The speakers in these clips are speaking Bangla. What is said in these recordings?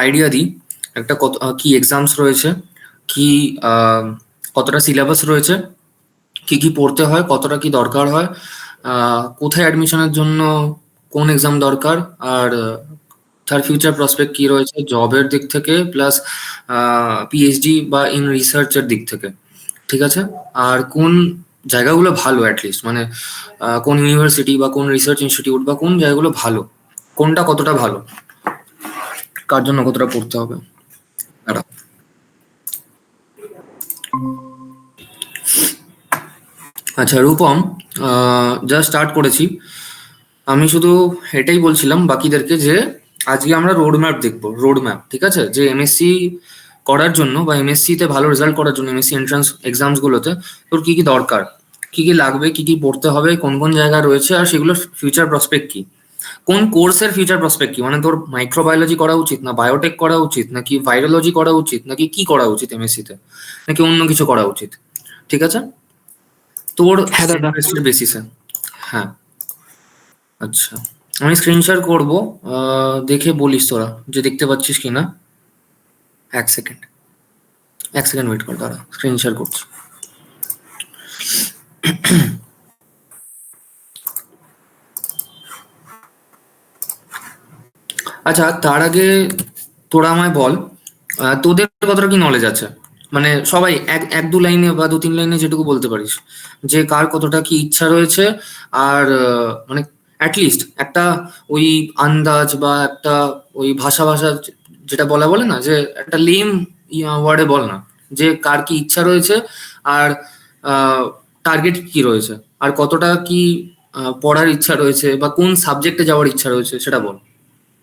আইডিয়া দিই একটা কি এক্সামস রয়েছে, কি কতটা সিলেবাস রয়েছে, কি কি পড়তে হয়, কতটা কি দরকার হয়, কোথায় অ্যাডমিশনের জন্য কোন এক্সাম দরকার, আর তার ফিউচার প্রসপেক্ট কি রয়েছে জবের দিক থেকে, প্লাস পিএইচডি বা ইন রিসার্চের দিক থেকে, ঠিক আছে? আর কোন জায়গাগুলো ভালো অ্যাটলিস্ট, মানে কোন ইউনিভার্সিটি বা কোন রিসার্চ ইনস্টিটিউট বা কোন জায়গাগুলো ভালো, কোনটা কতটা ভালো, কার জন্য কতটা পড়তে হবে। দাঁড়া। আচ্ছা রূপম, যা স্টার্ট করেছি, আমি শুধু এটাই বলছিলাম বাকিদেরকে যে আজকে আমরা রোড ম্যাপ দেখবো, রোড ম্যাপ, ঠিক আছে? যে এমএসসি করার জন্য বা এমএসসি তে ভালো রেজাল্ট করার জন্য এমএসসি এন্ট্রান্স এক্সামস গুলোতে তোর কি কি দরকার, কি কি লাগবে, কি কি পড়তে হবে, কোন কোন জায়গা রয়েছে, আর সেগুলোর ফিউচার প্রসপেক্ট কি, কোন কোর্সের ফিউচার প্রসপেক্ট কি, মানে তোর মাইক্রোবায়োলজি করা উচিত না বায়োটেক করা উচিত, নাকি ভাইরোলজি করা উচিত, নাকি কি করা উচিত এমএসসি তে, নাকি অন্য কিছু করা উচিত, ঠিক আছে? তোর হ্যাঁ দাদা। ইন্টারেস্টের বেসিসে। হ্যাঁ, আচ্ছা, আমি স্ক্রিন শেয়ার করবো, দেখে বলিস তোরা যে দেখতে পাচ্ছিস কিনা। এক সেকেন্ড, এক সেকেন্ড ওয়েট কর, দাঁড়া, স্ক্রিন শেয়ার করছি। আচ্ছা, তার আগে তোরা আমায় বল, তোদের কতটা কি নলেজ আছে, মানে সবাই এক এক দু লাইনে বা দু তিন লাইনে যেটুকু বলতে পারিস, যে কার কতটা কি ইচ্ছা রয়েছে, আর মানে অ্যাটলিস্ট একটা ওই আন্দাজ বা একটা ওই ভাষা ভাষা যেটা বলা বলে না, যে একটা লেম ওয়ার্ডে বল না, যে কার কি ইচ্ছা রয়েছে, আর টার্গেট কি রয়েছে, আর কতটা কি পড়ার ইচ্ছা রয়েছে, বা কোন সাবজেক্টে যাওয়ার ইচ্ছা রয়েছে সেটা বল,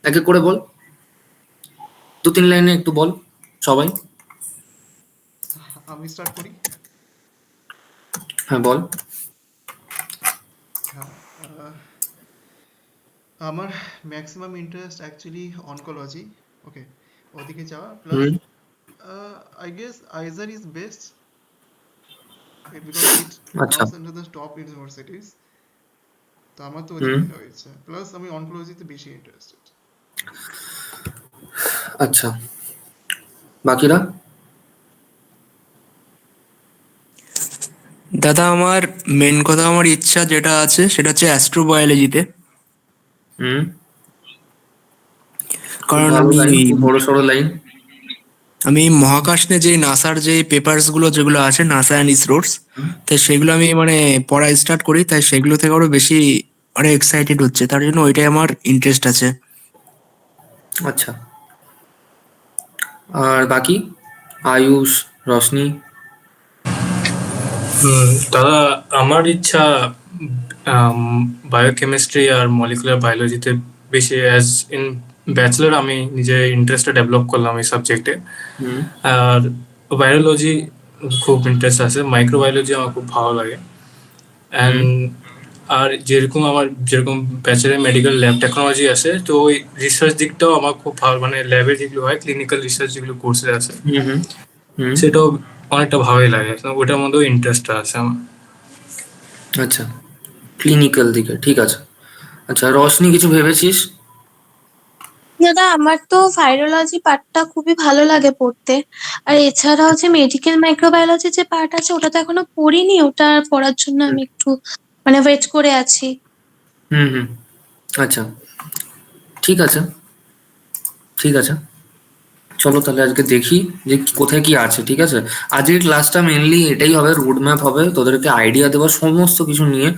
এক এক করে বল, দু তিন লাইনে একটু বল সবাই। আমি স্টার্ট করি। হ্যাঁ বল। হ্যাঁ, আমার maximum interest actually oncology. Okay, ওদিকে যাওয়া plus hmm I guess IISER is best because it আচ্ছা। Comes into the top universities. তো আমার তো হুম ওদিকে যাওয়া ইচ্ছা, প্লাস আমি অনকোলজিতে বেশি ইন্টারেস্টেড। আচ্ছা, বাকিরা? দাদা আমার মেন কথা, আমার ইচ্ছা যেটা আছে সেটা হচ্ছে অ্যাস্ট্রোবায়োলজিতে। হুম, খুব কারণ ভালো আমি লাইন, খুব বড় সড়ো লাইন। আমি মহাকাশ নিয়ে যে নাসার যে পেপারস গুলো যেগুলো আছে, নাসা অ্যান্ড ইসরোস, তাই সেগুলো আমি মানে পড়া স্টার্ট করি, তাই সেগুলো থেকে আরো বেশি অনেক এক্সাইটেড হচ্ছে, তার জন্য ওইটাই আমার ইন্টারেস্ট আছে। আচ্ছা, আর বাকি আয়ুষ, রশনি? দাদা আমার ইচ্ছা বায়োকেমিস্ট্রি আর মলিকুলার বায়োলজিতে বেশি, অ্যাজ ইন ব্যাচেলর আমি নিজে ইন্টারেস্টটা ডেভেলপ করলাম এই সাবজেক্টে। হুম আর বায়োলজি খুব ইন্টারেস্ট আছে, মাইক্রোবায়োলজি আমার খুব ভালো লাগে। অ্যান্ড হুম আর যেরকম ব্যাচেলর মেডিকেল ল্যাব টেকনোলজি আছে, তো ওই রিসার্চ দিকটাও আমার খুব ভালো, মানে ল্যাবে যেগুলো হয় ক্লিনিক্যাল রিসার্চ যেগুলো কোর্সে আছে হুম হুম হুম সেটাও অনেকটা ভালোই লাগে, তো ওটার মধ্যেও ইন্টারেস্টটা আছে আমার। আচ্ছা, ক্লিনিক্যাল দিকে, ঠিক আছে। আচ্ছা রশনি, কিছু ভেবেছিস? দাদা আমার তো ভাইরোলজি পার্টটা খুবই ভালো লাগে পড়তে। আর এছাড়াও যে মেডিকেল মাইক্রোবায়োলজি যে পার্ট আছে ওটা তো এখনো পড়িনি, ওটা পড়ার জন্য আমি একটু মানে ওয়েট করে আছি। হুম হুম আচ্ছা, ঠিক আছে, ঠিক আছে, চলো তাহলে আজকে দেখি যে কোথায় কি আছে, ঠিক আছে? আজকের ক্লাসটা মেনলি এটাই হবে, রোড ম্যাপ হবে, তোদেরকে আইডিয়া দেওয়ার সমস্ত কিছু নিয়ে,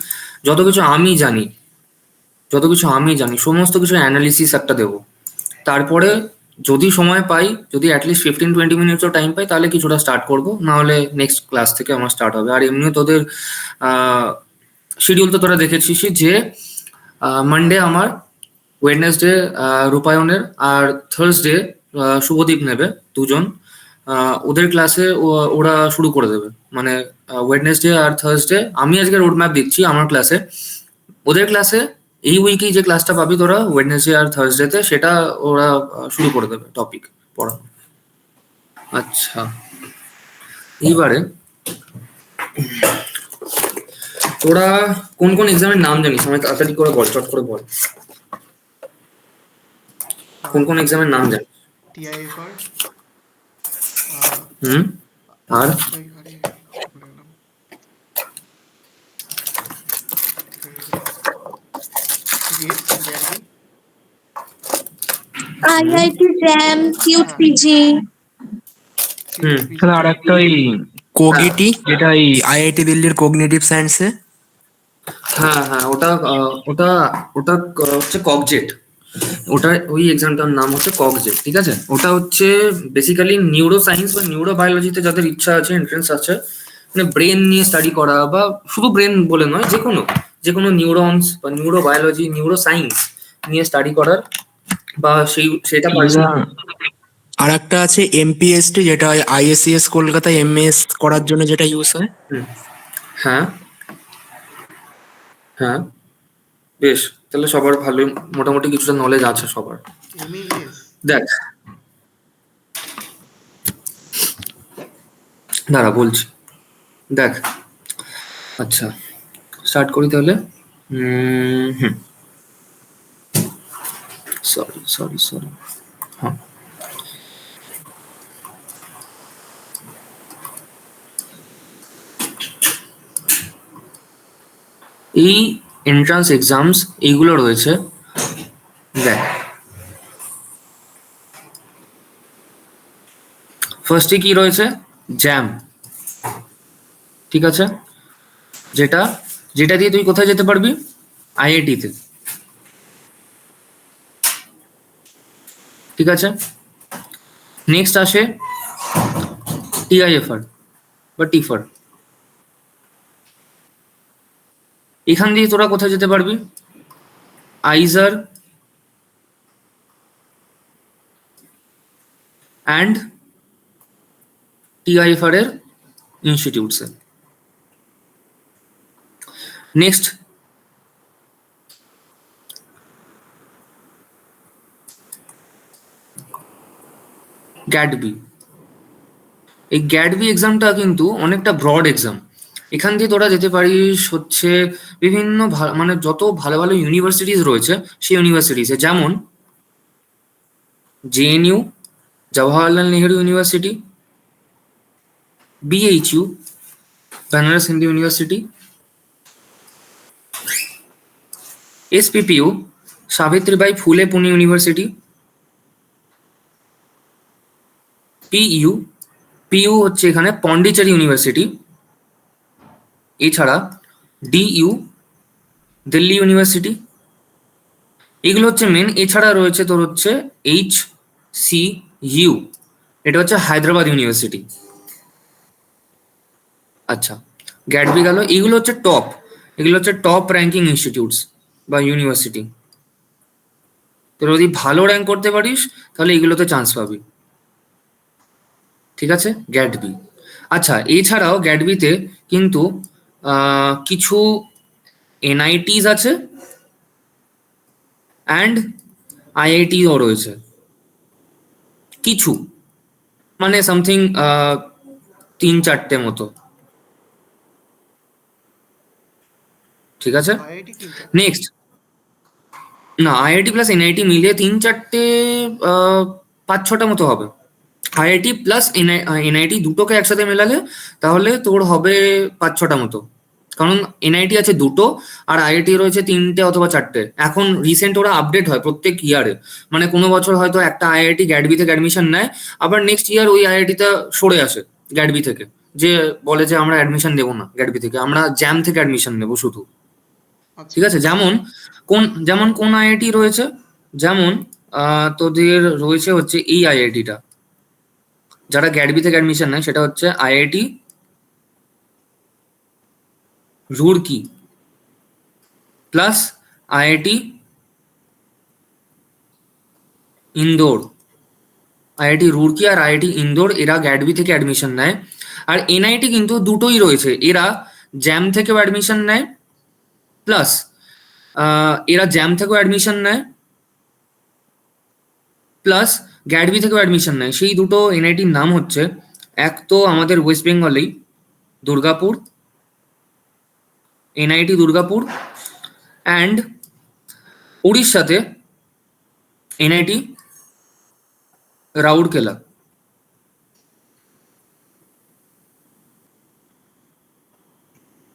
যত কিছু আমি জানি, যত কিছু আমি জানি সমস্ত কিছু অ্যানালিসিস একটা দেবো। তারপরে যদি সময় পাই, যদি অ্যাটলিস্ট 15-20 মিনিটসও টাইম পাই, তাহলে কিছুটা স্টার্ট করবো, না হলে নেক্সট ক্লাস থেকে আমার স্টার্ট হবে। আর এমনিও তোদের শিডিউল তো তোরা দেখেছিস যে মানডে আমার, ওয়েডনেসডে রূপায়ণের, আর থার্সডে শুভদীপ নেবে, দুজন। ওদের ক্লাসে ওরা শুরু করে দেবে, মানে ওয়েডনেসডে আর থার্সডে আমি আজকে রোড ম্যাপ দিচ্ছি আমার ক্লাসে, ওদের ক্লাসে এই উইকেই যে ক্লাসটা পাবি তোরা ওয়েডনেসডে আর থার্সডেতে, সেটা ওরা শুরু করে দেবে টপিক পড়ানো। আচ্ছা, এইবারে তোরা কোন কোন এক্সামের নাম জানিস আমায় তাড়াতাড়ি করে বল, চট করে বল, কোন কোন এক্সামের নাম জানিস? TIFR, হুম আর আরে ভুলে গেলাম, গেট গ্যাটবি, IIT জ্যাম, কিউটিজি। হুম তাহলে আর একটা ওই কোগিটি, যেটা এই আইআইটি দিল্লির কগনিটিভ সায়েন্সে। হ্যাঁ হ্যাঁ ওটা ওটা ওটা হচ্ছে কগজেট। ওটা ওই এক্সামটার নাম হচ্ছে কগজেট, ঠিক আছে? ওটা হচ্ছে বেসিক্যালি নিউরো সায়েন্স বা নিউরো বায়োলজিতে যাদের ইচ্ছা আছে, এন্ট্রেন্স আছে, মানে ব্রেন নিয়ে স্টাডি করা, বা শুধু ব্রেন বলে নয়, যে কোনো নিউরনস বা নিউরো বায়োলজি, নিউরো সায়েন্স নিয়ে স্টাডি করার, বা সেটা আর একটা আছে এমপিএসটি, যেটা আইএসসিএস কলকাতায় এমএস করার জন্য যেটা ইউজ হয়। হুম, হ্যাঁ হ্যাঁ বেশ, তাহলে সবার ভালোই মোটামুটি কিছুটা নলেজ আছে সবার। MES, দেখ, দাঁড়া বলছি, দেখ, আচ্ছা স্টার্ট করি তাহলে। হুম, সরি সরি সরি, হ্যাঁ এই এন্ট্রান্স এক্সামস এইগুলো রয়েছে। দেখ, ফার্স্টে কি রয়েছে? জ্যাম, ঠিক আছে? যেটা যেটা দিয়ে তুই কোথায় যেতে পারবি? আইআইটি তে, ঠিক আছে? নেক্সট আসে টিআইএফআর বা টিফার। এখান দিয়ে তোরা কোথায় যেতে পারবি? আইজার অ্যান্ড টিআইএফআর এর ইনস্টিটিউটসে। নেক্সট গ্যাটবি। এই গ্যাটবি এক্সামটা কিন্তু অনেকটা ব্রড এক্সাম। এখান দিয়ে তোরা যেতে পারিস হচ্ছে বিভিন্ন মানে যত ভালো ভালো ইউনিভার্সিটিস রয়েছে সেই ইউনিভার্সিটিসে, যেমন JNU, Jawaharlal Nehru university, BHU, Banaras Hindu university, SPPU, Savitribai Phule Pune university, PU, PU হচ্ছে এখানে পন্ডিচেরি ইউনিভার্সিটি, এছাড়া ডিইউ, দিল্লি ইউনিভার্সিটি, এগুলো হচ্ছে মেন। এছাড়া রয়েছে তোর হচ্ছে HCU, এটা হচ্ছে হায়দ্রাবাদ ইউনিভার্সিটি। আচ্ছা, গ্যাটবি গেল, এগুলো হচ্ছে টপ র্যাঙ্কিং ইনস্টিটিউটস বা ইউনিভার্সিটি। তোর যদি ভালো র্যাঙ্ক করতে পারিস তাহলে এগুলোতে চান্স পাবি, ঠিক আছে? গ্যাটবি। আচ্ছা, এছাড়াও গ্যাটবিতে কিন্তু কিছু এনআইটিস আছে অ্যান্ড আইআইটিও রয়েছে কিছু, মানে সামথিং 3-4টে মতো, ঠিক আছে? IIT 3-4, নেক্সট, না আইআইটি প্লাস এনআইটি মিলিয়ে 3-4টে, 5-6টা মতো হবে। আইআইটি প্লাস এনআইটি দুটোকে একসাথে মেলালে তাহলে তোর হবে 5-6টা মতো, কারণ এনআইটি আছে দুটো আর আইআইটি রয়েছে 3টে অথবা 4টে। এখন রিসেন্ট ওরা আপডেট হয় প্রত্যেক ইয়ারে, মানে কোনো বছর হয়তো একটা আইআইটি গ্যাটবি থেকে অ্যাডমিশন নেয়, আবার নেক্সট ইয়ার ওই আইআইটিটা সরে আসে গ্যাটবি থেকে, যে বলে যে আমরা অ্যাডমিশন দেবো না গ্যাটবি থেকে, আমরা জ্যাম থেকে অ্যাডমিশন নেবো শুধু, আচ্ছা ঠিক আছে? যেমন কোন আইআইটি রয়েছে, যেমন তোদের রয়েছে হচ্ছে এই আইআইটিটা, যারা গ্যাটবি থেকে অ্যাডমিশন নেয় সেটা হচ্ছে IIT Roorkee plus IIT Indore. IIT Roorkee আর আইআইটি ইন্দোর এরা গ্যাটবি থেকে অ্যাডমিশন নেয়। আর এনআইটি কিন্তু দুটোই রয়েছে, এরা জ্যাম থেকেও অ্যাডমিশন নেয়, প্লাস এরা জ্যাম থেকেও অ্যাডমিশন নেয়, প্লাস গ্যাটবি থেকেও অ্যাডমিশন নেয়। সেই দুটো এনআইটির নাম হচ্ছে, এক তো আমাদের ওয়েস্ট বেঙ্গলেই দুর্গাপুর, এনআইটি দুর্গাপুর, অ্যান্ড উড়িষ্যাতে এনআইটি রাউরকেলা।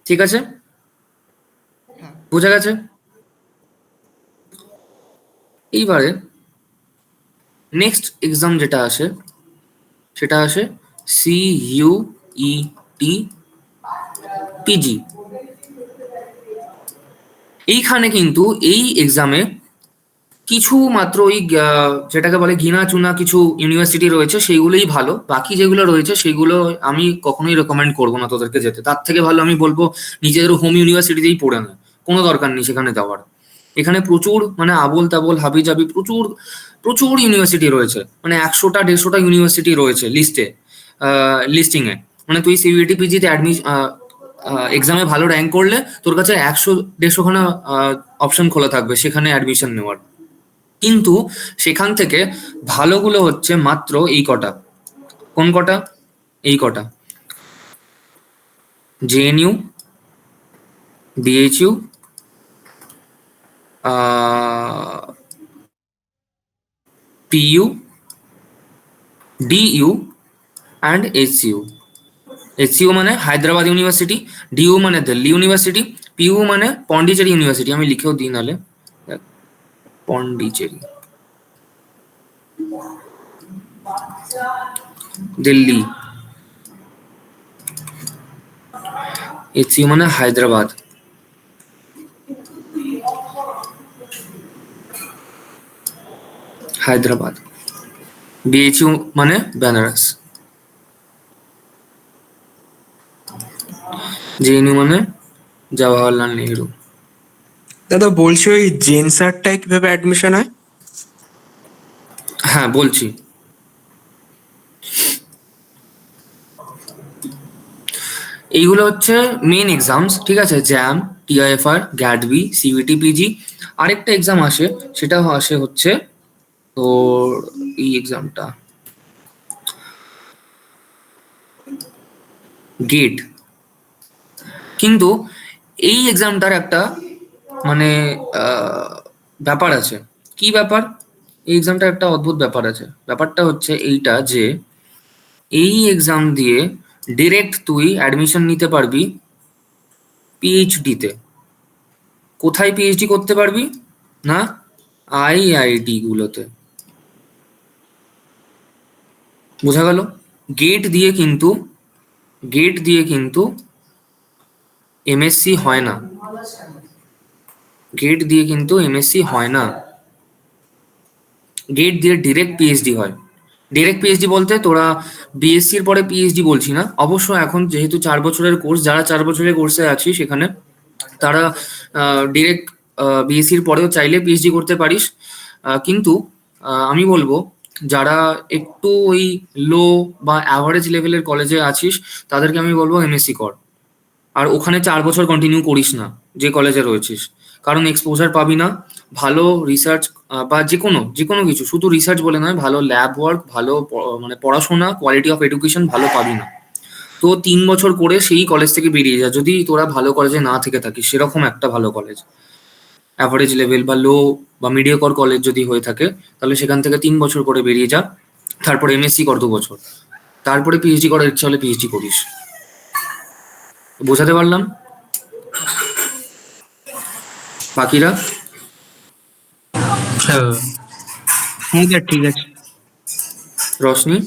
ঠিক আছে, হ্যাঁ। বোঝা গেছে? এইবারে নেক্সট এক্সাম যেটা আসে সেটা আসে CUET পিজি। এইখানে কিন্তু এই এক্সামে কিছু মাত্র ওই যেটাকে বলে গিনা চুনা কিছু ইউনিভার্সিটি রয়েছে, সেইগুলোই ভালো। বাকি যেগুলো রয়েছে সেগুলো আমি কখনোই রেকমেন্ড করবো না তোদেরকে যেতে। তার থেকে ভালো আমি বলবো নিজেদের হোম ইউনিভার্সিটিতেই পড়ে না, কোনো দরকার নেই সেখানে যাওয়ার। এখানে প্রচুর মানে আবোল তাবোল হাবি জাবি প্রচুর প্রচুর ইউনিভার্সিটি রয়েছে, মানে 100টা 150টা ইউনিভার্সিটি রয়েছে লিস্টিংয়ে। মানে তুই সিইউটি পিজিতে এক্সামে ভালো র্যাঙ্ক করলে তোর কাছে 100-150খানা অপশন খোলা থাকবে সেখানে অ্যাডমিশন নেওয়ার। কিন্তু সেখান থেকে ভালোগুলো হচ্ছে মাত্র এই কটা। কোন কটা? এই কটা: JNU, BHU, PU, DU and HU. HU মানে হায়দ্রাবাদ ইউনিভার্সিটি, ডিইউ মানে দিল্লি ইউনিভার্সিটি, পিইউ মানে পন্ডিচেরি ইউনিভার্সিটি। আমি লিখেও দিই নালে, পন্ডিচেরি, দিল্লি। এইচইউ মানে হায়দ্রাবাদ, হায়দ্রাবাদ। বিএইচইউ মানে বেনারস। জেএনইউ মানে জওয়াহরলাল নেহরু। দাদা বলছি ওই জেনসারটায় কিভাবে অ্যাডমিশন হয়? হ্যাঁ বলছি। এইগুলো হচ্ছে মেন এক্সামস, ঠিক আছে? JAM, TIFR, GAT B, CUET PG. আরেকটা এক্সাম আসে, সেটা আসে হচ্ছে তোর এই এক্সামটা গেট। কিন্তু এই এক্সামটার একটা মানে ব্যাপার আছে। কি ব্যাপার? এই এক্সামটার একটা অদ্ভুত ব্যাপার আছে। ব্যাপারটা হচ্ছে এইটা যে এই এক্সাম দিয়ে ডিরেক্ট তুই অ্যাডমিশন নিতে পারবি পিএইচডিতে। কোথায় পিএইচডি করতে পারবি? না, আইআইটি গুলোতে। বোঝা গেল? গেট দিয়ে কিন্তু গেট দিয়ে কিন্তু এমএসসি হয় না। গেট দিয়ে কিন্তু এমএসসি হয় না। গেট দিয়ে ডিরেক্ট পিএইচডি হয়। ডিরেক্ট পিএইচডি বলতে তোরা বিএসসির পরে পিএইচডি বলছি না অবশ্য। এখন যেহেতু 4 বছরের কোর্স, যারা 4 বছরের কোর্সে আছিস সেখানে তারা ডিরেক্ট বিএসসির পরেও চাইলে পিএইচডি করতে পারিস। কিন্তু আমি বলবো যারা একটু ওই লো বা অ্যাভারেজ লেভেলের কলেজে আছিস তাদেরকে আমি বলবো এমএসসি কর। আর ওখানে 4 বছর কন্টিনিউ করিস না যে কলেজে রয়েছিস, কারণ এক্সপোজার পাবি না। ভালো রিসার্চ বা যে কোনো কিছু, শুধু রিসার্চ বলে নয়, ভালো ল্যাব ওয়ার্ক, ভালো মানে পড়াশোনা, কোয়ালিটি অফ এডুকেশন ভালো পাবি না। তো 3 বছর করে সেই কলেজ থেকে বেরিয়ে যা, যদি তোরা ভালো কলেজে না থেকে থাকিস, সেরকম একটা ভালো কলেজ, অ্যাভারেজ লেভেল বা লো বা মিডিয়াকর কলেজ যদি হয়ে থাকে, তাহলে সেখান থেকে 3 বছর করে বেরিয়ে যা। তারপরে এমএসসি কর 2 বছর, তারপরে পিএইচডি করার ইচ্ছা হলে পিএইচডি করিস। বোঝাতে পারলাম? বাকিরা? হ্যাঁ হ্যাঁ স্যার, ঠিক আছে। রশনি?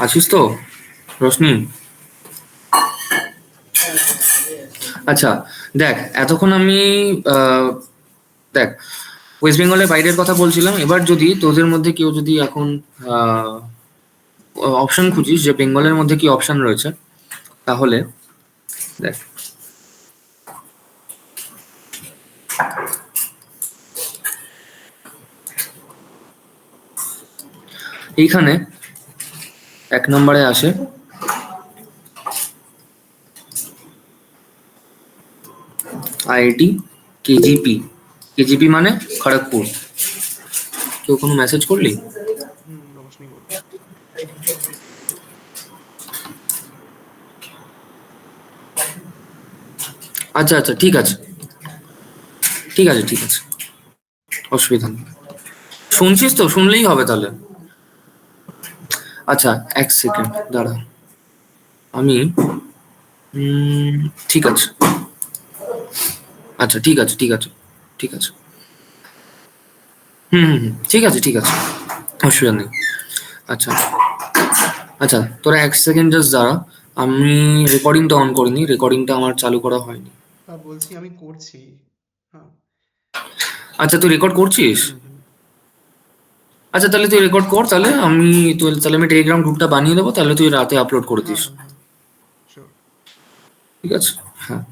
আছিস তো রশনি? আচ্ছা দেখ, এতক্ষণ আমি দেখ ওয়েস্ট বেঙ্গলের বাইরের কথা বলছিলাম। এবার যদি তোদের মধ্যে কেউ যদি এখন অপশন খুঁজিস যে বেঙ্গলের মধ্যে কি অপশন রয়েছে, তাহলে দেখ এইখানে 1 নম্বরে আসে আইআইটি কেজিপি। কেজিপি মানে খড়গপুর। কেউ কোনো মেসেজ করলি? রোশনি বল। আচ্ছা আচ্ছা, ঠিক আছে ঠিক আছে ঠিক আছে, অসুবিধা নেই। শুনছিস তো? শুনলেই হবে তাহলে। আচ্ছা, এক সেকেন্ড দাঁড়া, আমি ঠিক আছে, আচ্ছা ঠিক আছে ঠিক আছে ঠিক আছে, ঠিক আছে ঠিক আছে, অসুবিধা নেই। আচ্ছা আচ্ছা, তোরা এক সেকেন্ড জাস্ট দাঁড়া, আমি রেকর্ডিংটা অন করিনি, রেকর্ডিংটা আমার চালু করা হয়নি। বলছি আমি করছি। হ্যাঁ। আচ্ছা, তুই রেকর্ড করছিস? হুম হুম। আচ্ছা, তাহলে তুই রেকর্ড কর, তাহলে তাহলে আমি টেলিগ্রাম গ্রুপটা বানিয়ে দেবো, তাহলে তুই রাতে আপলোড করে হ্যাঁ দিস। হ্যাঁ হ্যাঁ, শিওর। ঠিক আছে, হ্যাঁ।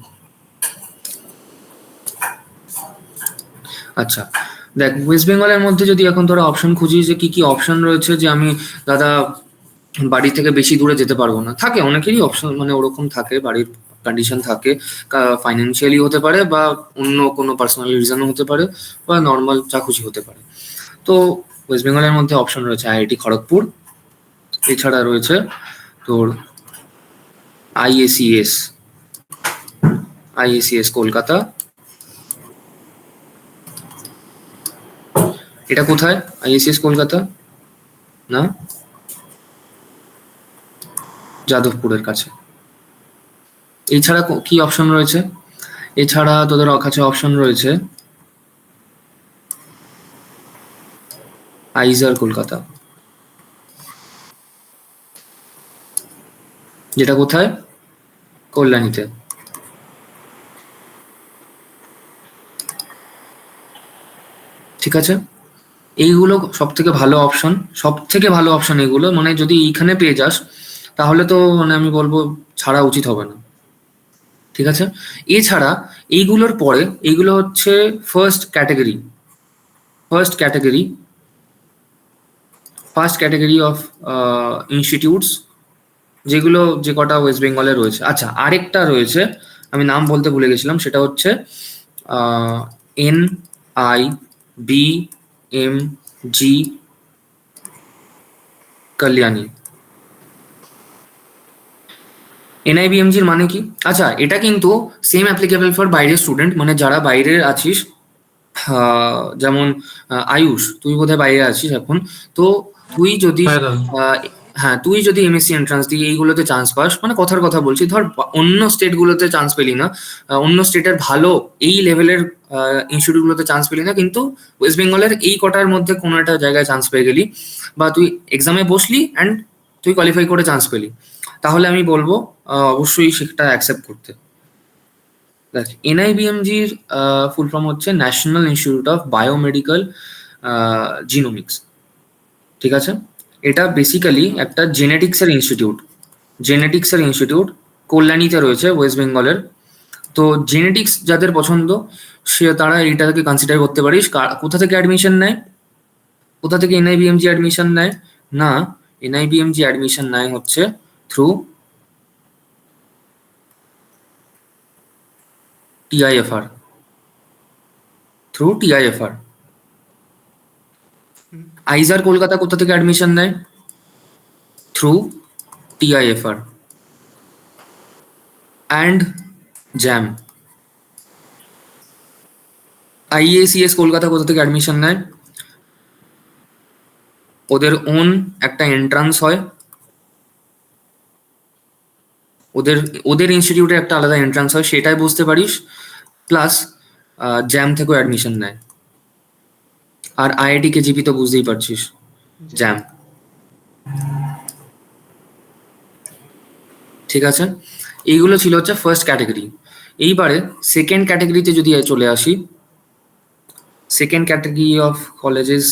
আচ্ছা, দেখ, ওয়েস্ট বেঙ্গলের মধ্যে যদি এখন তোরা অপশন খুঁজিস যে কি কি অপশন রয়েছে, যে আমি দাদা বাড়ি থেকে বেশি দূরে যেতে পারবো না, থাকে অনেকেরই অপশন, মানে ওরকম থাকে, বাড়ির কন্ডিশন থাকে, ফাইন্যান্সিয়ালি হতে পারে, বা অন্য কোনো পার্সোনাল রিজনও হতে পারে, বা নর্মাল যা খুশি হতে পারে। তো ওয়েস্ট বেঙ্গলের মধ্যে অপশন রয়েছে আইআইটি খড়গপুর, এছাড়া রয়েছে তোর আইএসিএস, আইএসিএস কলকাতা। এটা কোথায় আইএসিএস কলকাতা? না, যাদবপুরের কাছে। এছাড়া কি অপশন রয়েছে? এছাড়া তোদের কাছে অপশন রয়েছে আইজার কলকাতা, যেটা কোথায়? কল্যাণীতে। ঠিক আছে, এইগুলো সব থেকে ভালো অপশন, সব থেকে ভালো অপশন এগুলো, মানে যদি এইখানে পেয়ে যাস তাহলে তো মানে আমি বলবো ছাড়া উচিত হবে না। ঠিক আছে, এছাড়া এইগুলোর পরে এইগুলো হচ্ছে first category, first category, first category of institutes, যেগুলো যে কটা ওয়েস্ট বেঙ্গলে রয়েছে। আচ্ছা, আরেকটা রয়েছে, আমি নাম বলতে ভুলে গেছিলাম, সেটা হচ্ছে NIBMG কল্যাণী। NIBMG-র মানে কি? আচ্ছা, এটা কিন্তু সেম অ্যাপ্লিকেবল ফর বাইরের স্টুডেন্ট, মানে যারা বাইরে আছিস, যেমন আয়ুষ, তুই বোধহয় বাইরে আছিস এখন, তো তুই যদি হ্যাঁ দাদা। আহ, হ্যাঁ, তুই যদি এমএসসি এন্ট্রান্স দিয়ে এইগুলোতে চান্স পাস, মানে কথার কথা বলছি, ধর অন্য স্টেট গুলোতে চান্স পেলি না, অন্য স্টেটের ভালো এই লেভেলের ইনস্টিটিউট গুলোতে চান্স পেলি না, কিন্তু ওয়েস্ট বেঙ্গলের এই কটার মধ্যে কোনো একটা জায়গায় চান্স পেয়ে গেলি, বা তুই এক্সামে বসলি অ্যান্ড তুই কোয়ালিফাই করে চান্স পেলি, তাহলে আমি বলবো অবশ্যই সেটা অ্যাকসেপ্ট করতে। দেখ, NIBMG-র ফুল ফর্ম হচ্ছে national institute of biomedical genomics. ঠিক আছে, এটা বেসিক্যালি একটা জেনেটিক্সের ইনস্টিটিউট, জেনেটিক্সের ইনস্টিটিউট, কল্যাণীতে রয়েছে ওয়েস্ট বেঙ্গলের। তো জেনেটিক্স যাদের পছন্দ তারা এইটাকে কনসিডার করতে পারিস। কোথা থেকে অ্যাডমিশন নেয়? কোথা থেকে NIBMG অ্যাডমিশন নেয়? না, NIBMG অ্যাডমিশন নেয় হচ্ছে থ্রু TIFR, থ্রু TIFR। হুম। আইজার কলকাতা কোথা থেকে অ্যাডমিশন নেয়? Through TIFR and jam. IACS Kolkata কোথা থেকে অ্যাডমিশন নেয়? ওদের ওন একটা এন্ট্রান্স হয়, ওদের ওদের ইনস্টিটিউটে একটা আলাদা এন্ট্রান্স হয়, সেটাই বুঝতে পারিস, প্লাস জ্যাম থেকেও অ্যাডমিশন নেয়। আর IIT KGP তো বুঝতেই পারছিস, জ্যাম। ঠিক আছে, এইগুলো ছিল হচ্ছে ফার্স্ট ক্যাটাগরি। এইবারে সেকেন্ড ক্যাটাগরিতে যদি চলে আসি, second category of colleges,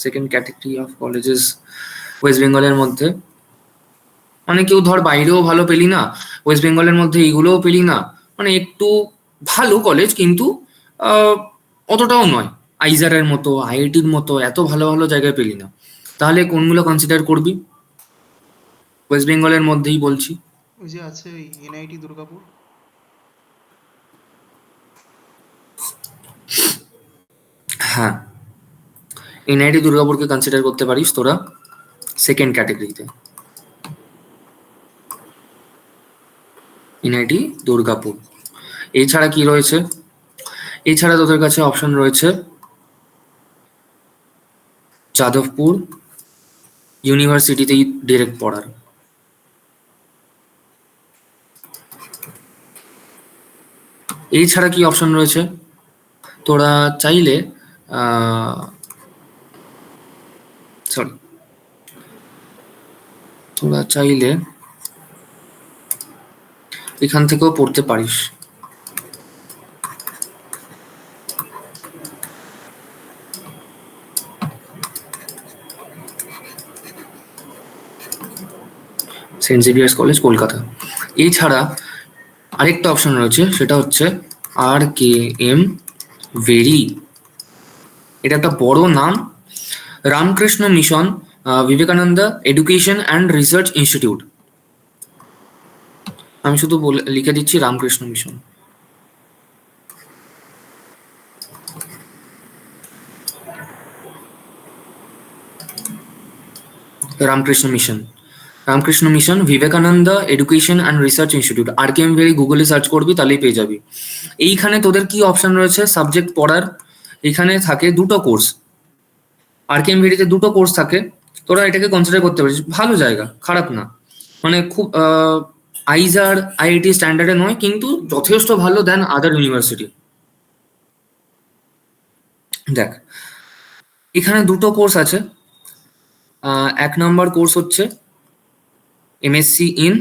second category of colleges West বেঙ্গলের মধ্যে, মানে কেউ ধর বাইরেও ভালো পেলি না, ওয়েস্ট বেঙ্গলের মধ্যে এইগুলোও পেলি না, মানে একটু ভালো কলেজ কিন্তু অতটাও নয়, আইজারের মতো IIT-র মতো এত ভালো ভালো জায়গায় পেলি না, তাহলে কোনগুলো কনসিডার করবি? ওয়েস্ট বেঙ্গলের মধ্যেই বলছি। ওই যে আছে ওই NIT দুর্গাপুর। হ্যাঁ, NIT দুর্গাপুরকে কনসিডার করতে পারিস তোরা সেকেন্ড ক্যাটাগরিতে। NIT দুর্গাপুর। এছাড়া কি রয়েছে? এছাড়া তোদের কাছে অপশন রয়েছে যাদবপুর ইউনিভার্সিটিতেই ডিরেক্ট পড়ার। এছাড়া কি অপশন রয়েছে? তোরা চাইলে সরি তোরা চাইলে এখান থেকেও পড়তে পারিস। Saint Xavier's College, Kolkata. এছাড়া আরেকটা অপশন রয়েছে, সেটা হচ্ছে RKM ভেরি। এটা একটা বড় নাম, Ramakrishna mission Vivekananda education and research institute. আমি শুধু লিখে দিচ্ছি Ramakrishna mission. Ramakrishna mission Vivekananda education and research institute, RKM very গুগলে সার্চ করবি তাহলেই পেয়ে যাবি। এইখানে তোদের কি অপশন রয়েছে সাবজেক্ট পড়ার? এখানে থাকে দুটো কোর্স, RKM ভেরিতে দুটো কোর্স থাকে। তোরা এটাকে কনসিডার করতে পারিস, ভালো জায়গা, খারাপ না। মানে খুব আইজার IIT স্ট্যান্ডার্ডে নয়, কিন্তু যথেষ্ট ভালো দেন আদার ইউনিভার্সিটি। দেখ, এখানে দুটো কোর্স আছে। 1 নম্বর কোর্স হচ্ছে MSc ইন,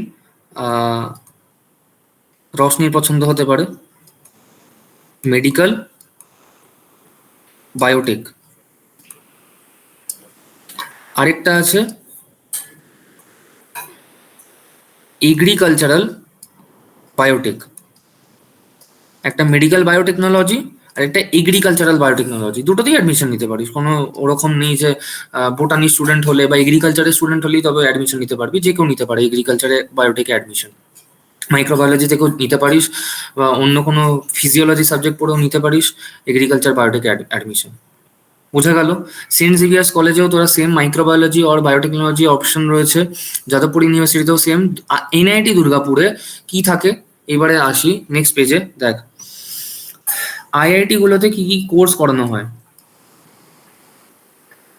রশনির পছন্দ হতে পারে, মেডিকেল বায়োটেক। আরেকটা আছে এগ্রিকালচারাল বায়োটেক। একটা মেডিকেল বায়োটেকনোলজি আর একটা এগ্রিকালচারাল বায়োটেকনোলজি। দুটোতেই অ্যাডমিশন নিতে পারিস, কোনো ওরকম নেই যে বোটানি স্টুডেন্ট হলে বা এগ্রিকালচারের স্টুডেন্ট হলেই তবে অ্যাডমিশন নিতে পারবি। যে কেউ নিতে পারে এগ্রিকালচারে বায়োটেকে অ্যাডমিশন। মাইক্রোবায়োলজি থেকেও নিতে পারিস, বা অন্য কোনো ফিজিওলজি সাবজেক্ট পড়েও নিতে পারিস এগ্রিকালচার বায়োটেকে অ্যাডমিশন। বোঝা গেল? সেন্ট জেভিয়ার্স কলেজেও তোরা সেম মাইক্রোবায়োলজি আর বায়োটেকনোলজি অপশন রয়েছে, যাদবপুর ইউনিভার্সিটিতেও সেম। NIT দুর্গাপুরে কি থাকে এবারে আসি নেক্সট পেজে। দেখ, IIT গুলোতে কি কি কোর্স করানো হয়।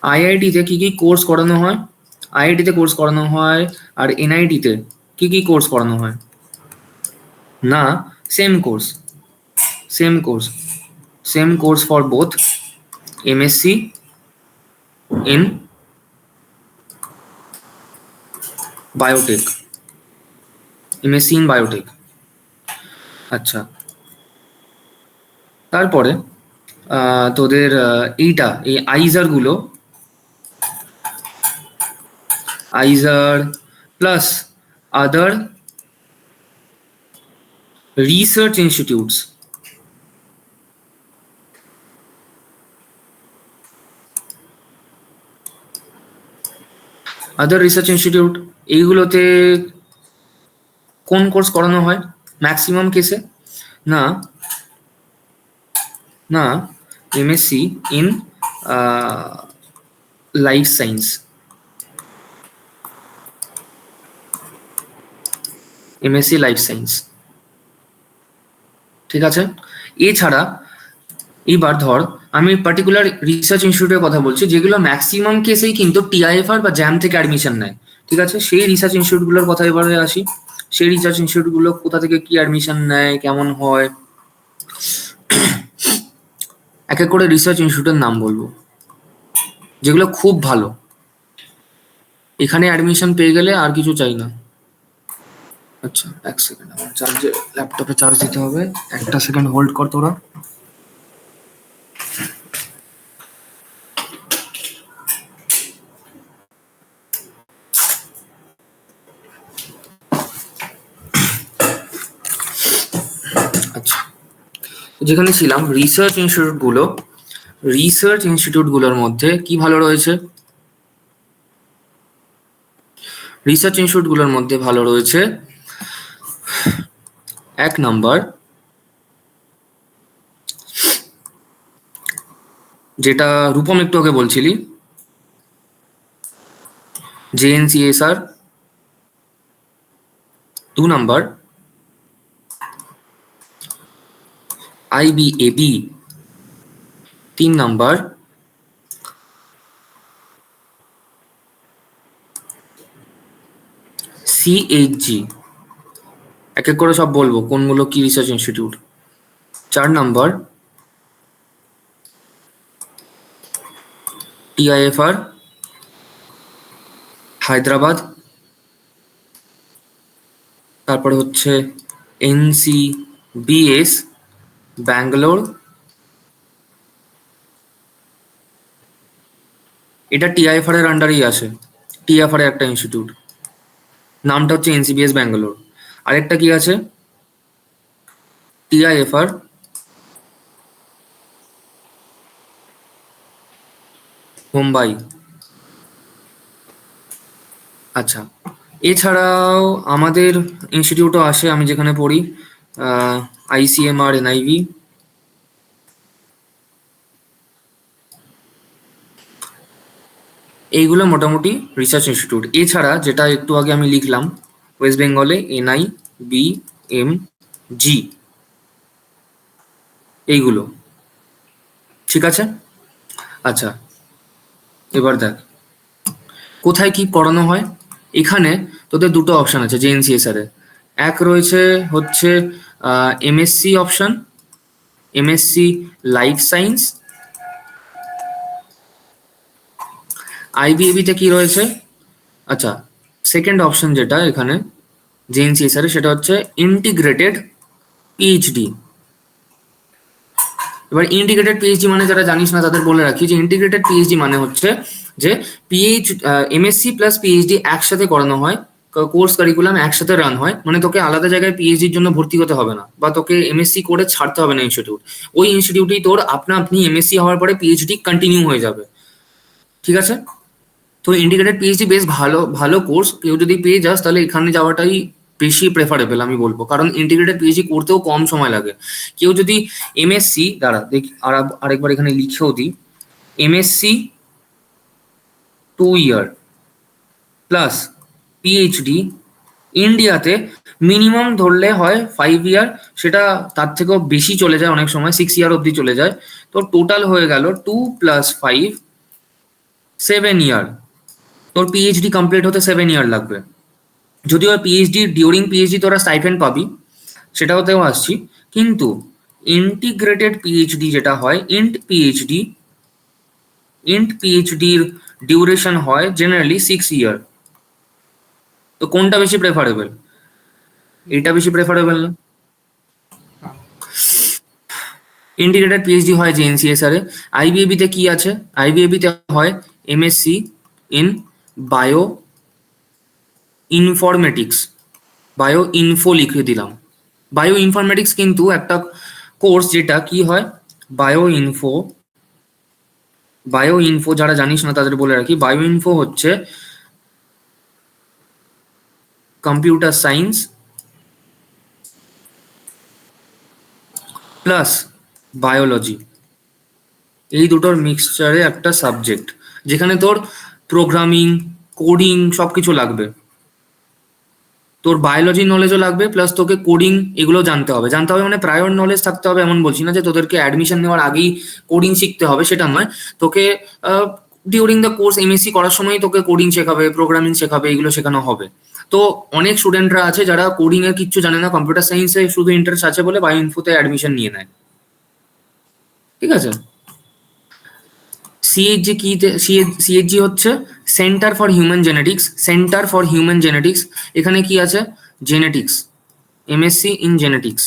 IIT তে কি কি কোর্স করানো হয়? IIT তে কোর্স করানো হয় আর NIT তে কি কি কোর্স করানো হয়? না, same course, same course for both MSc in biotech, MSc in biotech. আচ্ছা, তারপরে তোদের এইটা এই আইজার প্লাস আদার রিসার্চ ইনস্টিটিউটস। আদার রিসার্চ ইনস্টিটিউট, এইগুলোতে কোন কোর্স করানো হয় ম্যাক্সিমাম কেসে? না, MSc in life science, MSc life science. ঠিক আছে? এছাড়া এইবার ধর আমি পার্টিকুলার রিসার্চ ইনস্টিটিউটের কথা বলছি, যেগুলো ম্যাক্সিমাম কেসেই কিন্তু TIFR বা জ্যাম থেকে অ্যাডমিশন নেয়। ঠিক আছে? সেই রিসার্চ ইনস্টিটিউটগুলোর কথা এবারে আসি। সেই রিসার্চ ইনস্টিটিউটগুলো কোথা থেকে কি অ্যাডমিশন নেয়, কেমন হয়, এক এক করে রিসার্চ ইনস্টিটিউটের নাম বলবো যেগুলো খুব ভালো। এখানে অ্যাডমিশন পেয়ে গেলে আর কিছু চাই না। আচ্ছা, 1 সেকেন্ড, আমার চার্জে ল্যাপটপে চার্জ দিতে হবে। 1টা সেকেন্ড হোল্ড কর তোরা। আচ্ছা, যেখানে ছিলাম রিসার্চ ইনস্টিটিউটগুলোর মধ্যে কি ভালো রয়েছে? রিসার্চ ইনস্টিটিউটগুলোর মধ্যে ভালো রয়েছে 1 নাম্বার যেটা রূপম একটু আগে বলছিলি, JNCSR। 2 নাম্বার আইবিএবি 3 নাম্বার, সিএইচজি, এক এক করে সব বলবো কোনগুলো কি research institute. 4 number TIFR Hyderabad, তারপরে হচ্ছে এনসিবিএস ব্যাঙ্গালোর, এটা টিআইএফআর এর আন্ডারেই আসে, টিআইএফআর এর একটা ইনস্টিটিউট, নামটা হচ্ছে এনসিবিএস ব্যাঙ্গালোর। আরেকটা কি আছে, টিআইএফআর মুম্বাই। আচ্ছা, এছাড়াও আমাদের ইনস্টিটিউটও আসে, আমি যেখানে পড়ি, আইসিএমআর এনআইভি, এইগুলো মোটামুটি রিসার্চ ইনস্টিটিউট। এছাড়া যেটা একটু আগে আমি লিখলাম, ওয়েস্ট বেঙ্গলে NIBMG, এইগুলো ঠিক আছে। আচ্ছা, এবার দেখ কোথায় কি পড়ানো হয়। এখানে তোদের দুটো অপশন আছে জেএনসিএসআর এ, এক রয়েছে হচ্ছে MSc option, MSc life science. IBAB তে কি রয়েছে, আচ্ছা সেকেন্ড অপশন যেটা এখানে জেএনসিএসআর এ, সেটা হচ্ছে ইন্টিগ্রেটেড পিএইচডি। এবার ইন্টিগ্রেটেড পিএইচডি মানে যারা জানিস না তাদের বলে রাখি যে ইন্টিগ্রেটেড পিএইচডি মানে হচ্ছে যে এমএসসি প্লাস পিএইচডি একসাথে করানো হয়, কোর্স কারিকুলাম একসাথে রান হয়, মানে তোকে আলাদা জায়গায় পিএইচডির জন্য ভর্তি হতে হবে না, বা তোকে এমএসসি করে ছাড়তে হবে না ইনস্টিটিউট। ওই ইনস্টিটিউটেই তোর আপনি এমএসসি হওয়ার পরে পিএইচডি কন্টিনিউ হয়ে যাবে, ঠিক আছে। তো ইন্টিগ্রেটেড পিএইচডি বেশ ভালো ভালো কোর্স, কেউ যদি পেয়ে যাস তাহলে এখানে যাওয়াটাই বেশি প্রেফারেবল আমি বলবো, কারণ ইন্টিগ্রেটেড পিএইচডি করতেও কম সময় লাগে। কেউ যদি এমএসসি, দাঁড়া দেখি আরেকবার এখানে লিখেও দিই, এমএসসি 2 ইয়ার প্লাস পিএইচডি ইন্ডিয়াতে মিনিমাম ধরলে হয় 5 ইয়ার, সেটা তার থেকেও বেশি চলে যায়, অনেক সময় 6 ইয়ার অবধি চলে যায়। তো টোটাল হয়ে গেল 2 + 5 7 ইয়ার। তোর পিএইচডি কমপ্লিট হতে 7 ইয়ার লাগবে। যদিও পিএইচডি ডিউরিং পিএইচডি তোরা স্টাইপেন্ড পাবি, সেটাতেও আসছি, কিন্তু ইন্টিগ্রেটেড পিএইচডি যেটা হয় পিএইচডির ডিউরেশন হয় জেনারেলি 6 ইয়ার। তো কোনটা বেশি প্রেফারেবল, এটা বেশি প্রেফারেবল না? হ্যাঁ, ইন্টিগ্রেটেড পিএইচডি হয় জেএনসিএসআর এ। আইবিএবি তে কি আছে, আইবিএবি তে হয় MSc in bio informatics, bio info লিখে দিলাম। বায়ো ইনফরমেটিক্স কিন্তু একটা কোর্স যেটা কি হয়, বায়ো ইনফো যারা জানিস না তাদের বলে রাখি, বায়ো ইনফো হচ্ছে কম্পিউটার সায়েন্স প্লাস বায়োলজি, এই দুটোর মিক্সচারে একটা সাবজেক্ট, যেখানে তোর প্রোগ্রামিং কোডিং সবকিছু লাগবে। তোর বায়োলজি নলেজও লাগবে, প্লাস তোকে কোডিং এগুলো জানতে হবে মানে প্রায়র নলেজ থাকতে হবে এমন বলছি না যে তোদেরকে অ্যাডমিশন নেওয়ার আগেই কোডিং শিখতে হবে, সেটা নয়। তোকে ডিউরিং দ্য কোর্স এমএসসি করার সময় তোকে কোডিং শেখাবে, প্রোগ্রামিং শেখাবে, এগুলো শেখানো হবে। তো অনেক স্টুডেন্টরা আছে যারা কোডিং এর কিচ্ছু জানে না, কম্পিউটার সায়েন্সে শুধু ইন্টারেস্ট আছে বলে বায়ো ইনফোতে অ্যাডমিশন নিয়ে নেয়, ঠিক আছে। সিএইচজি কি, সিএইচজি হচ্ছে সেন্টার ফর হিউম্যান জেনেটিক্স। এখানে কি আছে, genetics, MSc in genetics.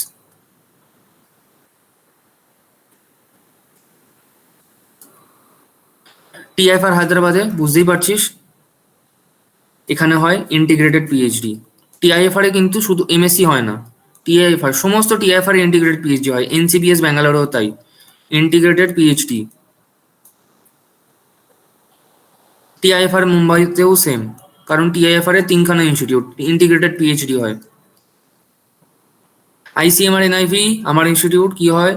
TIFR হায়দ্রাবাদে বুঝতেই পারছিস, এখানে হয় ইন্টিগ্রেটেড পিএইচডি। টিআইএফআর এ কিন্তু শুধু এমএসসি হয় না, টিআইএফআর সমস্ত টিআইএফআর ইন্টিগ্রেটেড পিএইচডি হয়, এনসিবিএস ব্যাঙ্গালোরেও তাই ইন্টিগ্রেটেড পিএইচডি। টিআইএফআর মুম্বাইতেও সেম, কারণ টিআইএফআর এর 3খানা ইনস্টিটিউট, ইন্টিগ্রেটেড পিএইচডি হয়। আইসিএমআর এনআইভি আমার ইনস্টিটিউট, কি হয়,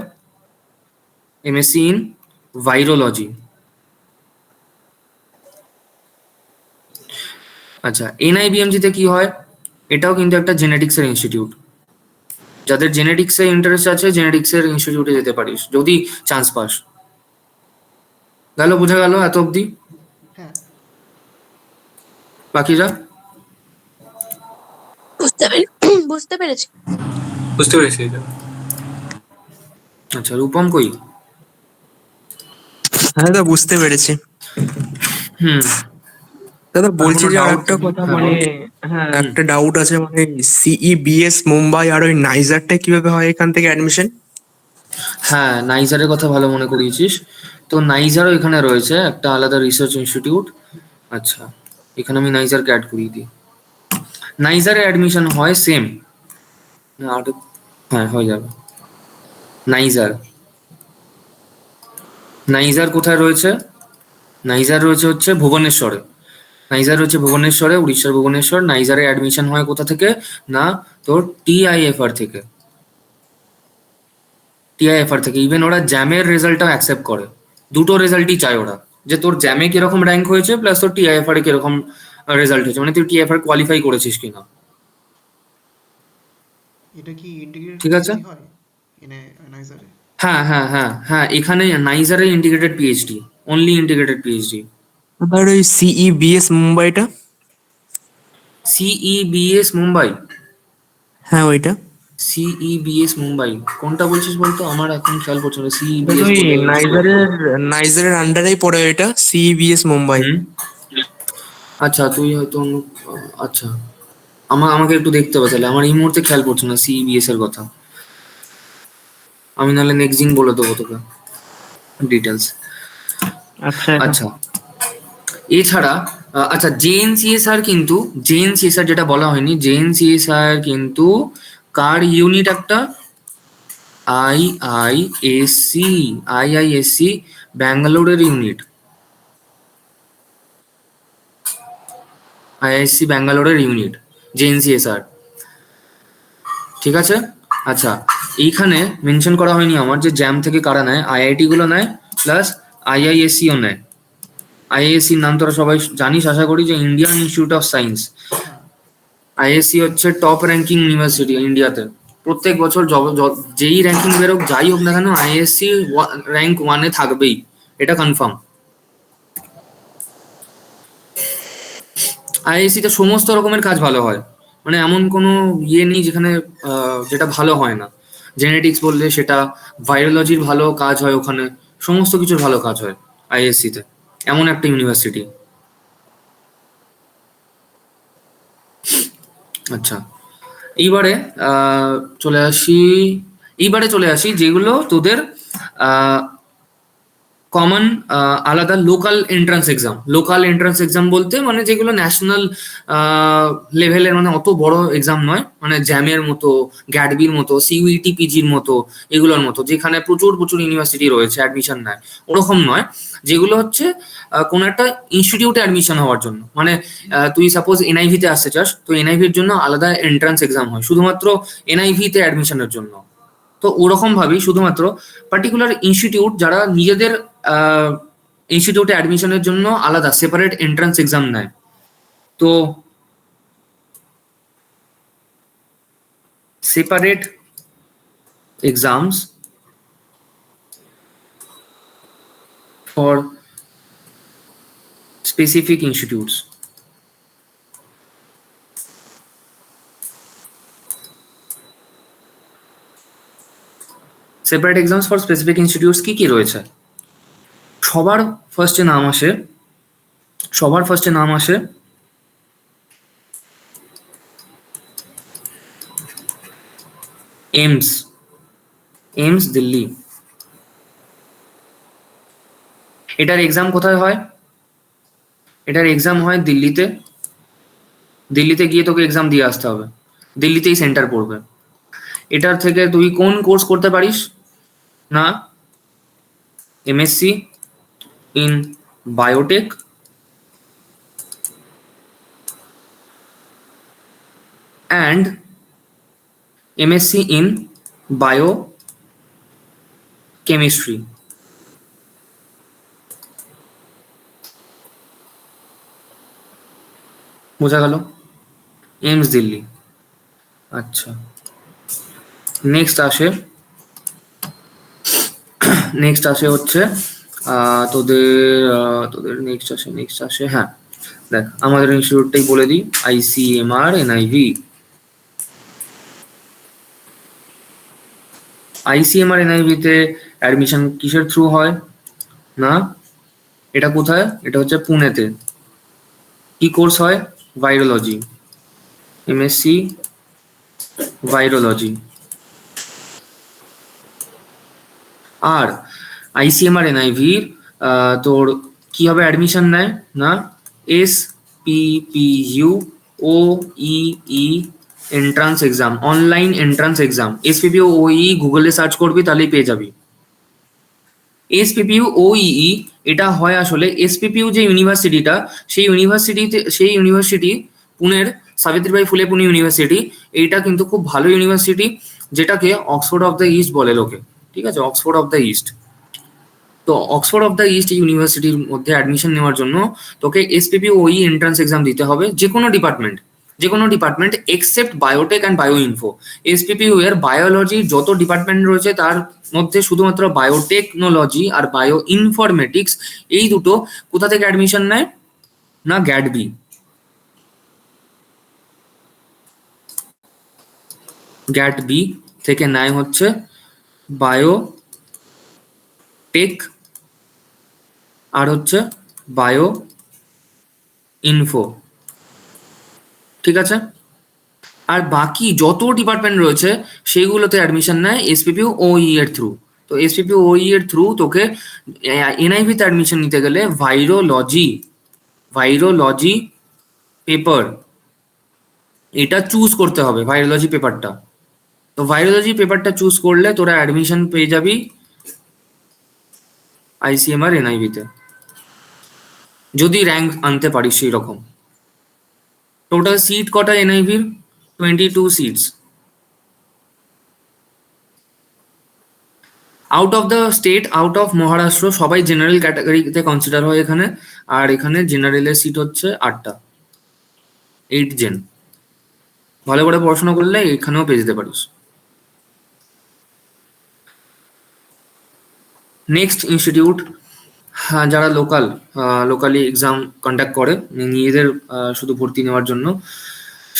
এমএসসি ইন ভাইরোলজি। আচ্ছা, এনআইবিএমজি তে কি হয়, এটাও কিন্তু একটা জেনেটিক্স এর ইনস্টিটিউট। যাদের জেনেটিক্সে ইন্টারেস্ট আছে জেনেটিক্সের ইনস্টিটিউটে যেতে পারিস যদি চান্স পাস। গেল, বোঝা গেল এত অবধি? হ্যাঁ, বাকিরা? বুঝতে পেরে বুঝতে পেরেছি। বুঝতে পেরেছি এটা। আচ্ছা, রূপম কই? হ্যাঁ দাদা, বুঝতে পেরেছি। হুম। দাদা আর বলছি কোনো যে আর ডাউট? একটা কথা, হ্যাঁ মানে বল। হ্যাঁ হুম। একটা ডাউট আছে, মানে সিইবিএস মুম্বাই আর ওই নাইজারটা কিভাবে হয় এখান থেকে অ্যাডমিশন? হ্যাঁ, নাইজারের কথা ভালো মনে করিয়েছিস। তো নাইজারও এখানে রয়েছে একটা আলাদা রিসার্চ ইনস্টিটিউট। আচ্ছা, এখানে আমি নাইজারকে অ্যাড করিয়ে দিই। নাইজারে অ্যাডমিশন হয় সেম। আর হ্যাঁ, হয়ে যাবে। নাইজার, নাইজার কোথায় রয়েছে? নাইজার রয়েছে হচ্ছে ভুবনেশ্বরে। নাইজার রয়েছে ভুবনেশ্বরে, উড়িষ্যার ভুবনেশ্বর। নাইজারে অ্যাডমিশন হয় কোথা থেকে? না, তোর টিআইএফআর থেকে। টিআইএফআর থেকে ইভেন ওরা জ্যামের রেজাল্টটাও অ্যাকসেপ্ট করে। দুটো রেজাল্টই চায় ওরা, যে তোর জ্যামে কিরকম র্যাঙ্ক হয়েছে প্লাস তোর টিআইএফআর এ কিরকম রেজাল্ট হয়েছে, মানে তুই টিআইএফআর কোয়ালিফাই করেছিস কিনা। এটা কি ইন্টিগ্রেটেড ঠিক আছে? পিএইচডি হয় এনে নাইজারে? হ্যাঁ হ্যাঁ হ্যাঁ হ্যাঁ, এখানে নাইজারে integrated PhD, only integrated PhD. এবার ওই সিইবিএস মুম্বাইটা? সিইবিএস মুম্বাই? হ্যাঁ ওইটা। সিইবিএস মুম্বাই কোনটা বলছিস বলতো? আমার এখন খেয়াল পড়ছে না। দাদা সিইবিএস ওই কোথায় রয়েছে? নাইজারের আন্ডারেই পড়ে ওইটা, সিইবিএস মুম্বাই। হুম। আচ্ছা, তুই হয়তো আচ্ছা, আমাকে একটু দেখতে হবে তাহলে, আমার এই মুহূর্তে খেয়াল পড়ছে না সিইবিএস এর কথা। আমি নাহলে নেক্সট দিন বলে দেবো তোকে ডিটেলস। আচ্ছা এটা। আচ্ছা, এছাড়া আচ্ছা, জেএনসিএসআর কিন্তু, জেএনসিএসআর যেটা বলা হয়নি, জেএনসিএসআর কিন্তু কার ইউনিট একটা? আইআইএসসি, আইআইএসসি ব্যাঙ্গালোরের ইউনিট। আইআইএসসি ব্যাঙ্গালোরের ইউনিট জেএনসিএসআর। ঠিক আছে? আচ্ছা, এইখানে মেনশন করা হয়নি আমার যে জ্যাম থেকে কারা নেয়। আইআইটি গুলো নেয় প্লাস আইআইএসসিও নেয়। আইআইএসসির নাম তোরা সবাই জানিস আশা করি, যে ইন্ডিয়ান ইনস্টিটিউট অফ সায়েন্স। হ্যাঁ, আইএসসি হচ্ছে টপ র্যাঙ্কিং ইউনিভার্সিটি ইন্ডিয়াতে। প্রত্যেক বছর যেই র্যাঙ্কিং বেরোক, যাই হোক না কেন, আইএসসি র্যাঙ্ক ওয়ানে থাকবেই, এটা কনফার্ম। আইআইসি তে সমস্ত রকমের কাজ ভালো হয়, মানে এমন কোনো ইয়ে নেই যেখানে যেটা ভালো হয় না। জেনেটিক্স বললে সেটা, ভাইরোলজির ভালো কাজ হয় ওখানে, সমস্ত কিছুর ভালো কাজ হয় আইএসসি তে। এমন একটা ইউনিভার্সিটি। আচ্ছা, এইবারে চলে আসি, যেগুলো তোদের কমন আলাদা local entrance exam. Local entrance exam বলতে মানে যেগুলো ন্যাশনাল লেভেলের, মানে অত বড় এক্সাম নয়, মানে জ্যামের মতো, গ্যাডবির মতো, সিইউইটি পিজির মতো, এগুলোর মতো, যেখানে প্রচুর প্রচুর ইউনিভার্সিটি রয়েছে অ্যাডমিশন নেয়, ওরকম নয়। যেগুলো হচ্ছে কোনো একটা ইনস্টিটিউটে অ্যাডমিশন হওয়ার জন্য, মানে তুই সাপোজ এনআইভি তে আসতে চাস, তো এনআইভির জন্য আলাদা এন্ট্রান্স এক্সাম হয় শুধুমাত্র এনআইভি তে অ্যাডমিশনের জন্য। তো ওরকম ভাবেই শুধুমাত্র পার্টিকুলার ইনস্টিটিউট যারা নিজেদের ইনস্টিটিউটে অ্যাডমিশনের জন্য আলাদা সেপারেট এন্ট্রান্স এক্সাম নেয়। তো separate exams for specific institutes. Separate exams for specific institutes কি কি রয়েছে? সবার ফার্স্টে নাম আসে, এইমস, দিল্লি। এটার এক্সাম কোথায় হয়? এটার এক্সাম হয় দিল্লিতে। দিল্লিতে গিয়ে তোকে এক্সাম দিয়ে আসতে হবে, দিল্লিতেই সেন্টার পড়বে। এটার থেকে তুই কোন কোর্স করতে পারিস? না, MSc in biotech and MSc in bio chemistry. বোঝা গেল? এইমস দিল্লি। আচ্ছা, নেক্সট আসে হচ্ছে তোদের নেক্সট আসে হ্যাঁ, দেখ আমাদের ইনস্টিটিউটটাই বলে দিই, ICMR NIV। ICMR NIV তে অ্যাডমিশন কিসের থ্রু হয় না, এটা কোথায়, এটা হচ্ছে পুনেতে। কি কোর্স হয়, ভাইরোলজি, MSc ভাইরোলজি। আর ICMR NIV তোর কিভাবে অ্যাডমিশন নেয় না, SPPU OEE entrance exam, online entrance exam. SPPU OEE গুগলে সার্চ করবি তাহলেই পেয়ে যাবি। SPPU OEE এটা হয় আসলে SPPU যে ইউনিভার্সিটিটা, সেই ইউনিভার্সিটি পুনের সাবিত্রীবাই ফুলে পুনে ইউনিভার্সিটি। এইটা কিন্তু খুব ভালো ইউনিভার্সিটি, যেটাকে অক্সফোর্ড অফ দ্য ইস্ট বলে লোকে, ঠিক আছে, অক্সফোর্ড অফ দ্য ইস্ট। তো অক্সফোর্ড অফ দ্য ইস্ট ইউনিভার্সিটির মধ্যে অ্যাডমিশন নেওয়ার জন্য তোকে SPPU OEE এন্ট্রান্স এক্সাম দিতে হবে, যে কোনো department except biotech and bio info. SPPU এর বায়োলজি যত ডিপার্টমেন্ট রয়েছে তার মধ্যে শুধুমাত্র বায়োটেকনোলজি আর বায়ো ইনফরমেটিক্স এই দুটো কোথা থেকে অ্যাডমিশন নেয় না, গ্যাট বি থেকে নেয় হচ্ছে বায়োটেক আর হচ্ছে বায়ো ইনফো, ঠিক আছে। আর বাকি যত ডিপার্টমেন্ট রয়েছে সেইগুলোতে অ্যাডমিশন নেয় SPPU OEE এর থ্রু। তো SPPU OEE এর থ্রু তোকে NIV তে অ্যাডমিশন নিতে গেলে ভাইরোলজি পেপার এটা চুজ করতে হবে, ভাইরোলজি পেপারটা। তো ভাইরোলজি পেপারটা চুজ করলে তোরা অ্যাডমিশন পেয়ে যাবি ICMR NIV তে, যদি র্যাঙ্ক আনতে পারিস সেই রকম। টোটাল সিট কটা NIV-র, 22 seats. Out of the state, out of Maharashtra সবাই জেনারেল ক্যাটাগরিতে কনসিডার হয় এখানে। আর এখানে জেনারেলের সিট হচ্ছে 8টা, 8 জেন। ভালো করে পড়াশোনা করলে এখানেও পেয়ে যেতে পারিস। নেক্সট ইনস্টিটিউট, যারা লোকালি এক্সাম কন্ডাক্ট করে নিজেদের শুধু ভর্তি নেওয়ার জন্য,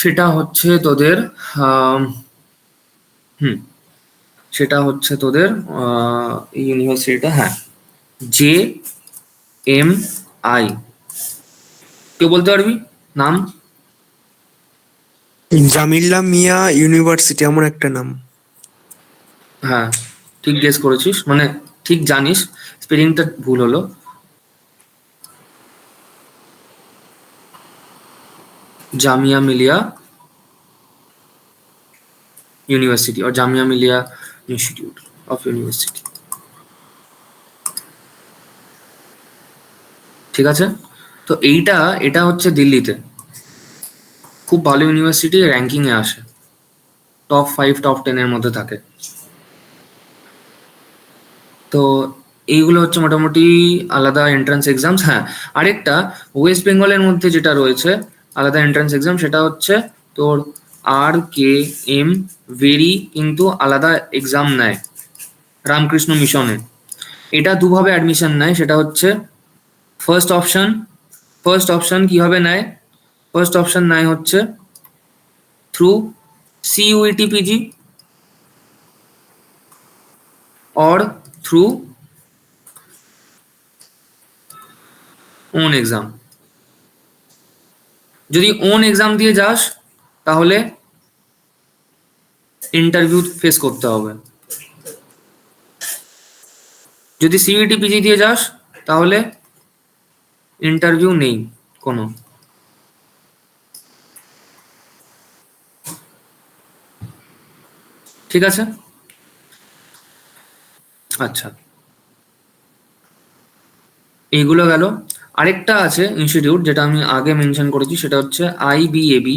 সেটা হচ্ছে তোদের এই ইউনিভার্সিটিটা, হ্যাঁ, JMI। কেউ বলতে পারবি নাম? জামিল্লা মিয়া ইউনিভার্সিটি এমন একটা নাম। হ্যাঁ, ঠিক গেস করেছিস, মানে ঠিক জানিস, স্পেলিংটা ভুল হলো। জামিয়া মিলিয়া ইউনিভার্সিটি আর Jamia Millia institute of university, ঠিক আছে। তো এটা হচ্ছে দিল্লিতে, খুব ভালো ইউনিভার্সিটি, র্যাঙ্কিং এ আসে, টপ 5 টপ 10 এর মধ্যে থাকে। তো এইগুলো হচ্ছে মোটামুটি আলাদা এন্ট্রান্স এক্সামস। হ্যাঁ, আরেকটা ওয়েস্ট বেঙ্গলের মধ্যে যেটা রয়েছে আলাদা এন্ট্রান্স এক্সাম, সেটা হচ্ছে তোর RKM ভেরি, কিন্তু আলাদা এক্সাম নেয় রামকৃষ্ণ মিশনে। এটা দুভাবে অ্যাডমিশন নেয়, সেটা হচ্ছে ফার্স্ট অপশন কিভাবে নেয়, ফার্স্ট অপশন নেয় হচ্ছে through CUET PG or through own exam। যদি own exam দিয়ে যাস তাহলে ইন্টারভিউ ফেস করতে হবে। যদি CUET PG দিয়ে যাস তাহলে ইন্টারভিউ নেই কোনো, ঠিক আছে। আচ্ছা, এইগুলো গেল। আরেকটা আছে ইনস্টিটিউট যেটা আমি আগে মেনশন করেছি, সেটা হচ্ছে IBAB।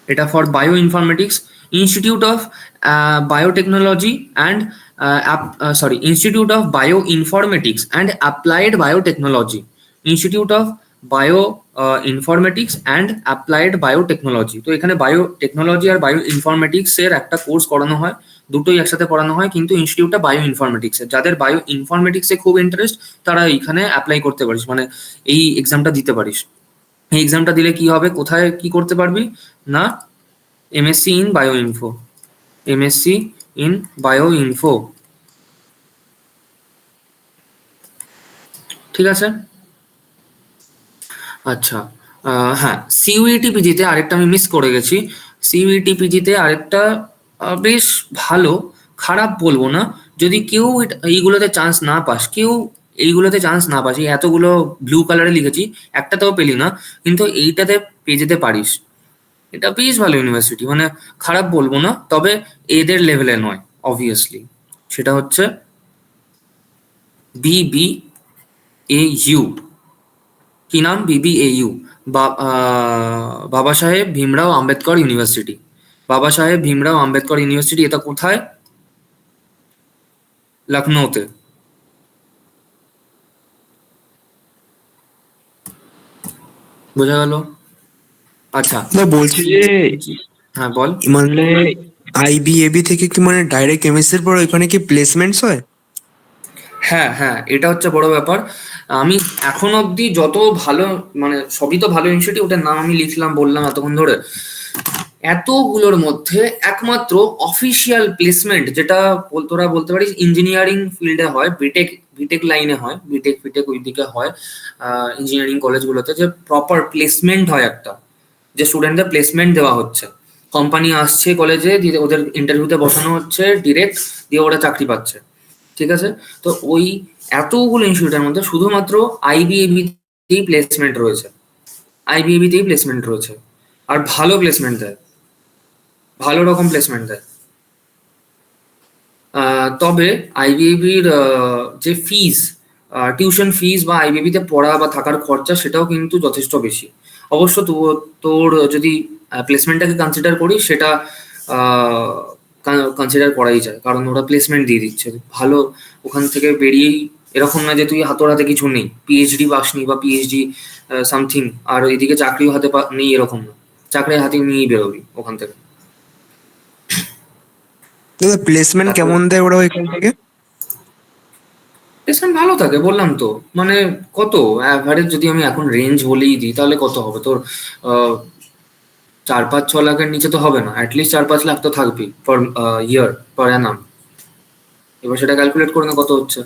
এটা for bio informatics, institute of biotechnology and institute of bio informatics and applied biotechnology, institute of bio informatics and applied biotechnology. তো এখানে বায়োটেকনোলজি আর বায়ো ইনফরমেটিক্স এর একটা কোর্স করানো হয়, দুটোই একসাথে পড়ানো হয়, কিন্তু ইনস্টিটিউটটা বায়ো ইনফরমেটিক্স এর। যাদের বায়ো ইনফরমেটিক্সে খুব ইন্টারেস্ট তারা এইখানে অ্যাপ্লাই করতে পারিস, মানে এই এক্সামটা দিতে পারিস। এই এক্সামটা দিলে কি হবে, কোথায় কি করতে পারবি না, MSc in bio info, MSc in bio info, ঠিক আছে। আচ্ছা, হ্যাঁ, সিইউইটি পিজিতে আরেকটা আমি মিস করে গেছি। সিইউইটি পিজিতে আরেকটা বেশ ভালো, খারাপ বলবো না, যদি কেউ এইগুলোতে চান্স না পাস, কেউ এইগুলোতে চান্স না পাস, এই এতগুলো ব্লু কালারে লিখেছি, একটাতেও পেলি না, কিন্তু এইটাতে পেয়ে যেতে পারিস। এটা বেশ ভালো ইউনিভার্সিটি, মানে খারাপ বলবো না, তবে এদের লেভেলে নয় অবভিয়াসলি। সেটা হচ্ছে BBAU। কি নাম? BBAU, বাবা সাহেব ভীমরাও আম্বেদকর ইউনিভার্সিটি। বাবা সাহেব ভীমরাও আম্বেদকর ইউনিভার্সিটি, এটা কোথায়? লখনৌতে। বোঝা গেল? আচ্ছা, না, বলছি যে হ্যাঁ বল। মানে আইবিএবি থেকে কি মানে ডাইরেক্ট এমএসসির পর ওইখানে কি প্লেসমেন্টস হয়? হ্যাঁ হ্যাঁ, এটা হচ্ছে বড় ব্যাপার। আমি এখন অবধি যত ভালো, মানে সবই তো ভালো ইনস্টিটিউটের নাম আমি লিখলাম, বললাম এতক্ষণ ধরে, এতগুলোর মধ্যে একমাত্র অফিসিয়াল প্লেসমেন্ট যেটা তোরা বলতে পারিস ইঞ্জিনিয়ারিং ফিল্ডে হয়, বিটেক বিটেক লাইনে হয়, বিটেক ফিটেক ওইদিকে হয় ইঞ্জিনিয়ারিং কলেজগুলোতে, যে প্রপার প্লেসমেন্ট হয় একটা, যে স্টুডেন্টদের প্লেসমেন্ট দেওয়া হচ্ছে, কোম্পানি আসছে কলেজে, দিয়ে ওদের ইন্টারভিউতে বসানো হচ্ছে ডিরেক্ট, দিয়ে ওরা চাকরি পাচ্ছে, ঠিক আছে। তো ওই এতগুলো ইনস্টিটিউটের মধ্যে শুধুমাত্র আইবিএবিতেই প্লেসমেন্ট রয়েছে, আইবিএবিতেই প্লেসমেন্ট রয়েছে, আর ভালো প্লেসমেন্ট দেয়, ভালো রকম প্লেসমেন্ট দেয়। তবে আইবিএবির যে ফিস, টিউশন ফিস বা আইবিএবিতে পড়া বা থাকার খরচা, সেটাও কিন্তু যথেষ্ট বেশি। অবশ্য তোর যদি প্লেসমেন্টটাকে কনসিডার করিস, সেটা কনসিডার করাই যায়, কারণ ওরা প্লেসমেন্ট দিয়ে দিচ্ছে ভালো। ওখান থেকে বেরিয়েই এরকম না যে তুই হাতোর হাতে কিছু নেই, পিএইচডি পাসনি বা পিএইচডি সামথিং, আর এদিকে চাকরিও হাতে নেই, এরকম না, চাকরি হাতে নিয়েই বেরোবি ওখান থেকে। দাদা প্লেসমেন্ট কেমন দেয় ওরা ওইখান থেকে? প্লেসমেন্ট ভালো থাকে, বললাম তো, মানে কত অ্যাভারেজ যদি আমি এখন রেঞ্জ বলেই দিই, তাহলে কত হবে তোর? 4-5-6 লাখের নিচে তো হবে না, অ্যাটলিস্ট 4-5 লাখ তো থাকবেই ফর ইয়ার, পার অ্যানাম। এবার সেটা ক্যালকুলেট করে না কত হচ্ছে,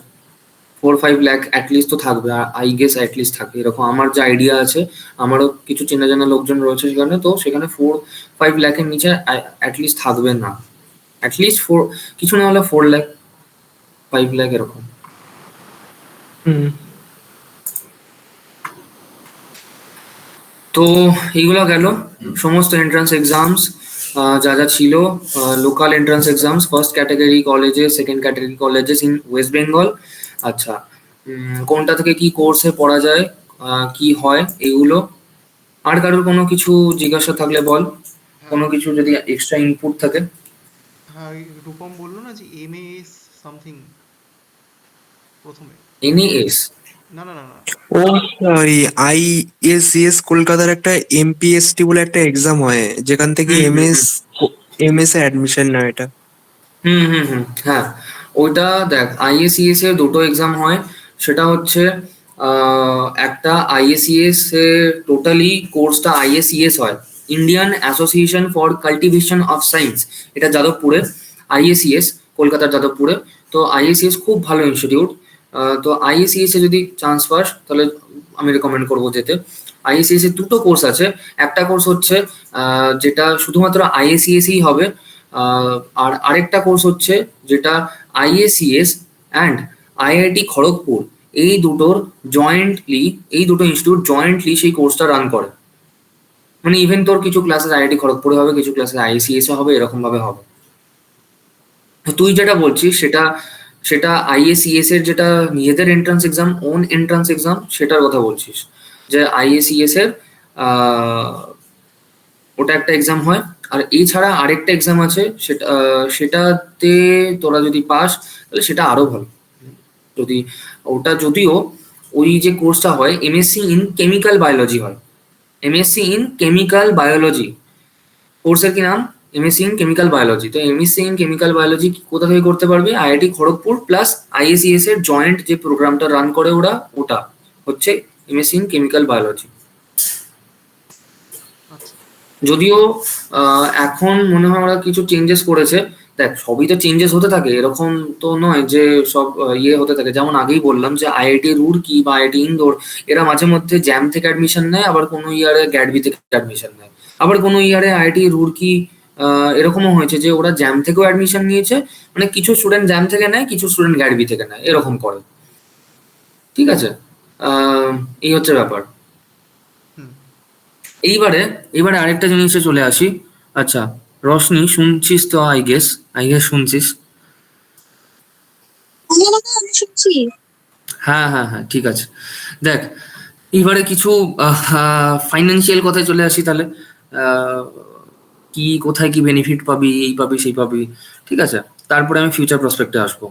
4-5 লাখ অ্যাটলিস্ট তো থাকবে, আই গেস অ্যাটলিস্ট থাকে, এরকম আমার যা আইডিয়া আছে। আমারও কিছু চেনা জানা লোকজন রয়েছে সেখানে, তো সেখানে 4-5 লাখের নিচে অ্যাটলিস্ট থাকবে না, অ্যাটলিস্ট কিছু না হলে 4 লাখ 5 লাখ এরকম। তো এইগুলো গেল সমস্ত এন্ট্রান্স এক্সামস যা যা ছিল, local entrance exams, first category colleges, second category colleges in West Bengal. আচ্ছা, কোনটা থেকে কি কোর্সে পড়া যায়, কি হয়, এগুলো। আর কারোর কোনো কিছু জিজ্ঞাসা থাকলে বল, হ্যাঁ কোনো কিছু যদি এক্সট্রা ইনপুট থাকে। হ্যাঁ, ওই রূপম বললো না যে এমএএস সামথিং প্রথমে। NAS? না না না না, ও ওই আইএসসিএস কলকাতার একটা এমপিএসটি বলে একটা এক্সাম হয়, যেখান থেকে হুম হুম এমএস হুম এমএস এ অ্যাডমিশন নেয় এটা। হুম হুম হুম, হ্যাঁ। ওইটা দেখ, আইএসিএস এর দুটো এক্সাম হয়। সেটা হচ্ছে একটা আইএসিএস এর টোটালি কোর্সটা আইএসিএস হয়, Indian association for cultivation of science, এটা যাদবপুরে, আইএসিএস, কলকাতার যাদবপুরে। তো আইএসিএস খুব ভালো ইনস্টিটিউট। তো আইএসিএস এ যদি চান্স পাস, তাহলে আমি রেকমেন্ড করবো যেতে। আইএসিএস এর দুটো কোর্স আছে, একটা কোর্স হচ্ছে যেটা শুধুমাত্র আইএসিএসই হবে, আর আরেকটা কোর্স হচ্ছে যেটা আইএসিএস অ্যান্ড আইআইটি খড়গপুর, এই দুটোর জয়েন্টলি, এই দুটো ইনস্টিটিউট জয়েন্টলি সেই কোর্সটা রান করে। মানে ইভেন তোর কিছু ক্লাসেস আইআইটি খড়গপুরে হবে, কিছু ক্লাসেস আইএসিএস এ হবে, এরকম ভাবে হবে। তো তুই যেটা বলছিস সেটা সেটা আইএসিএস এর যেটা নিজেদের entrance exam, own entrance exam, সেটার কথা বলছিস, যে আইএসিএস এর ওটা একটা এক্সাম হয়। আর এছাড়া আরেকটা এক্সাম আছে, সেটাতে তোরা যদি পাস, তাহলে সেটা আরো ভালো। যদি ওটা, যদিও ওই যে কোর্সটা হয় এমএসসি ইন কেমিক্যাল বায়োলজি হয়, এমএসসি ইন কেমিক্যাল বায়োলজি। কোর্সের কি নাম? MSc in chemical biology. তো এমএসসি ইন কেমিক্যাল বায়োলজি কোথা থেকে করতে পারবি? আইআইটি খড়গপুর প্লাস আইএসিএস এর জয়েন্ট যে প্রোগ্রামটা রান করে ওরা, ওটা হচ্ছে এমএসসি ইন কেমিক্যাল বায়োলজি। আচ্ছা। যদিও এখন মনে হয় ওরা কিছু চেঞ্জেস করেছে। দেখ, সবই তো চেঞ্জেস হতে থাকে, এরকম তো নয় যে সব ইয়ে হতে থাকে। যেমন আগেই বললাম যে আইআইটি রুড়কি বা আইআইটি ইন্দোর এরা মাঝে মধ্যে জ্যাম থেকে অ্যাডমিশন নেয়, আবার কোনো ইয়ারে গ্যাডবি থেকে অ্যাডমিশন নেয়, আবার কোনো ইয়ারে আইআইটি রুড়কি এরকমও হয়েছে যে ওরা জ্যাম থেকেও অ্যাডমিশন নিয়েছে, মানে কিছু স্টুডেন্ট জ্যাম থেকে নেয়, কিছু স্টুডেন্ট গ্যাডবি থেকে নেয়, এরকম করে। ঠিক আছে, এই হচ্ছে ব্যাপার। হুম। এইবারে আরেকটা জিনিসে চলে আসি। আচ্ছা রশনি, শুনছিস তো? আই গেস শুনছিস। হ্যাঁ দাদা, আমি শুনছি। হ্যাঁ, ঠিক আছে। দেখ, এইবারে কিছু ফাইন্যান্সিয়াল কথায় চলে আসি তাহলে। আহ, কি কোথায় কি বেনিফিট পাবি, এই পাবি সেই পাবি, ঠিক আছে। তারপরে আমি ফিউচার প্রসপেক্টে আসবো।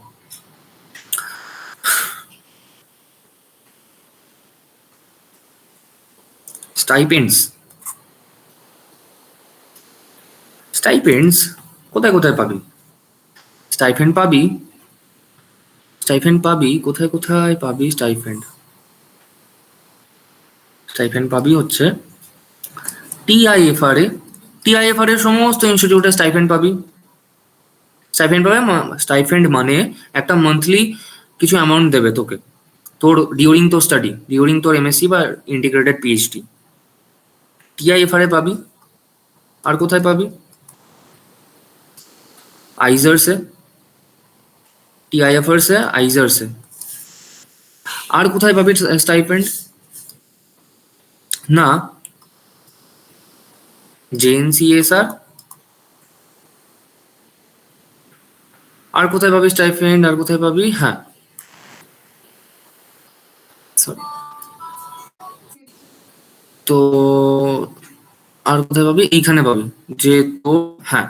স্টাইপেন্ডস, স্টাইপেন্ডস কোথায় কোথায় পাবি? স্টাইপেন্ড পাবি, কোথায় কোথায় পাবি স্টাইপেন্ড? স্টাইপেন্ড পাবি হচ্ছে টিআইএফআর এর সমস্ত ইনস্টিটিউটে স্টাইপেন্ড পাবি। স্টাইপেন্ড মানে একটা মান্থলি কিছু অ্যামাউন্ট দেবে তোকে, তোর ডিউরিং তোর স্টাডি, ডিউরিং তোর এমএসসি বা ইন্টিগ্রেটেড পিএইচডি। টিআইএফআর এ পাবি। আর কোথায় পাবি? আইজার্সে, টিআইএফআরসে, আইজার্সে। আর কোথায় পাবি স্টাইপেন্ড? না, জেএনসিএসআর। আর কোথায় পাবি স্টাইপেন্ড? আর কোথায় পাবি? হ্যাঁ, sorry। তো আর কোথায় পাবি? এইখানে পাবি যে তো, হ্যাঁ,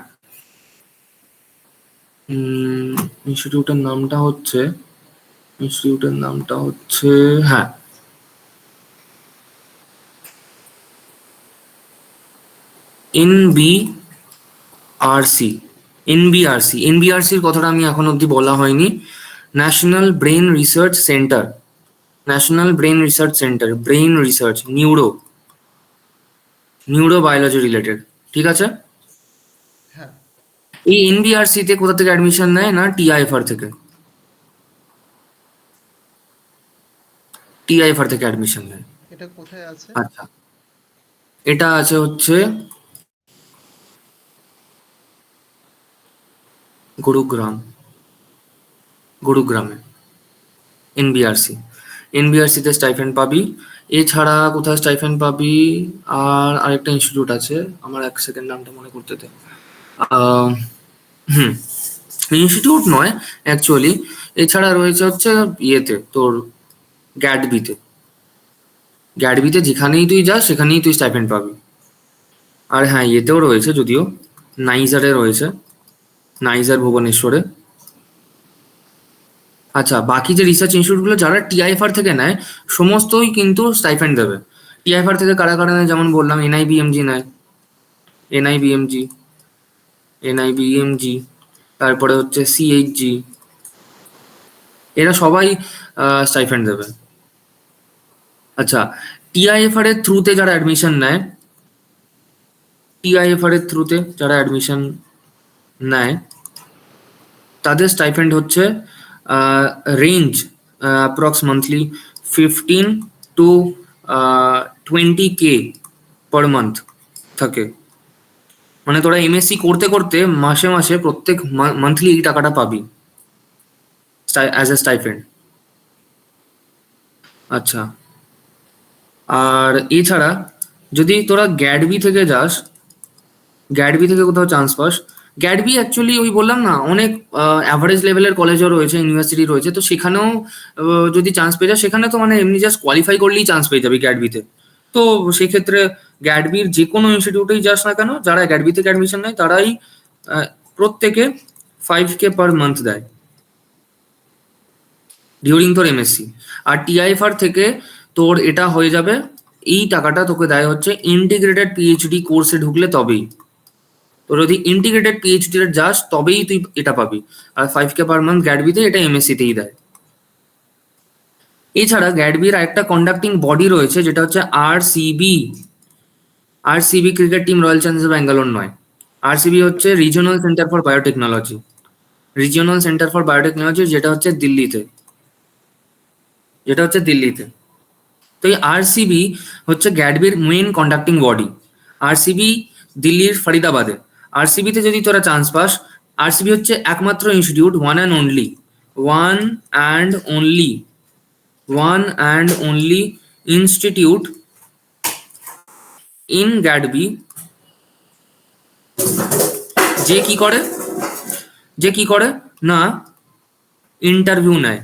ইনস্টিটিউটের নামটা হচ্ছে হ্যাঁ, এনবিআরসি। এনবিআরসির কথাটা আমি এখন অব্দি বলা হয়নি। National brain research centre, brain research, neuro biology related, ঠিক আছে। হ্যাঁ। এই এনবিআরসি তে কোথা থেকে অ্যাডমিশন নেয়? না, টিআইএফআর থেকে। অ্যাডমিশন নেয়। এটা কোথায় আছে? আচ্ছা, এটা আছে হচ্ছে গুরুগ্রামে এনবিআরসি তে স্টাইফেন্ড পাবি। এছাড়া কোথায় স্টাইফেন্ড পাবি? আর আরেকটা ইনস্টিটিউট আছে, আমার এক সেকেন্ড নামটা মনে করতে দে। আহ, হুম ইনস্টিটিউট নয় অ্যাকচুয়ালি। এছাড়া রয়েছে হচ্ছে ইয়েতে তোর গ্যাডবিতে যেখানেই তুই যাস সেখানেই তুই স্টাইপেন্ড পাবি। আর হ্যাঁ, ইয়েতেও রয়েছে, যদিও নাইজারে রয়েছে, নাইজার ভুবনেশ্বরে। আচ্ছা, বাকি যে রিসার্চ ইনস্টিটিউটগুলো যারা টিআইএফআর থেকে নেয় সমস্তই কিন্তু স্টাইপেন্ড দেবে। টিআইএফআর থেকে কারা কারা নেয় যেমন বললাম, এনআইবিএমজি নেয়, এনআইবিএমজি, তারপরে হচ্ছে সিএইচজি, এরা সবাই স্টাইপেন্ড দেবে। আচ্ছা, টিআইএফআর এর থ্রুতে যারা অ্যাডমিশন নেয় তাদের স্টাইপেন্ড হচ্ছে range approx monthly 15 to 20K per month থাকে। মানে তোরা এমএসসি করতে করতে মাসে মাসে প্রত্যেক মান্থলি এই টাকাটা পাবি অ্যাজ এ স্টাইপেন্ড। আচ্ছা, আর এছাড়া যদি তোরা গ্যাডবি থেকে কোথাও চান্স পাস, গ্যাডবি অ্যাকচুয়ালি ওই বললাম না অনেক অ্যাভারেজ লেভেলের কলেজও রয়েছে, ইউনিভার্সিটি রয়েছে, তো সেখানেও যদি চান্স পেয়ে যাস সেখানে তো মানে এমনি জাস্ট কোয়ালিফাই করলেই চান্স পেয়ে যাবি গ্যাডবিতে। তো সেক্ষেত্রে গ্যাডবির যে কোনো ইনস্টিটিউটেই যাস না কেন, যারা গ্যাডবি থেকে অ্যাডমিশন নেয় তারাই প্রত্যেকে 5K পার মান্থ দেয়। ডিউরিং তোর এমএসসি। আর টিআইএফআর থেকে তোর এটা হয়ে যাবে, এই টাকাটা তোকে দেয় হচ্ছে ইন্টিগ্রেটেড পিএইচডি কোর্সে ঢুকলে তবেই। তোর যদি ইন্টিগ্রেটেড পিএইচডি যাস তবেই তুই এটা পাবি। আর 5K পার মান্থ গ্যাডবিতে, এটা এমএসসিতেই দেয়। এছাড়া গ্যাডবির একটা কন্ডাক্টিং বডি রয়েছে যেটা হচ্ছে RCB. RCB cricket team, royal Challengers Bangalore নয়। আরসিবি হচ্ছে regional centre for biotechnology. Regional centre for biotechnology যেটা হচ্ছে দিল্লিতে, তো এই আরসিবি হচ্ছে গ্যাডবির মেইন কন্ডাক্টিং বডি। আরসিবি দিল্লির ফরিদাবাদে। আরসিবিতে যদি তোরা চান্স পাস, আরসিবি হচ্ছে একমাত্র institute, one and only institute in GAT B যে কি করে না ইন্টারভিউ নেয়,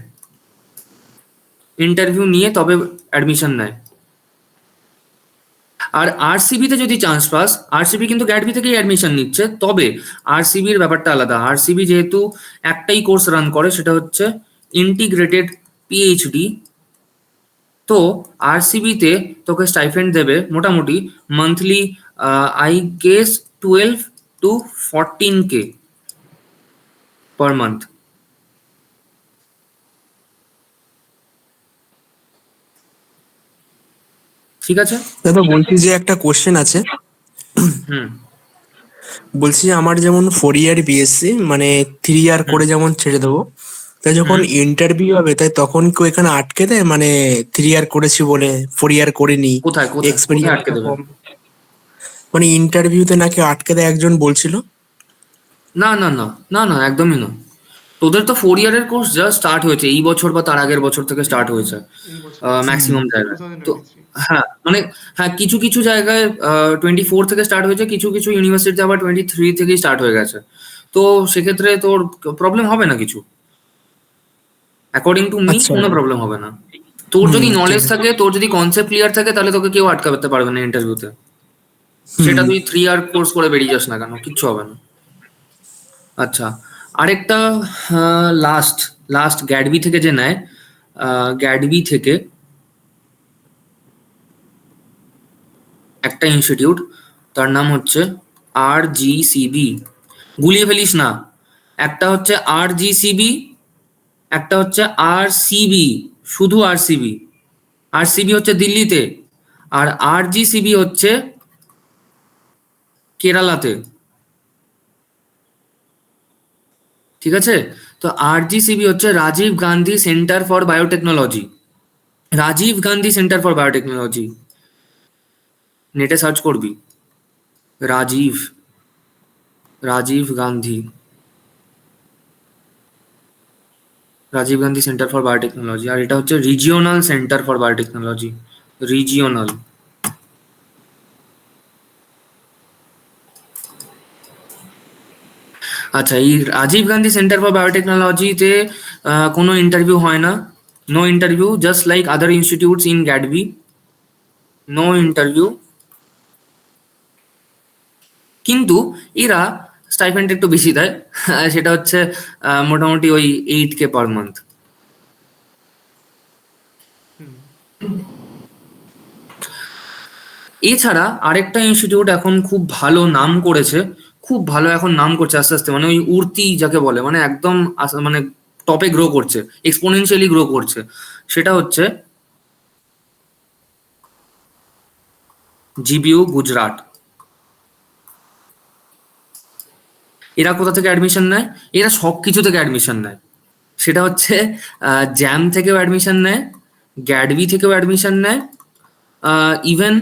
ইন্টারভিউ নিয়ে তবে অ্যাডমিশন নেয়। আর আরসিবিতে যদি চান্স পাস, আরসিবি কিন্তু গ্যাডবি থেকেই অ্যাডমিশন নিচ্ছে, তবে আরসিবির ব্যাপারটা আলাদা। আরসিবি যেহেতু একটাই কোর্স রান করে, সেটা হচ্ছে ইন্টিগ্রেটেড পিএইচডি, তো আরসিবিতে তোকে স্টাইফেন্ড দেবে মোটামুটি monthly, I guess 12 to 14K per month. ঠিক আছে? দাদা বলছি যে একটা কোশ্চেন আছে, হুম বলছি যে আমার যেমন 4 ইয়ার বিএসসি মানে 3 ইয়ার করে যেমন ছেড়ে দেবো, তাই যখন ইন্টারভিউ হবে তাই তখন কেউ এখানে আটকে দেয়, মানে 3 ইয়ার করেছি বলে 4 ইয়ার করিনি, কোথায় এক্সপিরিয়েন্স আটকে দেবে? মানে ইন্টারভিউতে নাকি আটকে দেয় একজন বলছিল। না না না না না, একদমই না। তোদের তো 4 ইয়ারের কোর্স জাস্ট স্টার্ট হয়েছে এই বছর বা তার আগের বছর থেকে স্টার্ট হয়েছে এই বছর ম্যাক্সিমাম জায়গায়। তো 2023 হ্যাঁ মানে, হ্যাঁ কিছু কিছু জায়গায় 24 থেকে স্টার্ট হয়েছে, কিছু কিছু ইউনিভার্সিটিতে আবার 23 থেকেই স্টার্ট হয়ে গেছে। তো সেক্ষেত্রে তোর প্রবলেম হবে না কিছু, অ্যাকর্ডিং টু মি আচ্ছা। কোনো প্রবলেম হবে না। তোর যদি ঠিক নলেজ আছে। থাকে, তোর যদি কনসেপ্ট ক্লিয়ার থাকে, তাহলে তোকে কেউ আটকাতে পারবে না ইন্টারভিউতে। সেটা তুই 3 ইয়ার কোর্স করে বেরিয়ে যাস না কেন, কিচ্ছু হবে না। আচ্ছা, আরেকটা লাস্ট গ্যাডবি থেকে যে নেয়, গ্যাডবি থেকে একটা ইনস্টিটিউট, তার নাম হচ্ছে RGCB। গুলিয়ে ফেলিস না, একটা হচ্ছে RGCB, একটা হচ্ছে RCB, শুধু RCB। RCB হচ্ছে দিল্লিতে, আর RGCB হচ্ছে কেরালাতে। ঠিক আছে? তো RGCB হচ্ছে Rajiv Gandhi centre for biotechnology. Rajiv Gandhi centre for biotechnology, নেটে সার্চ করবি Rajiv Gandhi, Rajiv Gandhi centre for biotechnology. আর এটা হচ্ছে regional centre for biotechnology, regional. আচ্ছা, এই রাজীব গান্ধী সেন্টার ফর বায়োটেকনোলজিতে কোনো ইন্টারভিউ হয় না, no interview, just like other institutes in GATB, no interview. কিন্তু এরা স্টাইপেন্ড একটু বেশি দেয়, সেটা হচ্ছে মোটামুটি ওই 8K পার মান্থ। এছাড়া আরেকটা ইনস্টিটিউট এখন খুব ভালো নাম করেছে, খুব ভালো এখন নাম করছে আস্তে আস্তে, মানে ওই উড়তি যাকে বলে, মানে একদম মানে টপে গ্রো করছে, এক্সপোনেনশিয়ালি গ্রো করছে, সেটা হচ্ছে জিবিইউ গুজরাট। এরা কোথা থেকে অ্যাডমিশন নেয়? এরা সব কিছু থেকে অ্যাডমিশন নেয়। সেটা হচ্ছে জ্যাম থেকেও অ্যাডমিশন নেয়, গ্যাডবি থেকেও অ্যাডমিশন নেয়, ইভেন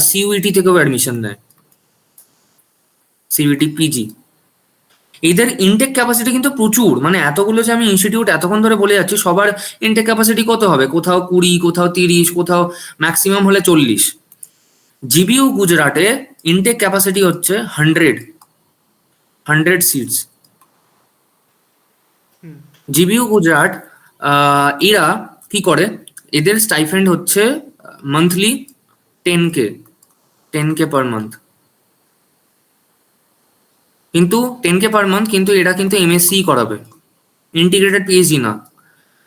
সিইউইটি থেকেও অ্যাডমিশন নেয়, সিইউইটি পিজি। এদের ইনটেক ক্যাপাসিটি কিন্তু প্রচুর, মানে এতগুলো যে আমি ইনস্টিটিউট এতক্ষণ ধরে বলে যাচ্ছি, সবার ইনটেক ক্যাপাসিটি কত হবে? কোথাও 20, কোথাও 30, কোথাও ম্যাক্সিমাম হলে 40। জিবিইউ গুজরাটে ইনটেক ক্যাপাসিটি হচ্ছে 100 সিটস। জিবিইউ গুজরাট এরা কি করে, এদের স্টাইফেন্ড হচ্ছে মান্থলি 10K পার মান্থ, কিন্তু 10K পার মান্থ, কিন্তু এরা কিন্তু এমএসসি করাবে, ইন্টিগ্রেটেড পিএইচডি না।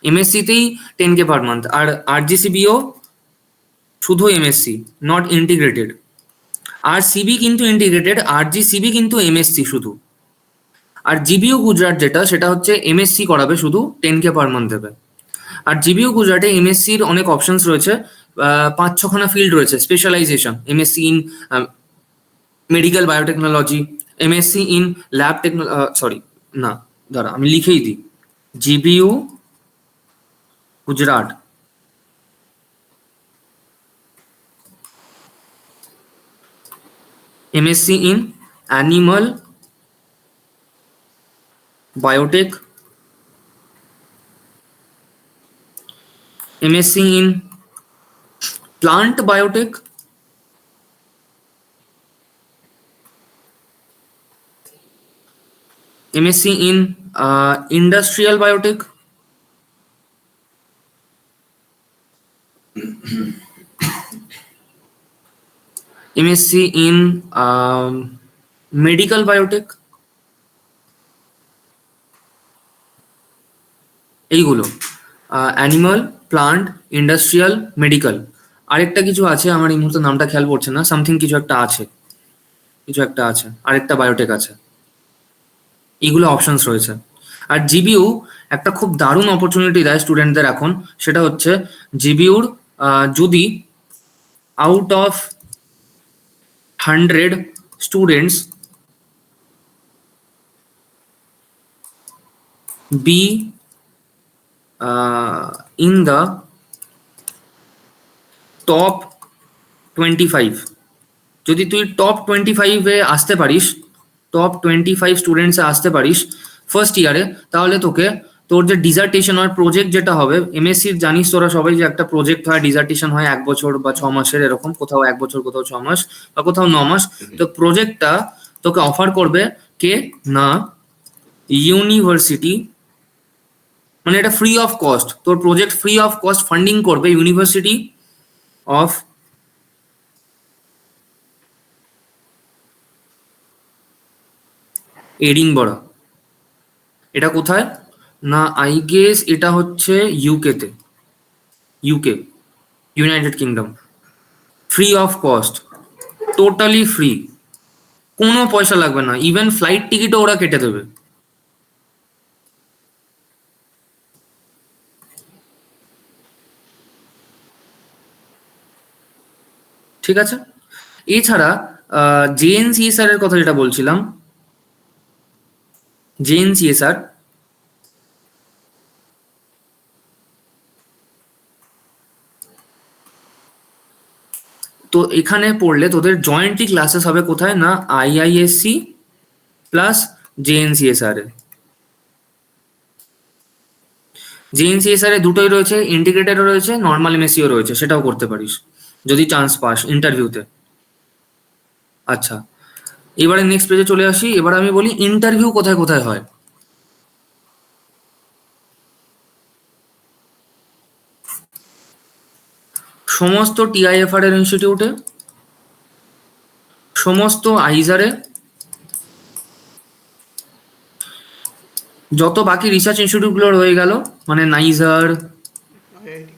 এমএসসিতেই 10K পার মান্থ, আর আরজিসিবিও শুধু এমএসসি, নট ইন্টিগ্রেটেড। আর সিবি কিন্তু ইন্টিগ্রেটেড, আরজিসিবি কিন্তু এমএসসি শুধু। আর জিবিইউ গুজরাট যেটা, সেটা হচ্ছে এমএসসি করাবে শুধু, 10K পার মান্থ দেবে। আর জিবিইউ গুজরাটে এমএসসির অনেক অপশনস রয়েছে, 5-6খানা ফিল্ড রয়েছে specialisation, MSc in medical biotechnology, MSc in lab technology, sorry না দাঁড়া আমি লিখেই দিই, GBU Gujarat, MSc in animal biotech, MSc in plant biotech, MSc in industrial biotech, MSc in medical biotech, এইগুলো অ্যানিমাল, প্লান্ট, ইন্ডাস্ট্রিয়াল, মেডিকেল। আরেকটা কিছু আছে, আমার এই মুহূর্তে নামটা খেয়াল পড়ছে না, সামথিং কিছু একটা আছে, আরেকটা বায়োটেক আছে। এইগুলো অপশনস রয়েছে। আর জিবিইউ একটা খুব দারুণ অপরচুনিটি দেয় স্টুডেন্টদের এখন, সেটা হচ্ছে জিবিইউর যদি out of 100 students be in the top 25, যদি তুই টপ 25-এ আসতে পারিস, টপ 25 স্টুডেন্টসে আসতে পারিস ফার্স্ট ইয়ারে, তাহলে তোর যে ডিজার্টেশন আর প্রজেক্ট যেটা হবে, এমএসসির জানিস তোরা সবাই যে একটা প্রজেক্ট হয়, ডিজার্টেশন হয় 1 বছর বা 6 মাসের, এরকম কোথাও 1 বছর, কোথাও 6 মাস বা কোথাও 9 মাস। তো প্রজেক্টটা তোকে অফার করবে কে না, ইউনিভার্সিটি, মানে এটা ফ্রি অফ কস্ট, তোর project free of cost funding করবে ইউনিভার্সিটি অফ এডিনবরা। এটা কোথায় না, আই গেস এটা হচ্ছে ইউকেতে, UK, United kingdom. Free of cost, totally free, কোনো পয়সা লাগবে না, ইভেন ফ্লাইট টিকিটও ওরা কেটে দেবে। ঠিক আছে। এছাড়া জেএনসিএসআর এর কথা যেটা বলছিলাম, জেএনসিএসআর তো এখানে পড়লে তোদের জয়েন্টলি ক্লাসেস হবে কোথায় না, আইআইএসসি প্লাস জেএনসিএসআর এ। জেএনসিএসআর এ দুটোই রয়েছে, ইন্টিগ্রেটেডও রয়েছে, নর্মাল এমএসসিও রয়েছে, সেটাও করতে পারিস যদি চান্স পাস ইন্টারভিউতে। আচ্ছা, এবারে নেক্সট পেজে চলে আসি। এবার আমি বলি ইন্টারভিউ কোথায় কোথায় হয়। সমস্ত টিআইএফআর এর ইনস্টিটিউটে, সমস্ত আইজারে, যত বাকি রিসার্চ ইনস্টিটিউটগুলো রয়ে গেল, মানে নাইজার, আইআইটি।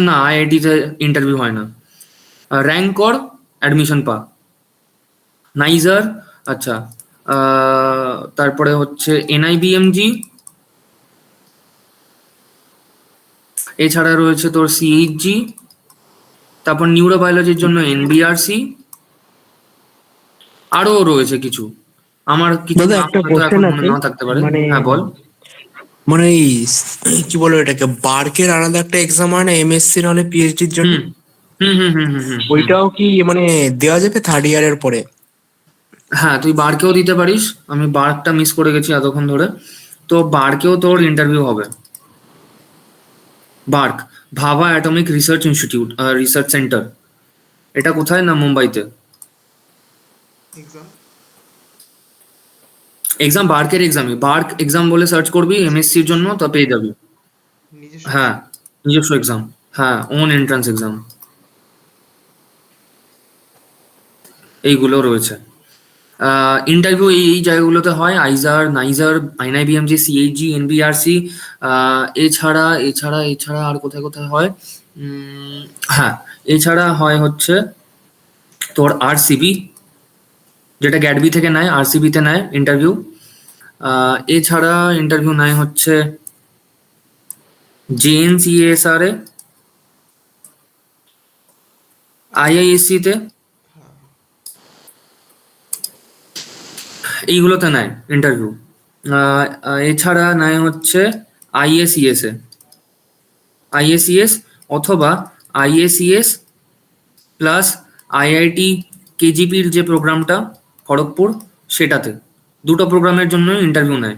না আইআইটিতে ইন্টারভিউ হয় না, র্যাঙ্ক কর অ্যাডমিশন পা, নাইজার, আচ্ছা, তারপরে হচ্ছে এনআইবিএমজি, এছাড়া রয়েছে তোর সিএইচজি, তারপর নিউরোবায়োলজির জন্য এনবিআরসি, আরো রয়েছে কিছু, আমার কিছু দাদা নাম একটা হয়তো কোশ্চেন এখন মনে আছে, নাও থাকতে পারে। মানে হ্যাঁ বল। মানে এই কি বলবো এটাকে, বার্কের আলাদা একটা এক্সাম হয় না এমএসসি নাহলে পিএইচডির জন্য, হুম হুম হুম হুম হুম হুম হুম। ওইটাও কি মানে দেওয়া যাবে থার্ড ইয়ারের পরে? হ্যাঁ তুই বারকেও দিতে পারিস, আমি বার্কটা মিস করে গেছি এতক্ষণ ধরে, তো বার্কেও তোর ইন্টারভিউ হবে। BARC, Bhabha Atomic Research Institute, Research Centre, এটা কোথায় না মুম্বাইতে। এক্সাম এক্সাম বার্কের এক্সামই, বার্ক এক্সাম বলে সার্চ করবি এমএসসির জন্য, তো পেয়ে যাবি। নিজস্ব হ্যাঁ নিজস্ব এক্সাম, হ্যাঁ ওন এন্ট্রান্স এক্সাম, এইগুলো রয়েছে। ইন্টারভিউ এই এই জায়গাগুলোতে হয়, আইজার, নাইজার, আইনআইবিএমজি, সিএইচজি, এনবিআরসি। এছাড়া এছাড়া এছাড়া আর কোথায় কোথায় হয়? উম, হ্যাঁ, এছাড়া হয় হচ্ছে তোর আরসিবি, যেটা গ্যাডবি থেকে নেয়, আরসিবি তে নেয় ইন্টারভিউ। এছাড়া ইন্টারভিউ নেয় হচ্ছে জেএনসিএসআর এ, আইআইএসসি তে, হ্যাঁ এইগুলোতে নেয় ইন্টারভিউ। এছাড়া নেয় হচ্ছে আইএসিএস এ, আইএসিএস অথবা আইএসিএস প্লাস আইআইটি কেজিপির যে প্রোগ্রামটা খড়গপুর, সেটাতে দুটো প্রোগ্রামের জন্য ইন্টারভিউ নেয়।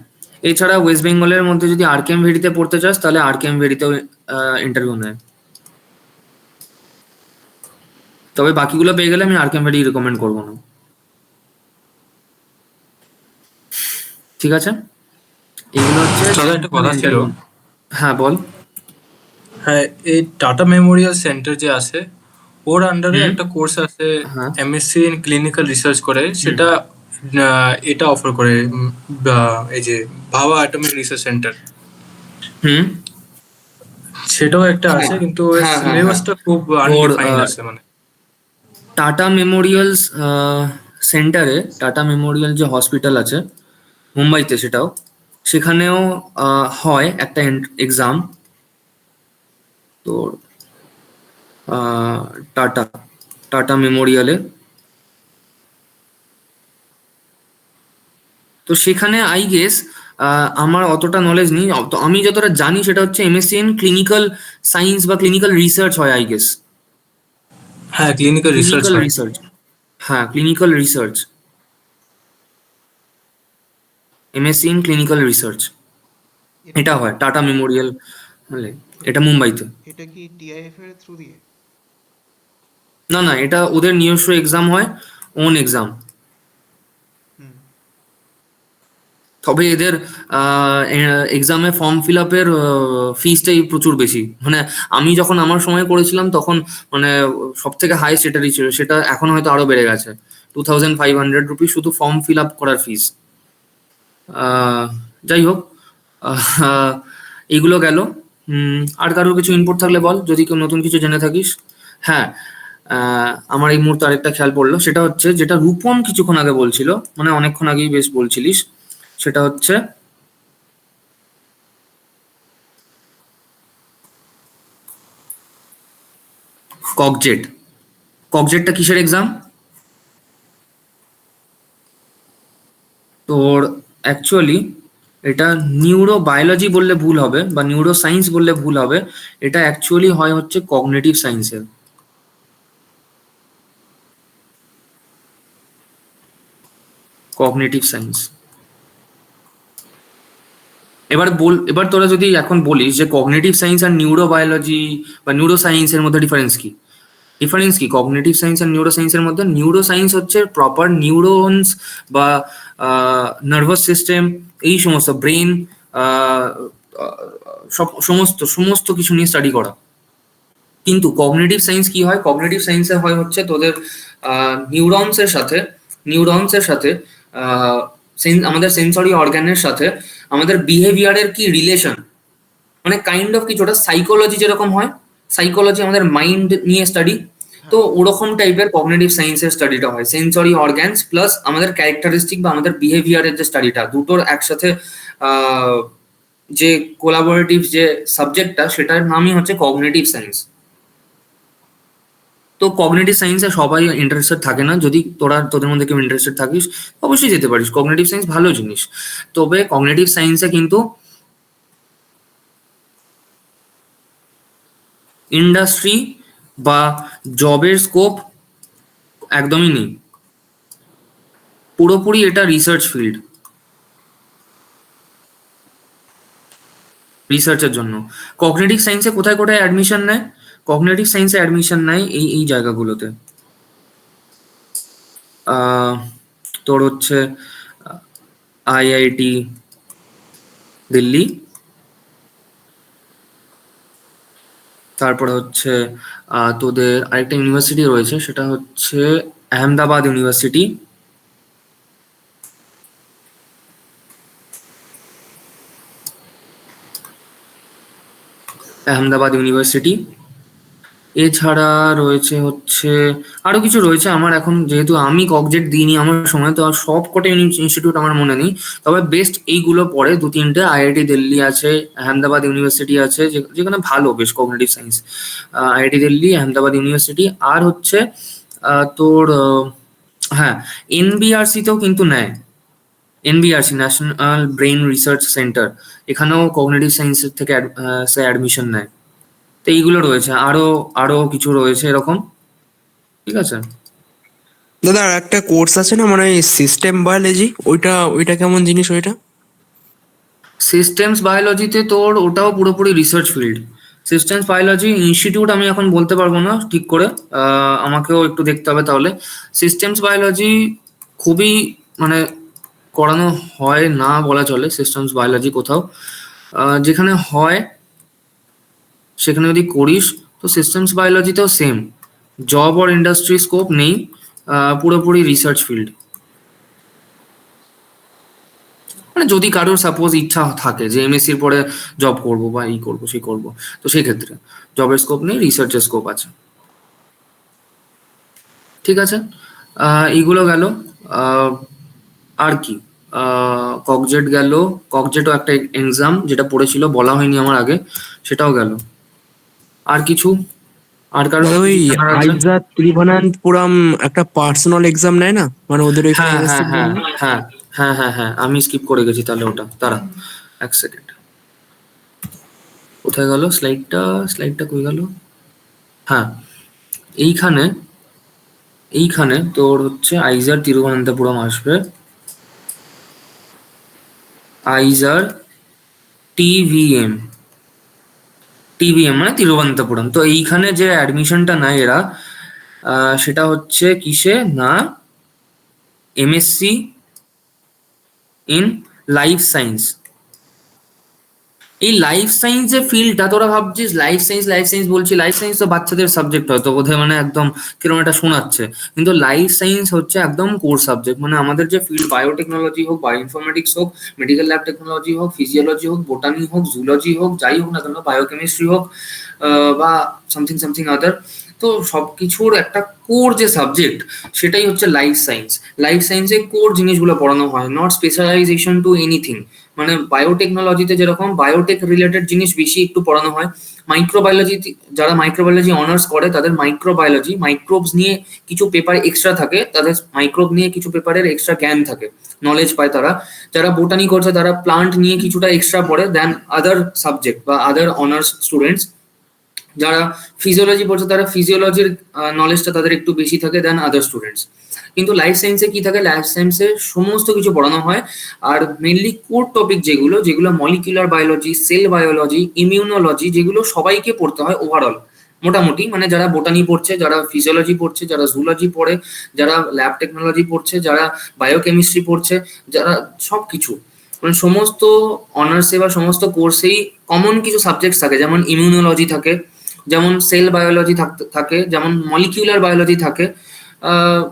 এছাড়া ওয়েস্ট বেঙ্গলের মধ্যে যদি আরকেএম ভেরিতে পড়তে চাস তাহলে আরকেএম ভেরিতেও ইন্টারভিউ নেয়। তবে বাকিগুলো পেয়ে গেলে আমি আরকেএম ভেরি রেকমেন্ড করবো না। ঠিক আছে, এগুলো হচ্ছে দাদা একটা কথা ছিল, হ্যাঁ বল। হ্যাঁ এই টাটা মেমোরিয়াল সেন্টার যে আছে ওর আন্ডারে হুম। একটা কোর্স আছে হ্যাঁ। এমএসসি ইন ক্লিনিক্যাল রিসার্চ করে, সেটা এটা অফার করে এই যে ভাবা অ্যাটমিক রিসার্চ সেন্টার, হুম। সেটাও একটা হ্যাঁ, আছে, কিন্তু হ্যাঁ, হ্যাঁ, হ্যাঁ। সিলেবাসটা খুব আনডিফাইন্ড আছে মানে। টাটা মেমোরিয়ালস সেন্টারে, টাটা মেমোরিয়াল যে হসপিটাল আছে মুম্বাইতে, সেটাও সেখানেও হয় একটা এক্সাম তোর আহ, টাটা টাটা মেমোরিয়ালে। তো সেখানে আই গেস, আমার অতটা নলেজ নেই, তো আমি যতটা জানি সেটা হচ্ছে এমএসসি ইন ক্লিনিক্যাল সায়েন্স বা ক্লিনিক্যাল রিসার্চ হয় আই গেস। হ্যাঁ ক্লিনিক্যাল রিসার্চ ক্লিনিক্যাল হয়। রিসার্চ, হ্যাঁ clinical research, MSc in clinical research এটা এটা হয় টাটা মেমোরিয়াল হলে। এটা মুম্বাইতে। এটা কি টিআইএফ এর থ্রু দিয়ে? না না, এটা ওদের নিজস্ব এক্সাম হয়, ওন এক্সাম। হুম তবে এদের এক্সামে ফর্ম ফিল আপের ফিসটাই প্রচুর বেশি। মানে আমি যখন আমার সময় করেছিলাম তখন মানে সব থেকে হাই সেটারই ছিল, সেটা এখন হয়তো আরো বেড়ে গেছে, 2500 রুপিস শুধু ফর্ম ফিল আপ করার ফিস। যাই হোক, আহ, এইগুলো গেল। আর কারোর কিছু ইনপুট থাকলে বল, যদি কেউ নতুন কিছু জেনে থাকিস। হ্যাঁ, আমার এই মুহূর্তে আরেকটা খেয়াল পড়লো, সেটা হচ্ছে যেটা রূপম কিছুক্ষণ আগে বলছিল, মানে অনেকক্ষণ আগেই বেশ বলছিলিস, সেটা হচ্ছে ককজেট। ককজেটটা কিসের এক্সাম? তোর অ্যাকচুয়ালি এটা নিউরো বায়োলজি বললে ভুল হবে বা নিউরো সায়েন্স বললে ভুল হবে, এটা অ্যাকচুয়ালি হয় হচ্ছে কগনিটিভ সায়েন্সের। Cognitive science. এবার তোরা যদি এখন বলিস যে কগনিটিভ সায়েন্স আর নিউরো বায়োলজি বা নিউরো সায়েন্সের মধ্যে ডিফারেন্স কি? ডিফারেন্স কি কগনিটিভ সায়েন্স আর নিউরো সায়েন্সের মধ্যে? নিউরো সায়েন্স হচ্ছে প্রপার নিউরনস বা নার্ভাস সিস্টেম, এই সমস্ত ব্রেন, সব সমস্ত সমস্ত কিছু নিয়ে স্টাডি করা। কিন্তু কগনিটিভ সায়েন্স কি হয়? কগনিটিভ সায়েন্সে হয় হচ্ছে তোদের নিউরনসের সাথে, নিউরনসের সাথে আমাদের সেন্সরি অর্গানের সাথে আমাদের বিহেভিয়ারের কি রিলেশন, মানে কাইন্ড অফ কিছুটা সাইকোলজি যেরকম হয়, সাইকোলজি আমাদের মাইন্ড নিয়ে স্টাডি, তো হ্যাঁ ওরকম টাইপের কগনিটিভ সায়েন্সের স্টাডিটা হয়। সেন্সরি অর্গানস প্লাস আমাদের ক্যারেক্টারিস্টিক বা আমাদের বিহেভিয়ারের যে স্টাডিটা, দুটোর একসাথে যে কোলাবোরেটিভ যে সাবজেক্টটা, সেটার নামই হচ্ছে কগনিটিভ সায়েন্স। তো কগনিটিভ সায়েন্সে সবাই ইন্টারেস্টেড থাকে না, যদি তোদের মধ্যে কেউ ইন্টারেস্টেড থাকিস অবশ্যই যেতে পারিস, কগনিটিভ সায়েন্স ভালো জিনিস। তবে কগনিটিভ সায়েন্সে কিন্তু ইন্ডাস্ট্রি বা জবের স্কোপ একদমই নেই, পুরোপুরি এটা রিসার্চ ফিল্ড, রিসার্চের জন্য। কগনিটিভ সায়েন্সে কোথায় কোথায় অ্যাডমিশন নেয়? কগনিটিভ সায়েন্সে অ্যাডমিশন নেয় এই এই জায়গাগুলোতে, তোর হচ্ছে আইআইটি দিল্লি, তারপরে হচ্ছে তোদের আরেকটা ইউনিভার্সিটি রয়েছে, সেটা হচ্ছে আহমেদাবাদ ইউনিভার্সিটি, আহমেদাবাদ ইউনিভার্সিটি। এছাড়া রয়েছে হচ্ছে আরো কিছু রয়েছে, আমার এখন যেহেতু আমি কগজেট দিইনি আমার সময়, তো আর সব কটা ইনস্টিটিউট আমার মনে নেই। তবে বেস্ট এইগুলো পড়ে দু তিনটে, আইআইটি দিল্লি আছে, আহমেদাবাদ ইউনিভার্সিটি আছে, যেখানে ভালো বেশ cognitive science. IIT Delhi, Ahmedabad university, আর হচ্ছে তোর হ্যাঁ, এনবিআরসি তেও কিন্তু নেয়। NBRC, national brain research centre, এখানেও কগনিটিভ সায়েন্সের থেকে সে অ্যাডমিশন নেয়। তো এইগুলো রয়েছে, আরো আরো কিছু রয়েছে এরকম। ঠিক আছে। দাদা আর একটা কোর্স আছে না মানে সিস্টেম বায়োলজি, ওইটা ওইটা কেমন জিনিস ওইটা? সিস্টেমস বায়োলজিতে তোর ওটাও পুরোপুরি research field. Systems biology institute আমি এখন বলতে পারবো না ঠিক করে, আমাকেও একটু দেখতে হবে তাহলে। সিস্টেমস বায়োলজি খুবই মানে করানো হয় না বলা চলে সিস্টেমস বায়োলজি কোথাও, যেখানে হয় সেখানে যদি করিস, তো সিস্টেমস বায়োলজিতেও সেম জব আর ইন্ডাস্ট্রি স্কোপ নেই, পুরোপুরি রিসার্চ ফিল্ড। মানে যদি কারোর সাপোজ ইচ্ছা থাকে যে এমএসসির পরে জব করব বা এই করব সেই করব, তো সেই ক্ষেত্রে জবের স্কোপ নেই, রিসার্চের স্কোপ আছে। ঠিক আছে, এইগুলো গেল। আহ, আর কি, ককজেট গেল। ককজেটও একটা এক্সাম যেটা পড়েছিল বলা হয়নি আমার আগে, সেটাও গেল। আর কিছু, আর কারো দাদা ওই কিছু জানার আছে? আইজার ত্রিভানান্তপুরম একটা পার্সোনাল এক্সাম নেয় না মানে ওদের ওইখানে হ্যাঁ হ্যাঁ এমএসসি? হ্যাঁ হ্যাঁ হ্যাঁ হ্যাঁ হ্যাঁ, আমি স্কিপ করে গেছি তাহলে ওটা, তারা এক সেকেন্ড, কোথায় গেল স্লাইডটা? স্লাইডটা কই গেল? হ্যাঁ, এইখানে এইখানে তোর হচ্ছে আইজার তিরুবনন্তপুরম আসবে, আইজার টিভিএম। টিভিএম মানে তিরুবনন্তপুরম। তো এইখানে যে অ্যাডমিশনটা নেয় এরা, সেটা হচ্ছে কিসে না, এমএসসি ইন লাইফ সায়েন্স। এই লাইফ সায়েন্স যে ফিল্ডটা, তোরা ভাবছিস লাইফ সায়েন্স লাইফ সায়েন্স বলছি, লাইফ সায়েন্স তো বাচ্চাদের সাবজেক্ট হয়তো বোধহয়, মানে একদম কিরকম একটা শোনাচ্ছে, কিন্তু লাইফ সায়েন্স হচ্ছে একদম কোর সাবজেক্ট। মানে আমাদের যে ফিল্ড, বায়োটেকনোলজি হোক, বায়ো ইনফরমেটিক্স হোক, মেডিকেল ল্যাব টেকনোলজি হোক, ফিজিওলজি হোক, বোটানি হোক, জুলজি হোক, যাই হোক না কেন, বায়োকেমিস্ট্রি হোক, বা সামথিং সামথিং আদার, তো সবকিছুর একটা কোর যে সাবজেক্ট সেটাই হচ্ছে লাইফ সায়েন্স। লাইফ সায়েন্সে কোর জিনিসগুলো পড়ানো হয়, নট স্পেশালাইজেশন টু এনিথিং। মানে বায়োটেকনোলজিতে যেরকম বায়োটেক রিলেটেড জিনিস বেশি একটু পড়ানো হয়, মাইক্রোবায়োলজি, যারা মাইক্রোবায়োলজি অনার্স করে তাদের মাইক্রোবায়োলজি, মাইক্রোবস নিয়ে কিছু পেপার এক্সট্রা থাকে, তাদের মাইক্রোব নিয়ে কিছু পেপারের এক্সট্রা জ্ঞান থাকে, নলেজ পায় তারা। যারা বোটানি করছে তারা প্লান্ট নিয়ে কিছুটা এক্সট্রা পড়ে দেন আদার সাবজেক্ট বা আদার অনার্স স্টুডেন্টস। যারা ফিজিওলজি পড়ছে তারা ফিজিওলজির নলেজটা তাদের একটু বেশি থাকে দেন আদার স্টুডেন্টস। কিন্তু লাইফ সায়েন্সে কি থাকে, লাইফ সায়েন্সে সমস্ত কিছু পড়ানো হয়, আর মেনলি কোর টপিক যেগুলো যেগুলো molecular biology, sell biology, immunology, যেগুলো সবাইকে পড়তে হয় ওভারঅল মোটামুটি। মানে যারা বোটানি পড়ছে, যারা ফিজিওলজি পড়ছে, যারা জুলজি পড়ে, যারা ল্যাব টেকনোলজি পড়ছে, যারা বায়োকেমিস্ট্রি পড়ছে, যারা সবকিছু, মানে সমস্ত অনার্সে বা সমস্ত কোর্সেই কমন কিছু সাবজেক্টস থাকে, যেমন ইমিউনোলজি থাকে, যেমন সেল বায়োলজি থাকে, যেমন মলিকিউলার বায়োলজি থাকে, আহ,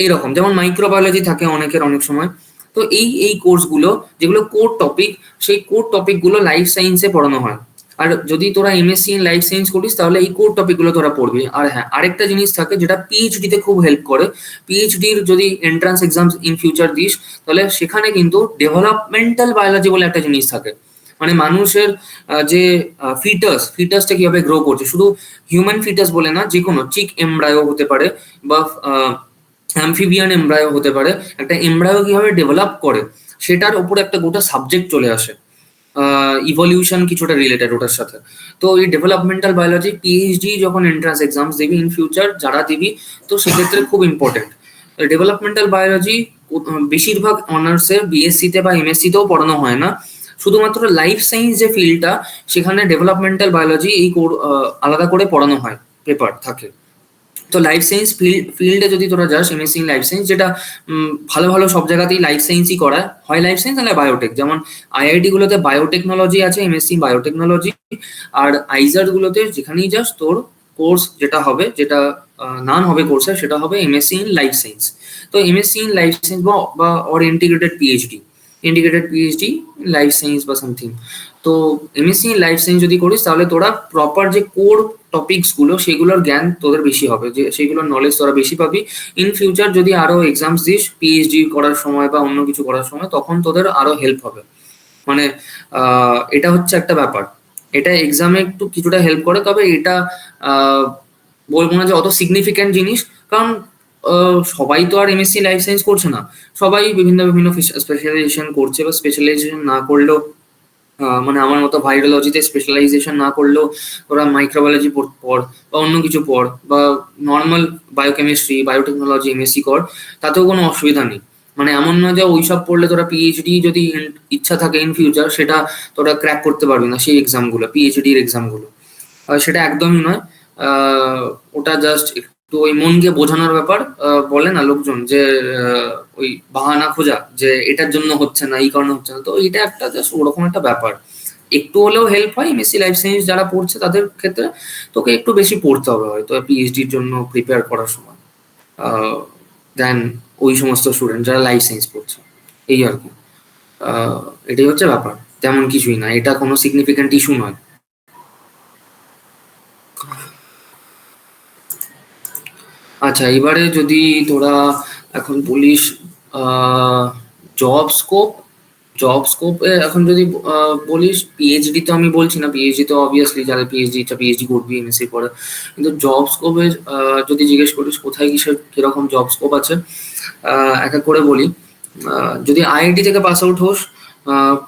এইরকম, যেমন মাইক্রোবায়োলজি থাকে অনেকের অনেক সময়। তো এই এই কোর্সগুলো যেগুলো কোর টপিক, সেই কোর টপিকগুলো লাইফ সায়েন্সে পড়ানো হয়। আর যদি তোরা এমএসসি ইন লাইফ সায়েন্স করিস তাহলে এই কোর টপিকগুলো তোরা পড়বি। আর হ্যাঁ, আরেকটা জিনিস থাকে যেটা পিএইচডি তে খুব হেল্প করে। পিএইচডির যদি entrance exam in future this, তাহলে সেখানে কিন্তু ডেভেলপমেন্টাল বায়োলজি বলে একটা জিনিস থাকে। মানে মানুষের যে ফিটাসটা কিভাবে গ্রো করছে, শুধু হিউম্যান ফিটাস বলে না, যে কোনো চিক এমব্রায়ো হতে পারে বা অ্যামফিবিয়ান এমব্রায়ো হতে পারে, একটা এমব্রায়ো কিভাবে ডেভেলপ করে সেটার উপরে একটা গোটা সাবজেক্ট চলে আসে, ইভলিউশন কিছুটা রিলেটেড ওটার সাথে। তো এই ডেভেলপমেন্টাল বায়োলজি পিএইচডি যখন এন্ট্রান্স এক্সামস দিবি ইন ফিউচার, যারা দিবি, তো সেক্ষেত্রে খুব ইম্পর্টেন্ট। ডেভেলপমেন্টাল বায়োলজি বেশিরভাগ অনার্সে বিএসসি তে বা এমএসসি তেও পড়ানো হয় না, শুধুমাত্র লাইফ সায়েন্স যে ফিল্ডটা সেখানে ডেভেলপমেন্টাল বায়োলজি এই আলাদা করে পড়ানো হয়, পেপার থাকে। তো লাইফ সায়েন্স ফিল্ডে যদি তোরা যাস, এমএসসি লাইফ সায়েন্স, যেটা ভালো ভালো সব জায়গাতেই লাইফ সায়েন্সই করা হয়, লাইফ সায়েন্স নাহলে বায়োটেক, যেমন আইআইটি গুলোতে বায়োটেকনোলজি আছে, এমএসসি বায়োটেকনোলজি। আর আইজার গুলোতে যেখানেই যাস তোর কোর্স যেটা হবে, যেটা নাম হবে কোর্সের, সেটা হবে এমএসসি ইন লাইফ সায়েন্স। তো এমএসসি ইন লাইফ সায়েন্স বা or integrated PhD, integrated PhD life science বা সামথিং। তো এমএসসি লাইফ সায়েন্স যদি করিস তাহলে তোরা প্রপার যে কোর টপিকস গুলো সেগুলোর জ্ঞান তোদের বেশি হবে, যে সেগুলোর নলেজ তোরা বেশি পাবি। ইন ফিউচার যদি আরো এক্সামস দিস পিএইচডি করার সময় বা অন্য কিছু করার সময়, তখন তোদের আরো হেল্প হবে। মানে এটা হচ্ছে একটা ব্যাপার, এটা এক্সামে একটু কিছুটা হেল্প করে, তবে এটা আহ, বলবো না যে অত সিগনিফিক্যান্ট জিনিস, কারণ সবাই তো আর এমএসসি লাইফ সায়েন্স করছে না, সবাই বিভিন্ন বিভিন্ন স্পেশালাইজেশন করছে, বা স্পেশালাইজেশন না করলেও মানে আমার মতো ভাইরোলজিতে স্পেশালাইজেশন না করলেও ওরা মাইক্রোবায়োলজি পড় বা অন্য কিছু পড়, বা নর্মাল বায়োকেমিস্ট্রি বায়োটেকনোলজি এমএসসি কর, তাতেও কোনো অসুবিধা নেই। মানে এমন নয় যে ওইসব পড়লে তোরা পিএইচডি যদি ইচ্ছা থাকে ইন ফিউচার সেটা তোরা ক্র্যাক করতে পারবি না, সেই এক্সামগুলো পিএইচডির এক্সামগুলো, সেটা একদমই নয়। ওটা জাস্ট একটু ওই মনকে বোঝানোর ব্যাপার। বলে না লোকজন যে ওই বাহানা খোঁজা, যে এটার জন্য হচ্ছে না, এই কারণে হচ্ছে না, তো এটা একটা জাস্ট ওরকম একটা ব্যাপার। একটু হলেও হেল্প হয় এমএসসি লাইফ সায়েন্স যারা পড়ছে তাদের ক্ষেত্রে, তোকে একটু বেশি পড়তে হবে হয়তো পিএইচডির জন্য প্রিপেয়ার করার সময় দেন ওই সমস্ত স্টুডেন্ট যারা লাইফ সায়েন্স পড়ছে, এই আর কি। এটাই হচ্ছে ব্যাপার, তেমন কিছুই না, এটা কোনো সিগনিফিক্যান্ট ইস্যু নয়। আচ্ছা, এবারে যদি তোরা এখন বলিস জব স্কোপ এখন যদি বলিস, পিএইচডি তো আমি বলছি না, পিএইচডি তো অবভিয়াসলি যাদের পিএইচডি করবি এমএসসি পরে, কিন্তু জব স্কোপে যদি জিজ্ঞেস করিস কোথায় কিরকম জব স্কোপ আছে, এক এক করে বলি। যদি আইআইটি থেকে পাস আউট হোস,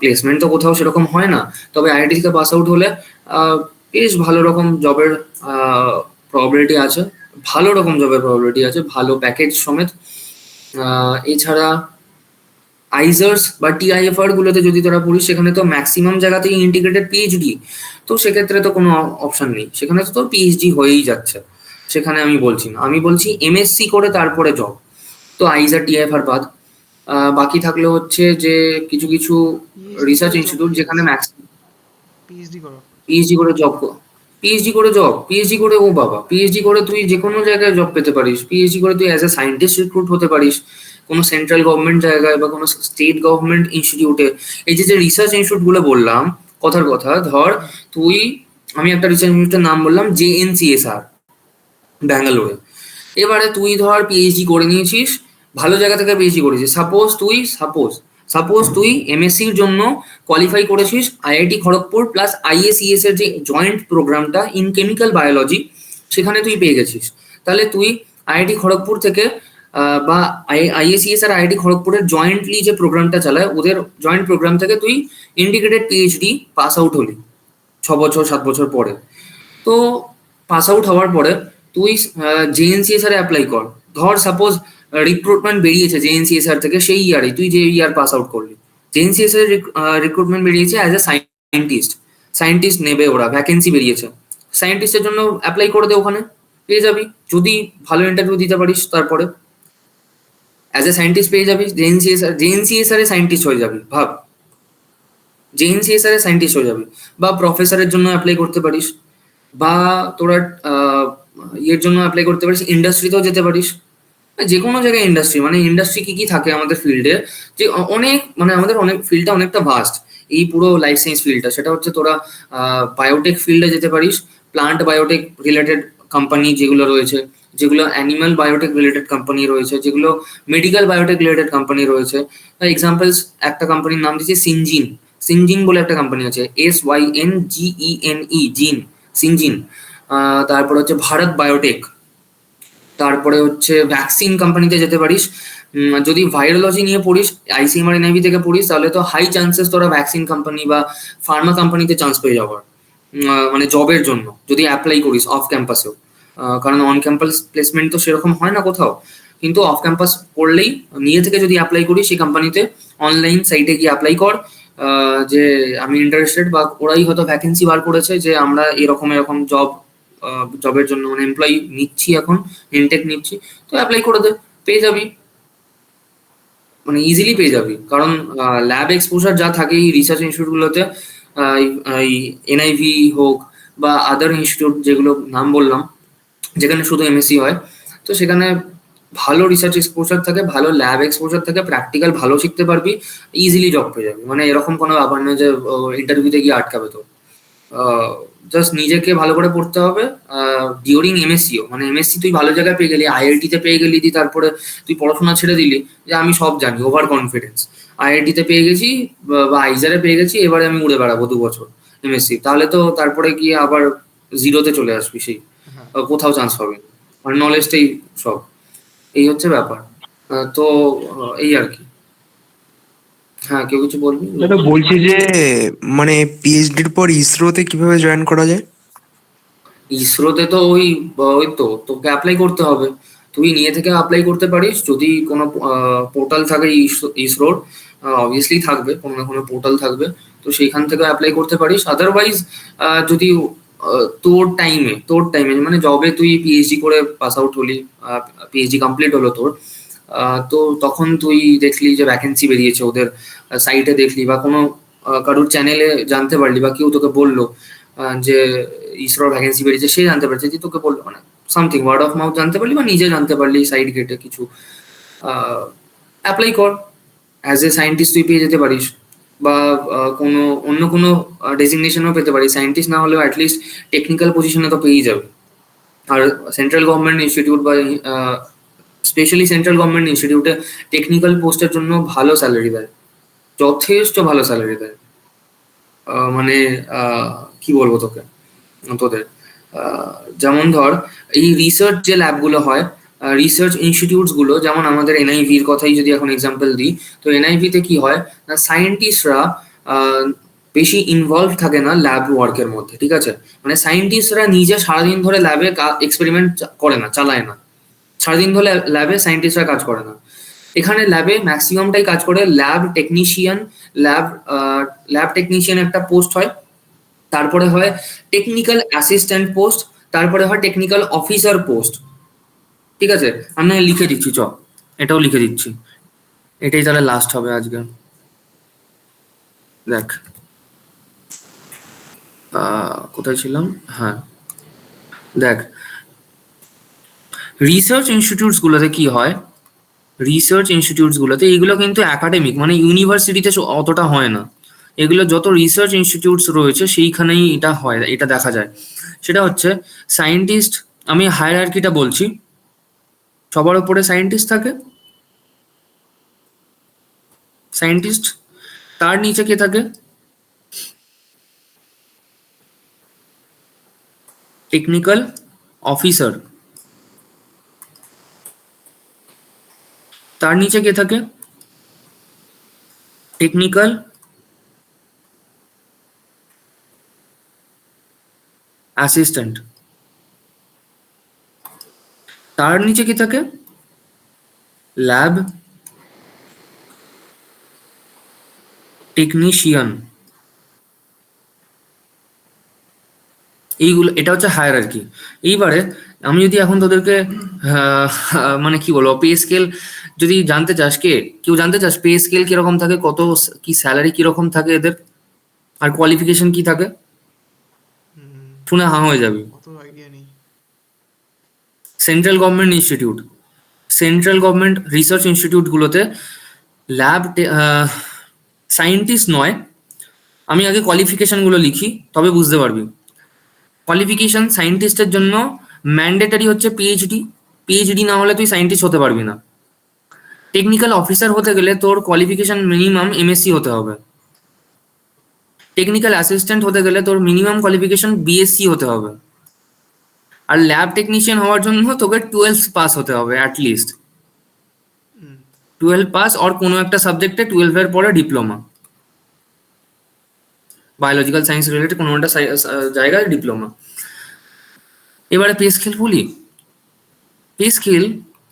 প্লেসমেন্ট তো কোথাও সেরকম হয় না, তবে আইআইটি থেকে পাস আউট হলে বেশ ভালো রকম জবের প্রবাবিলিটি আছে, ভালো প্যাকেজ সমেত। এছাড়া আইজার্স বা টিআইএফআর গুলোতে যদি তোরা পড়িস, সেখানে তো ম্যাক্সিমাম জায়গাতেই ইন্টিগ্রেটেড পিএইচডি, তো সেক্ষেত্রে তো কোনো অপশন নেই, সেখানে তো তোর পিএইচডি হয়েই যাচ্ছে। সেখানে আমি বলছি না, আমি বলছি এমএসসি করে তারপরে জব। তো আইজার টিআইএফআর বাদ বাকি থাকলে হচ্ছে যে কিছু কিছু রিসার্চ ইনস্টিটিউট যেখানে পিএইচডি করো, পিএইচডি করে জব, পিএইচডি করে ও বাবা, পিএইচডি করে তুই যে কোনো জায়গায় জব পেতে পারিস, পিএইচডি করে তুই অ্যাজ এ সায়েন্টিস্ট রিক্রুট হতে পারিস কোনো সেন্ট্রাল গভর্নমেন্ট জায়গায় বা কোনো স্টেট গভর্নমেন্ট ইনস্টিটিউটে। এই যে রিসার্চ ইনস্টিটিউট গুলো বললাম, কথার কথা ধর তুই, আমি একটা রিসার্চ ইনস্টিটিউটের নাম বললাম জেএনসিএসআর ব্যাঙ্গালোরে। এবারে তুই ধর পিএইচডি করে নিয়েছিস, ভালো জায়গা থেকে পিএইচডি করেছিস, সাপোজ তুই এমএসসির জন্য কোয়ালিফাই করেছিস আইআইটি খড়গপুর প্লাস আইএসইএস এর যে জয়েন্ট প্রোগ্রামটা ইন কেমিক্যাল বায়োলজি, সেখানে তুই পেয়ে গেছিস। তাহলে তুই আইআইটি খড়গপুর থেকে বা আইএসইএস আর আইআইটি খড়গপুরের জয়েন্টলি যে প্রোগ্রামটা চালায়, ওদের জয়েন্ট প্রোগ্রাম থেকে তুই ইন্টিগ্রেটেড পিএইচডি পাস আউট হলি 6 বছর 7 বছর পরে। তো পাস আউট হওয়ার পরে তুই জেএনসিএসআর অ্যাপ্লাই কর। ধর সাপোজ রিক্রুটমেন্ট বেরিয়েছে জেএনসিএসআর থেকে সেই ইয়ারে, তুই যে ইয়ার পাস আউট করলি, জেএনসিএসআর রিক্রুটমেন্ট বেরিয়েছে অ্যাজ এ সায়েন্টিস্ট নেবে ওরা, ভ্যাকেন্সি বেরিয়েছে, সায়েন্টিস্টের জন্য অ্যাপ্লাই করে দে, ওখানে পেয়ে যাবি যদি ভালো ইন্টারভিউ দিতে পারিস। তারপরে অ্যাজ এ সায়েন্টিস্ট পেয়ে যাবি, জেএনসিএসআর এ সায়েন্টিস্ট হয়ে যাবি, ভাব, জেএনসিএসআর এ সায়েন্টিস্ট হয়ে যাবি। বা প্রফেসরের জন্য অ্যাপ্লাই করতে পারিস, বা তোরা ইয়ের জন্য অ্যাপ্লাই করতে পারিস, ইন্ডাস্ট্রিতেও যেতে পারিস, যে কোনো জায়গায় ইন্ডাস্ট্রি। মানে ইন্ডাস্ট্রি কি কি থাকে আমাদের ফিল্ডে, যে অনেক, মানে আমাদের অনেক ফিল্ডটা অনেকটা ভাস্ট, এই পুরো লাইফ সায়েন্স ফিল্ডটা। সেটা হচ্ছে তোরা বায়োটেক ফিল্ডে যেতে পারিস, প্লান্ট বায়োটেক রিলেটেড কোম্পানি যেগুলো রয়েছে, যেগুলো অ্যানিমাল বায়োটেক রিলেটেড কোম্পানি রয়েছে, যেগুলো মেডিকেল বায়োটেক রিলেটেড কোম্পানি রয়েছে। এক্সাম্পলস একটা কোম্পানির নাম দিচ্ছে সিনজিন বলে একটা কোম্পানি আছে, SYNGENE, সিনজিন। তারপরে হচ্ছে ভারত বায়োটেক, তারপরে হচ্ছে ভ্যাকসিন কোম্পানিতে যেতে পারিস। যদি ভাইরোলজি নিয়ে পড়িস, আইসিএমআর এনআইভি থেকে পড়িস, তাহলে তো হাই চান্সেস তোরা ভ্যাকসিন কোম্পানি বা ফার্মা কোম্পানিতে চান্স পেয়ে যাওয়ার, মানে জবের জন্য যদি অ্যাপ্লাই করিস অফ ক্যাম্পাসেও। কারণ অন ক্যাম্পাস প্লেসমেন্ট তো সেরকম হয় না কোথাও, কিন্তু অফ ক্যাম্পাস করলেই নিজে থেকে যদি অ্যাপ্লাই করিস সেই কোম্পানিতে, অনলাইন সাইটে গিয়ে অ্যাপ্লাই কর যে আমি ইন্টারেস্টেড, বা ওরাই হয়তো ভ্যাকেন্সি বার করেছে যে আমরা এরকম জবের জন্য মানে এমপ্লয়ি নিচ্ছি, এখন ইনটেক নিচ্ছি, তো অ্যাপ্লাই করে দে, পেয়ে যাবি, মানে ইজিলি পেয়ে যাবি। কারণ ল্যাব এক্সপোজার যা থাকে এই রিসার্চ ইনস্টিটিউটগুলোতে, এই এনআইভি হোক বা আদার ইনস্টিটিউট যেগুলো নাম বললাম, যেখানে শুধু এমএসসি হয়, তো সেখানে ভালো রিসার্চ এক্সপোজার থাকে, ভালো ল্যাব এক্সপোজার থাকে, প্র্যাকটিক্যাল ভালো শিখতে পারবি, ইজিলি জব পেয়ে যাবি। মানে এরকম কোনো ব্যাপার নয় যে ইন্টারভিউতে গিয়ে আটকাবে তো। জাস্ট নিজেকে ভালো করে পড়তে হবে। ডিউরিং এমএসসিও, মানে এমএসসি তুই ভালো জায়গায় পেয়ে গেলি, আইআইটিতে পেয়ে গেলি, দি তারপরে তুই পড়াশোনা ছেড়ে দিলি যে আমি সব জানি, ওভার কনফিডেন্স, আইআইটিতে পেয়ে গেছি বা আইজারে পেয়ে গেছি, এবারে আমি উড়ে বেড়াবো 2 বছর এমএসসি, তাহলে তো তারপরে গিয়ে আবার জিরোতে চলে আসবি, সেই হ্যাঁ কোথাও চান্স পাবে না। আর নলেজটাই সব, এই হচ্ছে ব্যাপার। তো এই আর কি। হ্যাঁ, কেউ কিছু বলবি? দাদা বলছি যে মানে পিএইচডির পর ইসরোতে কিভাবে জয়েন করা যায়? ইসরোতে তো ওই ওই তো তোকে অ্যাপ্লাই করতে হবে। তুই নিয়ে থেকে অ্যাপ্লাই করতে পারিস, যদি কোনো পোর্টাল থাকে ইসরোর, অবভিয়াসলি থাকবে, কোনো না কোনো পোর্টাল থাকবে, তো সেইখান থেকে অ্যাপ্লাই করতে পারিস। আদারওয়াইজ যদি তোর টাইমে মানে জবে তুই পিএইচডি করে পাস আউট হলি, পিএইচডি কমপ্লিট হলো তোর, তো তখন তুই দেখলি যে ভ্যাকেন্সি বেরিয়েছে ওদের সাইটে, দেখলি বা কোনো কারোর চ্যানেলে জানতে পারলি, বা কেউ তোকে বললো যে ইসরোর ভ্যাকেন্সি বেরিয়েছে, সে জানতে পারছে, যে তোকে বললো, মানে সামথিং ওয়ার্ড অফ মাউথ জানতে পারলি, বা নিজে জানতে পারলি সাইড গেটে কিছু, অ্যাপ্লাই কর। অ্যাজ এ সায়েন্টিস্ট তুই পেয়ে যেতে পারিস, বা কোনো অন্য কোনো ডেজিগনেশনও পেতে পারিস, সায়েন্টিস্ট না হলেও অ্যাটলিস্ট টেকনিক্যাল পজিশনে তো পেয়েই যাবে। আর সেন্ট্রাল গভর্নমেন্ট ইনস্টিটিউট বা স্পেশালি সেন্ট্রাল গভর্নমেন্ট ইনস্টিটিউটে টেকনিক্যাল পোস্টের জন্য ভালো স্যালারি দেয়, যথেষ্ট ভালো স্যালারি দেয়। মানে কি বলবো তোদের যেমন ধর এই রিসার্চ যে ল্যাবগুলো হয়, রিসার্চ ইনস্টিটিউটস গুলো, যেমন আমাদের এনআইভির কথাই যদি এখন এক্সাম্পল দিই, তো এনআইভিতে কি হয় না, সায়েন্টিস্টরা বেশি ইনভলভ থাকে না ল্যাব ওয়ার্কের মধ্যে, ঠিক আছে? মানে সায়েন্টিস্টরা নিজে সারাদিন ধরে ল্যাবে এক্সপেরিমেন্ট করে না, চালায় না, সারাদিন ধরে ল্যাবে সায়েন্টিস্টরা কাজ করে না। এখানে ল্যাবে ম্যাক্সিমামটাই কাজ করে ল্যাব টেকনিশিয়ান একটা পোস্ট হয়, তারপরে হয় টেকনিক্যাল অ্যাসিস্ট্যান্ট পোস্ট, তারপরে হয় টেকনিক্যাল অফিসার পোস্ট, ঠিক আছে? আমি লিখে দিচ্ছি, এটাও লিখে দিচ্ছি, এটাই তাহলে লাস্ট হবে আজকে। দেখ, কোথায় ছিলাম? হ্যাঁ, দেখ, রিসার্চ ইনস্টিটিউটস গুলোতে কি হয়, এইগুলো কিন্তু একাডেমিক, মানে ইউনিভার্সিটিতে অতটা হয় না, এগুলো যত রিসার্চ ইনস্টিটিউটস রয়েছে সেইখানেই এটা হয়, এটা দেখা যায়। সেটা হচ্ছে সায়েন্টিস্ট, আমি হায়ারার্কিটা বলছি, সবার উপরে সায়েন্টিস্ট থাকে, সায়েন্টিস্ট, তার নিচে কে থাকে? টেকনিক্যাল অফিসার, তার নিচে কে থাকে? টেকনিক্যাল অ্যাসিস্ট্যান্ট, তার নিচে কি থাকে? Lab technician. এইগুলো, এটা হচ্ছে হায়ারার্কি। এইবারে আমি যদি এখন তোদেরকে মানে কি বলবো, পে স্কেল যদি জানতে চাস, কেউ জানতে চাস পে স্কেল কিরকম থাকে, কত কি স্যালারি কিরকম থাকে এদের, আর কোয়ালিফিকেশন কি থাকে, শুনে হাঁ হয়ে যাবি। অত আইডিয়া নেই। সেন্ট্রাল গভর্নমেন্ট রিসার্চ ইনস্টিটিউটগুলোতে ল্যাব সায়েন্টিস্ট নয়, আমি আগে কোয়ালিফিকেশনগুলো লিখি, তবে বুঝতে পারবি। কোয়ালিফিকেশন সায়েন্টিস্টের জন্য ম্যান্ডেটারি হচ্ছে পিএইচডি না হলে তুই সায়েন্টিস্ট হতে পারবি না। টেকনিক্যাল অফিসার হতে গেলে তোর কোয়ালিফিকেশন মিনিমাম এমএসসি হতে হবে। টেকনিক্যাল অ্যাসিস্ট্যান্ট হতে গেলে তোর মিনিমাম কোয়ালিফিকেশন বিএসসি হতে হবে। আর ল্যাব টেকনিশিয়ান হওয়ার জন্য তোকে 12th পাস হতে হবে অ্যাটলিস্ট, 12 পাস, আর কোনো একটা সাবজেক্টে 12-এর পরে ডিপ্লোমা, বায়োলজিক্যাল সায়েন্স রিলেটেড কোনো একটা জায়গায় ডিপ্লোমা। এবারে পে স্কেল বলি, পে স্কেল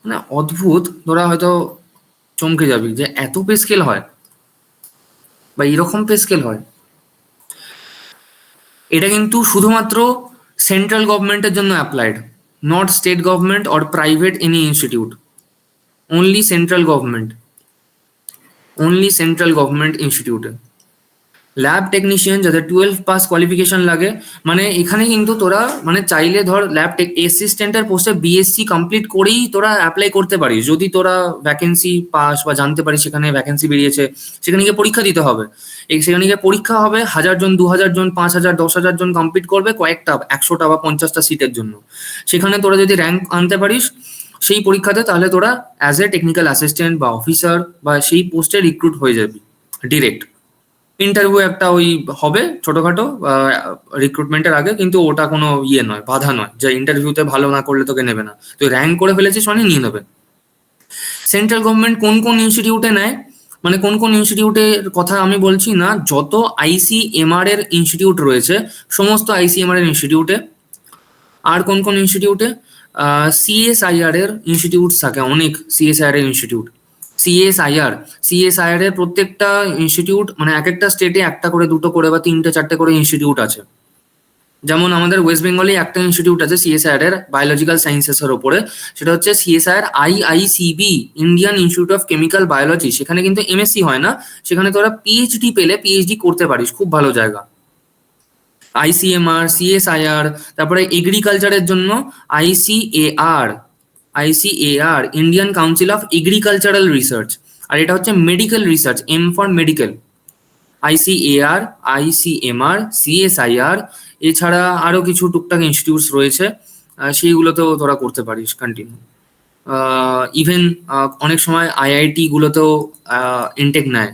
মানে অদ্ভুত, তোরা হয়তো চমকে যাবি যে এত পে স্কেল হয় বা এরকম পে স্কেল হয়। এটা কিন্তু শুধুমাত্র সেন্ট্রাল গভর্নমেন্টের জন্য applied, not state government or private any institute, only central government ইনস্টিটিউটে। ল্যাব টেকনিশিয়ান যাদের 12 পাস কোয়ালিফিকেশন লাগে, মানে এখানে কিন্তু তোরা মানে চাইলে ধর ল্যাব টেক অ্যাসিস্ট্যান্টের পোস্টে বিএসসি কমপ্লিট করেই তোরা অ্যাপ্লাই করতে পারিস, যদি তোরা ভ্যাকেন্সি পাস বা জানতে পারিস সেখানে ভ্যাকেন্সি বেরিয়েছে, সেখানে গিয়ে পরীক্ষা দিতে হবে। সেখানে গিয়ে পরীক্ষা হবে, 1000 জন, 2000 জন, 5000, 10,000 জন কমপ্লিট করবে কয়েকটা 100টা বা 50টা সিটের জন্য। সেখানে তোরা যদি র্যাঙ্ক আনতে পারিস সেই পরীক্ষাতে, তাহলে তোরা অ্যাজ এ টেকনিক্যাল অ্যাসিস্ট্যান্ট বা অফিসার বা সেই পোস্টে রিক্রুট হয়ে যাবি ডিরেক্ট। ইন্টারভিউ একটা ওই হবে ছোটখাটো রিক্রুটমেন্টের আগে, কিন্তু ওটা কোনো ইয়ে নয়, বাধা নয় যে ইন্টারভিউতে ভালো না করলে তোকে নেবে না, তুই র্যাঙ্ক করে ফেলেছিস মানে নিয়ে নেবে। সেন্ট্রাল গভর্নমেন্ট কোন কোন ইনস্টিটিউটে নেয়, মানে কোন কোন ইনস্টিটিউটের কথা আমি বলছি না, যত আইসিএমআর এর ইনস্টিটিউট রয়েছে সমস্ত আইসিএমআর এর ইনস্টিটিউটে। আর কোন কোন ইনস্টিটিউটে, সিএসআইআর এর ইনস্টিটিউট থাকে অনেক, সিএসআইআর এর ইনস্টিটিউট, সিএসআইআর এর প্রত্যেকটা ইনস্টিটিউট মানে এক একটা স্টেটে একটা করে, দুটো করে বা 3টে 4টে করে ইনস্টিটিউট আছে। যেমন আমাদের ওয়েস্ট বেঙ্গলে একটা ইনস্টিটিউট আছে সিএসআইআর এর বায়োলজিক্যাল সায়েন্সেস এর উপরে, সেটা হচ্ছে CSIR IICB, Indian institute of chemical biology. সেখানে কিন্তু এমএসসি হয় না, সেখানে তোরা পিএইচডি পেলে পিএইচডি করতে পারিস, খুব ভালো জায়গা। আইসিএমআর, সিএসআইআর, তারপরে এগ্রিকালচারের জন্য ICAR Indian council of agricultural research, আর এটা হচ্ছে medical research, M for medical. ICAR, ICMR, CSIR, এছাড়া আরো কিছু টুকটাক ইনস্টিটিউটস রয়েছে, সেইগুলোতেও তোরা করতে পারিস কন্টিনিউ। ইভেন অনেক সময় আইআইটি গুলোতেও ইনটেক নেয়,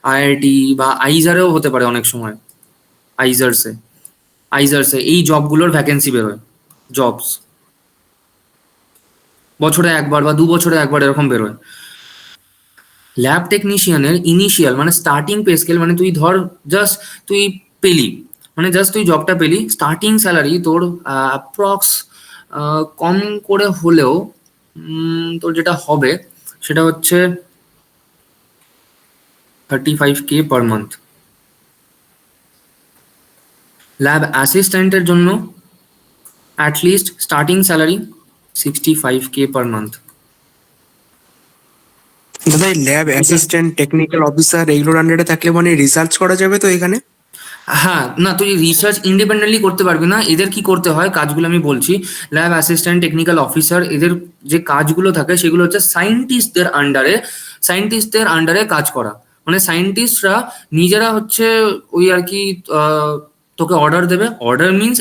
আইআইটি বা আইজারেও হতে পারে অনেক সময়, আইজার্সে এই জবগুলোর ভ্যাকেন্সি বেরোয়, জবস বছরে একবার বা 2 বছরে একবার এরকম বেরোয়। ল্যাব টেকনিশিয়ানের ইনিশিয়াল মানে স্টার্টিং পে স্কেল, মানে তুই ধর জাস্ট তুই পেলি, মানে জাস্ট তুই জবটা পেলি, স্টার্টিং স্যালারি তোর অ্যাপ্রক্স কম করে হলেও তোর যেটা হবে সেটা হচ্ছে 35K পার মান্থ। ল্যাব অ্যাসিস্ট্যান্টের জন্য at least starting salary 65K per month. দাদা ল্যাব অ্যাসিস্ট্যান্ট, টেকনিক্যাল অফিসার এগুলোর আন্ডারে থাকলে মানে রিসার্চ করা যাবে তো এখানে? হ্যাঁ, না তুই রিসার্চ ইন্ডিপেন্ডেন্টলি করতে পারবি না। এদের কি করতে হয় কাজগুলো আমি বলছি। ল্যাব অ্যাসিস্ট্যান্ট, টেকনিক্যাল অফিসার, এদের যে কাজগুলো থাকে সেগুলো হচ্ছে সায়েন্টিস্টদের আন্ডারে কাজ করা। মানে সায়েন্টিস্টরা নিজেরা হচ্ছে ওই আর কি তোকে অর্ডার দেবে। অর্ডার মিনস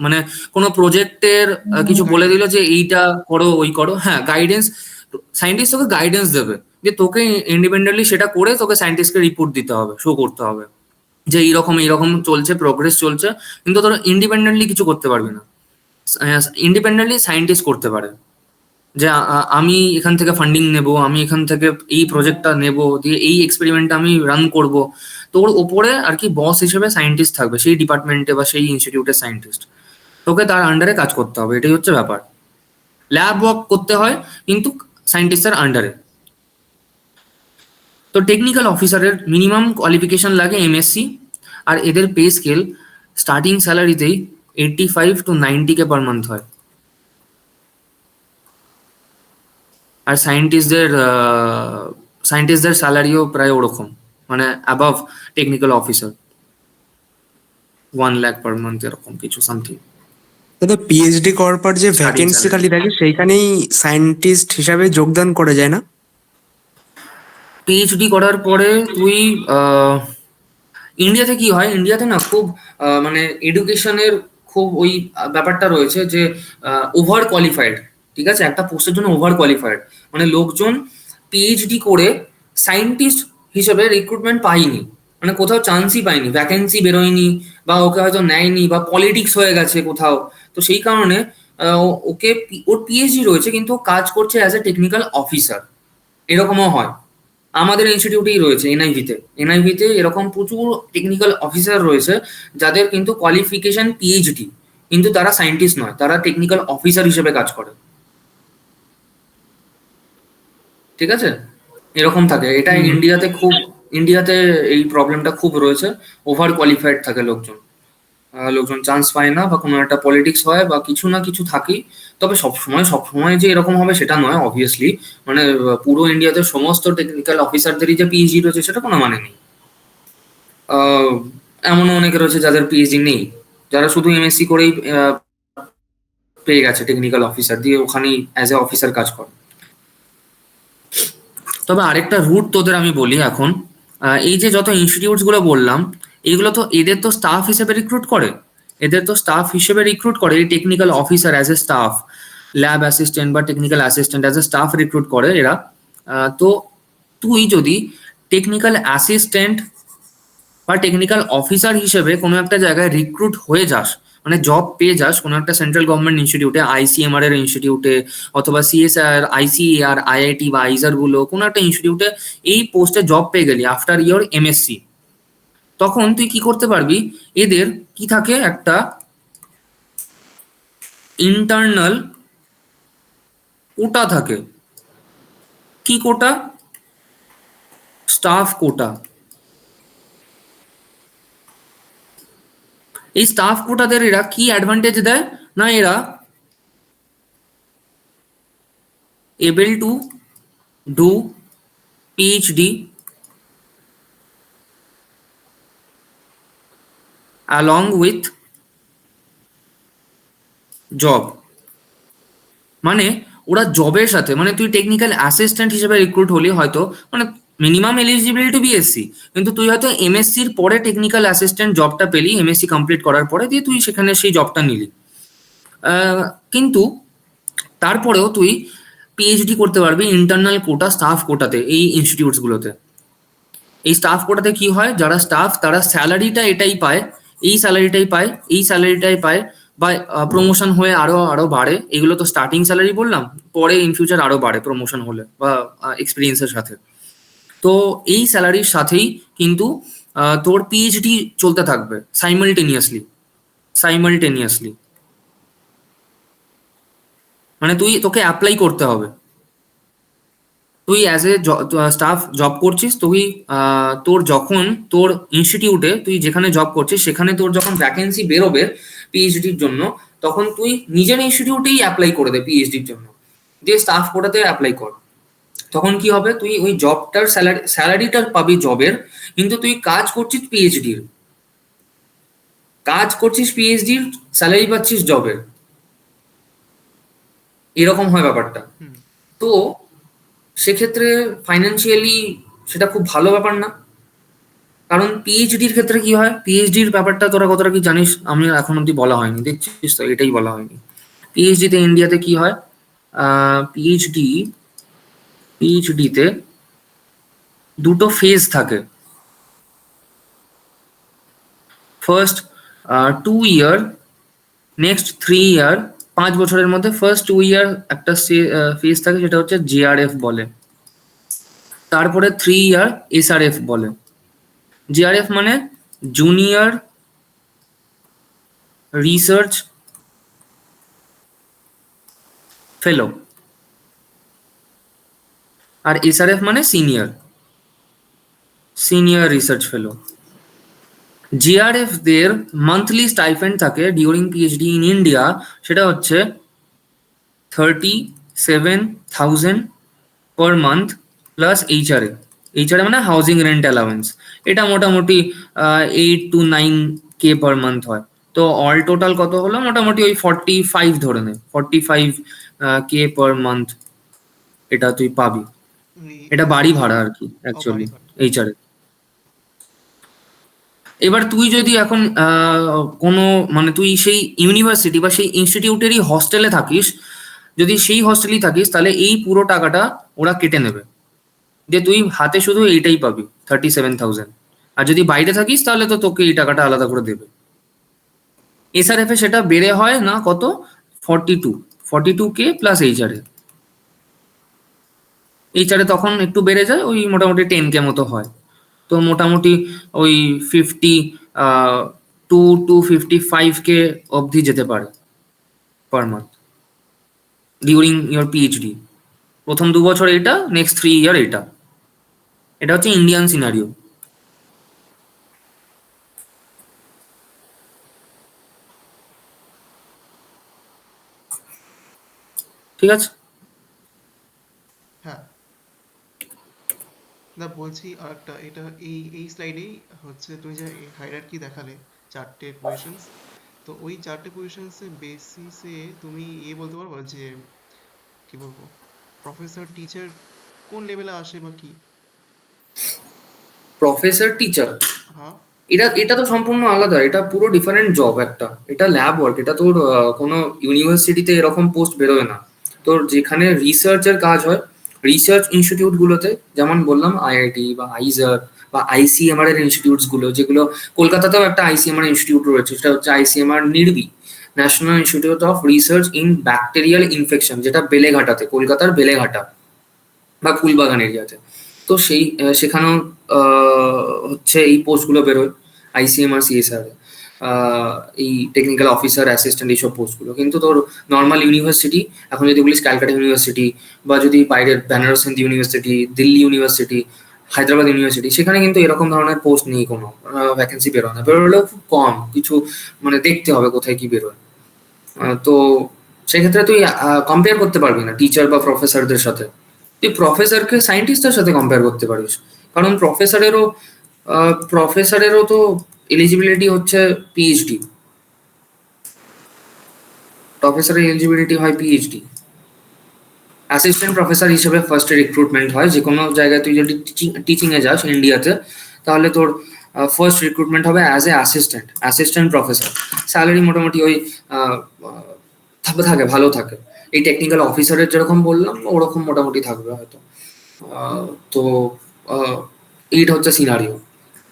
মানে কোনো প্রজেক্টের কিছু বলে দিল যে এইটা করো ওই করো, হ্যাঁ গাইডেন্স, সায়েন্টিস্ট তোকে গাইডেন্স দেবে যে তোকে ইন্ডিপেন্ডেন্টলি সেটা করে তোকে সায়েন্টিস্টকে রিপোর্ট দিতে হবে, শো করতে হবে যে এইরকম চলছে, প্রোগ্রেস চলছে, কিন্তু তোরা ইন্ডিপেন্ডেন্টলি কিছু করতে পারবি না। ইন্ডিপেন্ডেন্টলি সায়েন্টিস্ট করতে পারে যে আমি এখান থেকে ফান্ডিং নেব, আমি এখান থেকে এই প্রজেক্টটা নেব, দিয়ে এই এক্সপেরিমেন্টটা আমি রান করব। তোর ওপরে আর কি বস হিসেবে সায়েন্টিস্ট থাকবে সেই ডিপার্টমেন্টে বা সেই ইনস্টিটিউটের সায়েন্টিস্ট, তোকে তার আন্ডারে কাজ করতে হবে, এটাই হচ্ছে ব্যাপার। ল্যাব ওয়ার্ক করতে হয় কিন্তু সায়েন্টিস্টের আন্ডারে। তো টেকনিক্যাল অফিসারের মিনিমাম কোয়ালিফিকেশন লাগে এমএসসি, আর এদের পে স্কেল স্টার্টিং স্যালারিতেই 85 to 90K পার মান্থ হয়। আর সায়েন্টিস্টদের স্যালারিও প্রায় ওরকম, মানে above technical officer 1 lakh per month এরকম কিছু সামথিং। দাদা পিএইচডি করার পর যে ভ্যাকেন্সি salary। খালি থাকে সেইখানেই সায়েন্টিস্ট হিসাবে যোগদান করা যায় না? পিএইচডি করার পরে তুই ইন্ডিয়াতে কি হয়, ইন্ডিয়াতে না খুব মানে এডুকেশনের খুব ওই ব্যাপারটা রয়েছে যে ওভার কোয়ালিফাইড, ঠিক আছে, একটা পোস্টের জন্য ওভার কোয়ালিফাইড, মানে লোকজন পিএইচডি করে সায়েন্টিস্ট হিসেবে রিক্রুটমেন্ট পায়নি, মানে কোথাও চান্সই পায়নি, ভ্যাকেন্সি বেরোয়নি, বা ওকে হয়তো নেয়নি, বা পলিটিক্স হয়ে গেছে কোথাও। তো সেই কারণে ওর পিএইচডি রয়েছে কিন্তু ও কাজ করছে অ্যাজ এ টেকনিক্যাল অফিসার, এরকমও হয়। আমাদের ইনস্টিটিউটেই রয়েছে এনআইভিতে এরকম প্রচুর টেকনিক্যাল অফিসার রয়েছে যাদের কিন্তু কোয়ালিফিকেশন পিএইচডি, কিন্তু তারা সায়েন্টিস্ট নয়, তারা টেকনিক্যাল অফিসার হিসেবে কাজ করে, ঠিক আছে, এরকম থাকে। এটা ইন্ডিয়াতে এই প্রবলেমটা খুব রয়েছে, ওভার কোয়ালিফাইড থাকে লোকজন, চান্স পায় না, বা কোনো একটা পলিটিক্স হয় বা কিছু না কিছু থাকেই। তবে সবসময় যে এরকম হবে সেটা নয় অবভিয়াসলি, মানে পুরো ইন্ডিয়াতে সমস্ত টেকনিক্যাল অফিসারদেরই যে পিএইচডি রয়েছে সেটা কোনো মানে নেই। আহ, এমনও অনেকে রয়েছে যাদের পিএইচডি নেই, যারা শুধু এমএসসি করেই পেয়ে গেছে টেকনিক্যাল অফিসার, দিয়ে ওখানেই অ্যাজ এ অফিসার কাজ করে। তবে আরেকটা রুট তোদের আমি বলি এখন, এই যে যত ইনস্টিটিউটস গুলো বললাম, এইগুলো তো এদের তো স্টাফ হিসেবে রিক্রুট করে, এই technical officer as a staff, lab assistant বা technical assistant as a staff recruit করে এরা। তো তুই যদি টেকনিক্যাল অ্যাসিস্ট্যান্ট বা টেকনিক্যাল অফিসার হিসেবে কোনো একটা জায়গায় রিক্রুট হয়ে যাস, মানে জব পেয়ে যাস কোনো একটা সেন্ট্রাল গভর্নমেন্ট ইনস্টিটিউটে, আইসিএমআর এর ইনস্টিটিউটে, অথবা সিএসআর, আইসিএআর, আইআইটি বা আইজার গুলো কোনো একটা ইনস্টিটিউটে এই পোস্টে জব পেয়ে গেলি আফটার ইয়ার এমএসসি, তখন তুই কি করতে পারবি, এদের কি থাকে একটা ইন্টারনাল কোটা থাকে। কি কোটা? স্টাফ কোটা। এই স্টাফ কোটাদের এরা কি অ্যাডভান্টেজ দেয়, না এরা able to do PhD along with job। মানে ওরা জবের সাথে, মানে তুই টেকনিক্যাল অ্যাসিস্ট্যান্ট হিসেবে রিক্রুট হলি হয়তো, মানে মিনিমাম এলিজিবিলিটি বিএসসি, কিন্তু তুই হয়তো এমএসসির পরে টেকনিক্যাল অ্যাসিস্ট্যান্ট জবটা পেলি, এমএসসি কমপ্লিট করার পরে, দিয়ে তুই সেখানে সেই জবটা নিলি। কিন্তু তারপরেও তুই পিএইচডি করতে পারবি ইন্টারনাল কোটা, স্টাফ কোটাতে, এই ইনস্টিটিউটসগুলোতে। এই স্টাফ কোটাতে কি হয়, যারা স্টাফ তারা স্যালারিটা এটাই পায়, এই স্যালারিটাই পায়, বা প্রমোশন হয়ে আরো আরো বাড়ে। এগুলো তো স্টার্টিং স্যালারি বললাম, পরে ইন ফিউচার আরো বাড়ে প্রমোশন হলে বা এক্সপিরিয়েন্সের সাথে। তো এই স্যালারির সাথেই কিন্তু তোর পিএইচডি চলতে থাকবে সাইমালটেনিয়াসলি। মানে তোকে অ্যাপ্লাই করতে হবে, তুই অ্যাজ এ স্টাফ জব করছিস, তুই তোর যখন তোর ইনস্টিটিউটে তুই যেখানে জব করছিস সেখানে তোর যখন ভ্যাকেন্সি বেরোবে পিএইচডির জন্য, তখন তুই নিজের ইনস্টিটিউটেই অ্যাপ্লাই করে দে পিএইচডির জন্য, দিয়ে স্টাফ কোটাতে অ্যাপ্লাই কর। তখন কি হবে, তুই ওই জবটার স্যালারিটা পাবি জবের, কিন্তু তুই কাজ করছিস পিএইচডির, স্যালারি পাচ্ছিস জবের, এরকম হয় ব্যাপারটা। হুম। তো সেক্ষেত্রে ফাইন্যান্সিয়ালি সেটা খুব ভালো ব্যাপার না। কারণ পিএইচডির ক্ষেত্রে কি হয়, পিএইচডির ব্যাপারটা তোরা কতটা কি জানিস, আমি এখন অব্দি বলা হয়নি, দেখছিস তো, এটাই বলা হয়নি। পিএইচডিতে ইন্ডিয়াতে কি হয়, পিএইচডিতে দুটো ফেজ থাকে। ফার্স্ট 2 ইয়ার, নেক্সট 3 ইয়ার, 5 বছরের মধ্যে ফার্স্ট 2 ইয়ার একটা ফেজ থাকে, সেটা হচ্ছে জেআরএফ বলে। তারপরে 3 ইয়ার এসআরএফ বলে। জেআরএফ মানে জুনিয়র রিসার্চ ফেলো, আর এসআরএফ মানে সিনিয়র রিসার্চ ফেলো। জিআরএফ দের মান্থলি স্টাইপেন্ড থাকে ডিউরিং পিএইচডি ইন ইন্ডিয়া, সেটা হচ্ছে 37,000 পার মান্থ প্লাস এইচআরএ মানে হাউজিং রেন্ট অ্যালাউয়েন্স। এটা মোটামুটি 8 to 9K পার মান্থ হয়। তো অল টোটাল কত হলো, মোটামুটি ওই 45 ধরে নে, 45K পার মান্থ এটা তুই পাবি। এটা বাড়ি ভাড়া আর কি অ্যাকচুয়ালি, বাড়ি ভাড়া। এইচআরএ। এবার তুই যদি এখন কোনো, মানে তুই সেই ইউনিভার্সিটি বা সেই ইনস্টিটিউটেরই হস্টেলে থাকিস, যদি সেই হস্টেলেই থাকিস, তাহলে এই পুরো টাকাটা ওরা কেটে নেবে, যে তুই হাতে শুধু এইটাই পাবি 37,000। আর যদি বাইরে থাকিস তাহলে তো তোকে এই টাকাটা আলাদা করে দেবে। এসআরএফ এ সেটা বেড়ে হয় না কত, 42K প্লাস এইচআরএ তখন একটু বেড়ে যায়, ওই মোটামুটি 10K মতো হয়। তো মোটামুটি ওই 52 to 55K অবধি যেতে পারে per month during your PhD. প্রথম 2 বছর এটা, নেক্সট 3 ইয়ার এটা। এটা হচ্ছে ইন্ডিয়ান সিনারিও। ঠিক আছে। হ্যাঁ, মতলব বলছি আর একটা এটা এই স্লাইডেই হচ্ছে তুমি যে হায়ারার্কি দেখালে চারটে পজিশনস, তো ওই চারটে পজিশনসের বেসিসে তুমি বলতে পারবো যে কি বলবো প্রফেসর টিচার কোন লেভেলে আসে বা কি? প্রফেসর টিচার হ্যাঁ এটা তো সম্পূর্ণ আলাদা, এটা পুরো ডিফারেন্ট জব একটা, এটা ল্যাব ওয়ার্ক, এটা তোর কোনো ইউনিভার্সিটিতে এরকম পোস্ট বেরোয় না। তোর যেখানে রিসার্চের কাজ হয়, রিসার্চ ইনস্টিটিউট গুলোতে, যেমন বললাম আইআইটি বা আইজার বা আইসিএমআর এর ইনস্টিটিউটস গুলো, যেগুলো কলকাতাতেও একটা আইসিএমআর ইনস্টিটিউট রয়েছে, সেটা হচ্ছে ICMR NIRBI, national institute of research in bacterial infection, যেটা বেলেঘাটাতে, কলকাতার বেলেঘাটা বা ফুলবাগান এরিয়াতে। তো সেখানেও হচ্ছে এই পোস্টগুলো বেরোয় আইসিএমআর সিএসআর, এই টেকনিক্যাল অফিসার অ্যাসিস্ট্যান্ট এইসব পোস্টগুলো। কিন্তু তোর নর্মাল ইউনিভার্সিটি, এখন যদি বলিস ক্যালকাটা ইউনিভার্সিটি বা যদি বাইরের Banaras Hindu University, Delhi University, Hyderabad University, সেখানে কিন্তু এরকম ধরনের পোস্ট নেই, কোনো ভ্যাকেন্সি বেরোয় না, বেরোলেও খুব কম কিছু, মানে দেখতে হবে কোথায় কি বেরোয়। তো সেক্ষেত্রে তুই কম্পেয়ার করতে পারবি না টিচার বা প্রফেসরদের সাথে, তুই প্রফেসরকে সায়েন্টিস্টের সাথে কম্পেয়ার করতে পারিস, কারণ প্রফেসরেরও তো এলিজিবিলিটি হচ্ছে পিএইচডি, প্রফেসরের এলিজিবিলিটি হয় পিএইচডি। অ্যাসিস্ট্যান্ট প্রফেসর হিসেবে ফার্স্ট রিক্রুটমেন্ট হয় যে কোনো জায়গায়, তুই যদি টিচিং এ যাস ইন্ডিয়াতে, তাহলে তোর ফার্স্ট রিক্রুটমেন্ট হবে as a assistant professor. Salary মোটামুটি ওই থাকে, ভালো থাকে, এই টেকনিক্যাল অফিসারের যেরকম বললাম ওরকম মোটামুটি থাকবে হয়তো। তো এইটা হচ্ছে সিনারিও,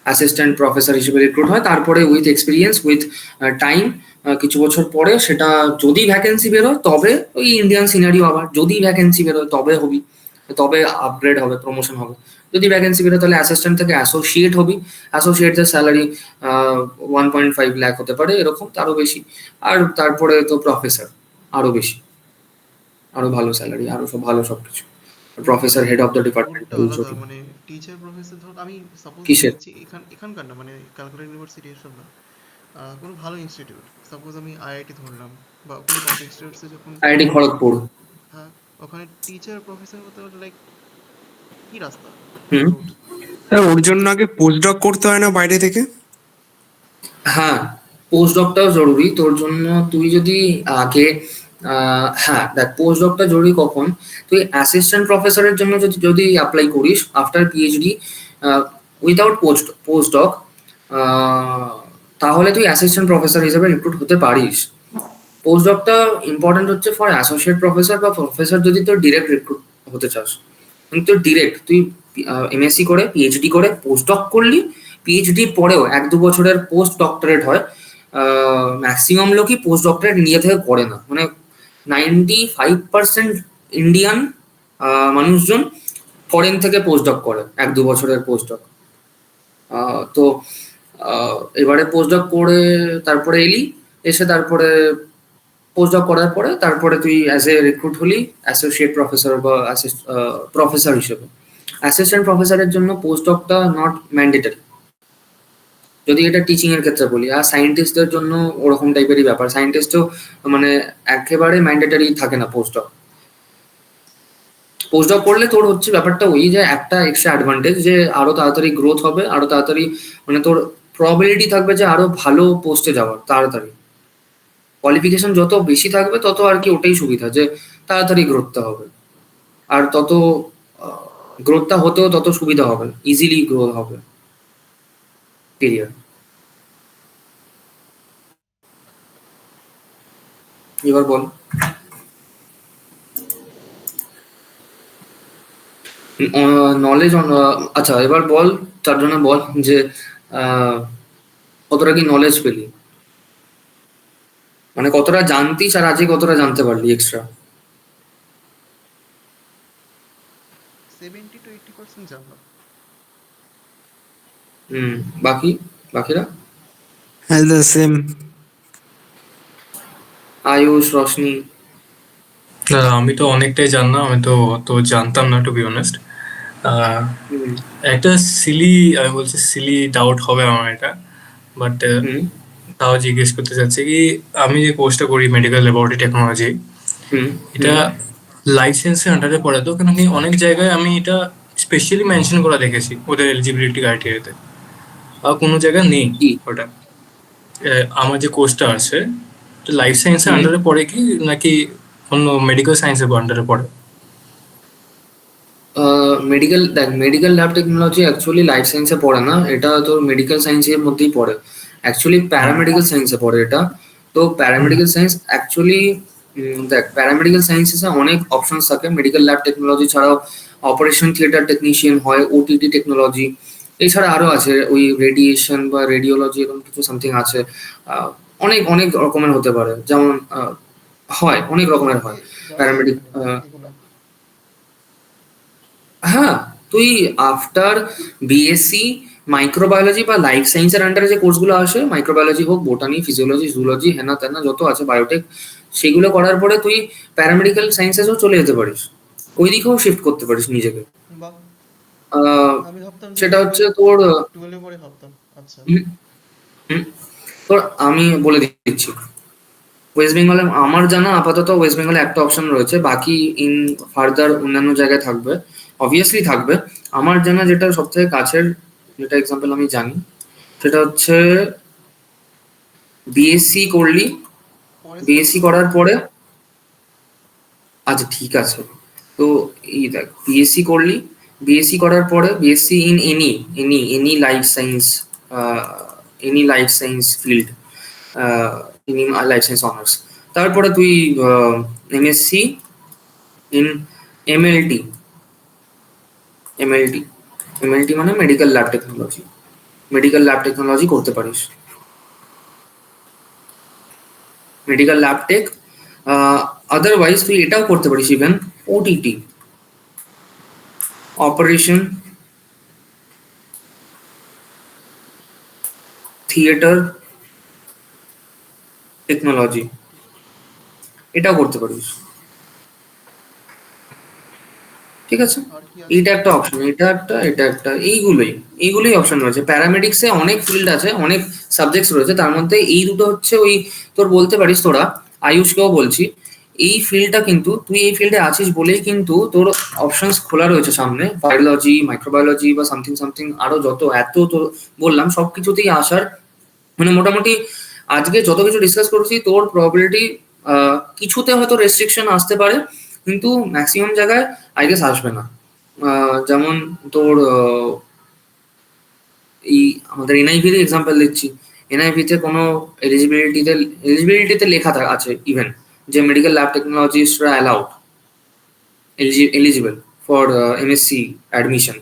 অ্যাসিস্ট্যান্ট প্রফেসর হিসেবে রিক্রুট হয়, তারপরে উইথ এক্সপিরিয়েন্স, উইথ টাইম, কিছু বছর পরে সেটা যদি ভ্যাকেন্সি বেরোয়, তবে ওই ইন্ডিয়ান সিনারিও, আবার যদি ভ্যাকেন্সি বেরোয় তবে আপগ্রেড হবে, প্রমোশন হবে। যদি ভ্যাকেন্সি বেরোয় তাহলে অ্যাসিস্ট্যান্ট থেকে অ্যাসোসিয়েট হবি, অ্যাসোসিয়েটের স্যালারি 1.5 লাখ হতে পারে, এরকম তারও বেশি। আর তারপরে তো প্রফেসর আরো বেশি, আরো ভালো স্যালারি, আরো সব ভালো সবকিছু, professor head of the department. কোনটা আলাদা মানে টিচার প্রফেসর ধর আমি সাপোজ কিসের? বলছি এখানকার না মানে ক্যালকাটা ইউনিভার্সিটি এসব না, কোনো ভালো ইনস্টিটিউট সাপোজ আমি আইআইটি ধরলাম বা কোনো টপ ইনস্টিটিউটসে যখন আইআইটি খড়গপুর। হ্যাঁ ওখানে টিচার প্রফেসর হতে হলে লাইক কি রাস্তা হুম। route? ওর জন্য আগে পোস্টডক করতে হয় না বাইরে থেকে? হ্যাঁ, পোস্ট ডকটাও জরুরি তোর জন্য। তুই যদি আগে হ্যাঁ দেখ, পোস্ট ডকটা জরুরি কখন, তুই অ্যাসিস্ট্যান্ট প্রফেসরের জন্য যদি অ্যাপ্লাই করিস after PhD without post doc, তাহলে তুই অ্যাসিস্ট্যান্ট প্রফেসর হিসেবে রিক্রুট হতে পারিস। পোস্ট ডকটা ইম্পর্টেন্ট হচ্ছে ফর অ্যাসোসিয়েট প্রফেসর বা প্রফেসর যদি তোর ডিরেক্ট রিক্রুট হতে চাস। কিন্তু ডিরেক্ট তুই এমএসসি করে পিএইচডি করে পোস্ট ডক করলি, পিএইচডি পরেও 1-2 বছরের পোস্ট ডক্টরেট হয়, ম্যাক্সিমাম লোকই পোস্ট ডক্টরেট নিজে থেকে করে না, মানে 95% ইন্ডিয়ান মানুষজন ফরেন থেকে পোস্ট ডক করে 1-2 বছরের পোস্ট ডক। তো এবারে পোস্ট ডক করে তারপরে এসে তারপরে পোস্ট ডক করার পরে তারপরে তুই অ্যাজ এ রিক্রুট হলি অ্যাসোসিয়েট প্রফেসর বা প্রফেসর হিসেবে। অ্যাসিস্ট্যান্ট প্রফেসরের জন্য পোস্ট ডকটা নট ম্যান্ডেটরি, যদি এটা টিচিং এর ক্ষেত্রে বলি। আর সায়েন্টিস্টদের জন্য ওরকম টাইপেরই ব্যাপার, সায়েন্টিস্টও মানে একেবারে ম্যান্ডেটরি থাকে না পোস্ট ডক। পোস্ট ডক করলে তোর হচ্ছে ব্যাপারটা ওই যে একটা এক্সট্রা অ্যাডভান্টেজ, যে আরো তাড়াতাড়ি গ্রোথ হবে, আরো তাড়াতাড়ি মানে তোর প্রবাবিলিটি থাকবে যে আরো ভালো পোস্টে যাওয়ার তাড়াতাড়ি। কোয়ালিফিকেশন যত বেশি থাকবে তত আর কি ওটাই সুবিধা, যে তাড়াতাড়ি গ্রোথটা হবে, আর তত গ্রোথটা হতেও তত সুবিধা হবে, ইজিলি গ্রো হবে কেরিয়ার। এবার বল, নলেজ, আচ্ছা এবার বল চারজনে বল যে কতটা কি নলেজ পেলি, মানে কতটা জানতিস আর আজকে কতটা জানতে পারলি এক্সট্রা। 70 to 80% জানলাম। বাকিরা? হ্যাঁ, দ্য সেম। আয়ুষ, রশনি? না আমি তো অনেকটাই জানলাম, আমি তো জানতাম না টু বি অনেস্ট। একটা আমি বলছি সিলি ডাউট হবে আমার এটা, বাট তাও জিজ্ঞেস করতে চাচ্ছি কি, আমি যে কোর্সটা করি মেডিকেল ল্যাবরেটরি টেকনোলজি, এটা লাইসেন্সের আন্ডারে পড়ে, তো কেন কি অনেক জায়গায় আমি এটা স্পেশালি মেনশন করা দেখেছি ওদের এলিজিবিলিটি ক্রাইটেরিয়াতে, আর কোনো জায়গায় নেই কি ওটা। আমার যে কোর্সটা আছে লাইফ সায়েন্সের হুম আন্ডারে পড়ে কি নাকি অন্য মেডিকেল সায়েন্সের আন্ডারে পড়ে? Medical lab technology actually life সায়েন্সে পড়ে না, এটা তোর মেডিকেল সায়েন্সের মধ্যেই পড়ে। অ্যাকচুয়ালি হুম প্যারামেডিক্যাল সায়েন্সে পড়ে এটা। তো হুম প্যারামেডিক্যাল সায়েন্স অ্যাকচুয়ালি দেখ, প্যারামেডিক্যাল সায়েন্সেসে অনেক অপশনস থাকে মেডিকেল ল্যাব টেকনোলজি ছাড়াও। অপারেশন থিয়েটার টেকনিশিয়ান হয়, ওটিটি টেকনোলজি, এছাড়া আরো আছে ওই রেডিয়েশন বা রেডিওলজি এরকম কিছু সামথিং আছে। আহ, অনেক অনেক রকমের হতে পারে, যেমন হয় অনেক রকমের এ হয় যাওয়া যাবে প্যারামেডিক। কেন এগুলো? হ্যাঁ, তুই আফটার বিএসসি মাইক্রোবায়োলজি বা লাইফ সায়েন্সের আন্ডারে যে কোর্সগুলো আসে, মাইক্রোবায়োলজি হোক, বোটানি, ফিজিওলজি, জুলজি, হেনা তেনা যত আছে, বায়োটেক, সেগুলো করার পরে তুই প্যারামেডিক্যাল সায়েন্সেসও চলে যেতে পারিস, ওই দিকেও শিফট করতে পারিস নিজেকে। বাহ, আহ, আমি ভাবতাম যে সেটা হচ্ছে টুয়েলভ তোর টুয়েলভে পরে ভাবতাম। আচ্ছা। হুম, হুম, তোর আমি বলে দিচ্ছি। ওয়েস্ট বেঙ্গলে আমার জানা আপাতত ওয়েস্ট বেঙ্গলে একটা অপশন রয়েছে, বাকি ইন ফার্দার অন্যান্য জায়গায় থাকবে, অবভিয়াসলি থাকবে। আমার জানা যেটা সব থেকে কাছের, যেটা এক্সাম্পল আমি জানি, সেটা হচ্ছে বিএসসি করলি, পরে বিএসসি সাজেস্ট করার করো। পরে, আচ্ছা ঠিক আছে, তো এই দেখ, বিএসসি করলি, বিএসসি করার পরে BSc in any life science, any life science field, any life science honours. তারপরে তুই MSc in MLT, MLT MLT মানে medical lab technology, medical lab technology করতে পারিস, মেডিকেল ল্যাব টেক। আদারওয়াইজ তুই এটাও করতে পারিস, even OTT, operation theatre technology, এটাও করতে পারিস। ঠিক আছে, আর কি আছে? এইটা একটা অপশন, এটা একটা এইগুলোই অপশন রয়েছে। প্যারামেডিক্সে অনেক ফিল্ড আছে, অনেক সাবজেক্টস রয়েছে, তার মধ্যে এই দুটো হচ্ছে ওই তোর বলতে পারিস তোরা, আয়ুষকেও বলছি, এই ফিল্ডটা কিন্তু তুই এই ফিল্ডে আছিস বলেই কিন্তু তোর অপশনস খোলা রয়েছে সামনে, বায়োলজি, মাইক্রোবায়োলজি বা সামথিং সামথিং আরো যত এত তোর বললাম, সবকিছুতেই আসার মানে মোটামুটি আজকে যত কিছু ডিসকাস করছি তোর প্রবাবিলিটি কিছুতে হয়তো রেস্ট্রিকশন আসতে পারে, কিন্তু ম্যাক্সিমাম জায়গায় আই গেস আসবে না। যেমন তোর এই আমাদের এনআইভি এর এক্সাম্পল দিচ্ছি, এনআইভি তে কোনো এলিজিবিলিটিতে লেখা আছে ইভেন যে মেডিকেল ল্যাব টেকনোলজিস্টরা allowed, eligible for MSc admission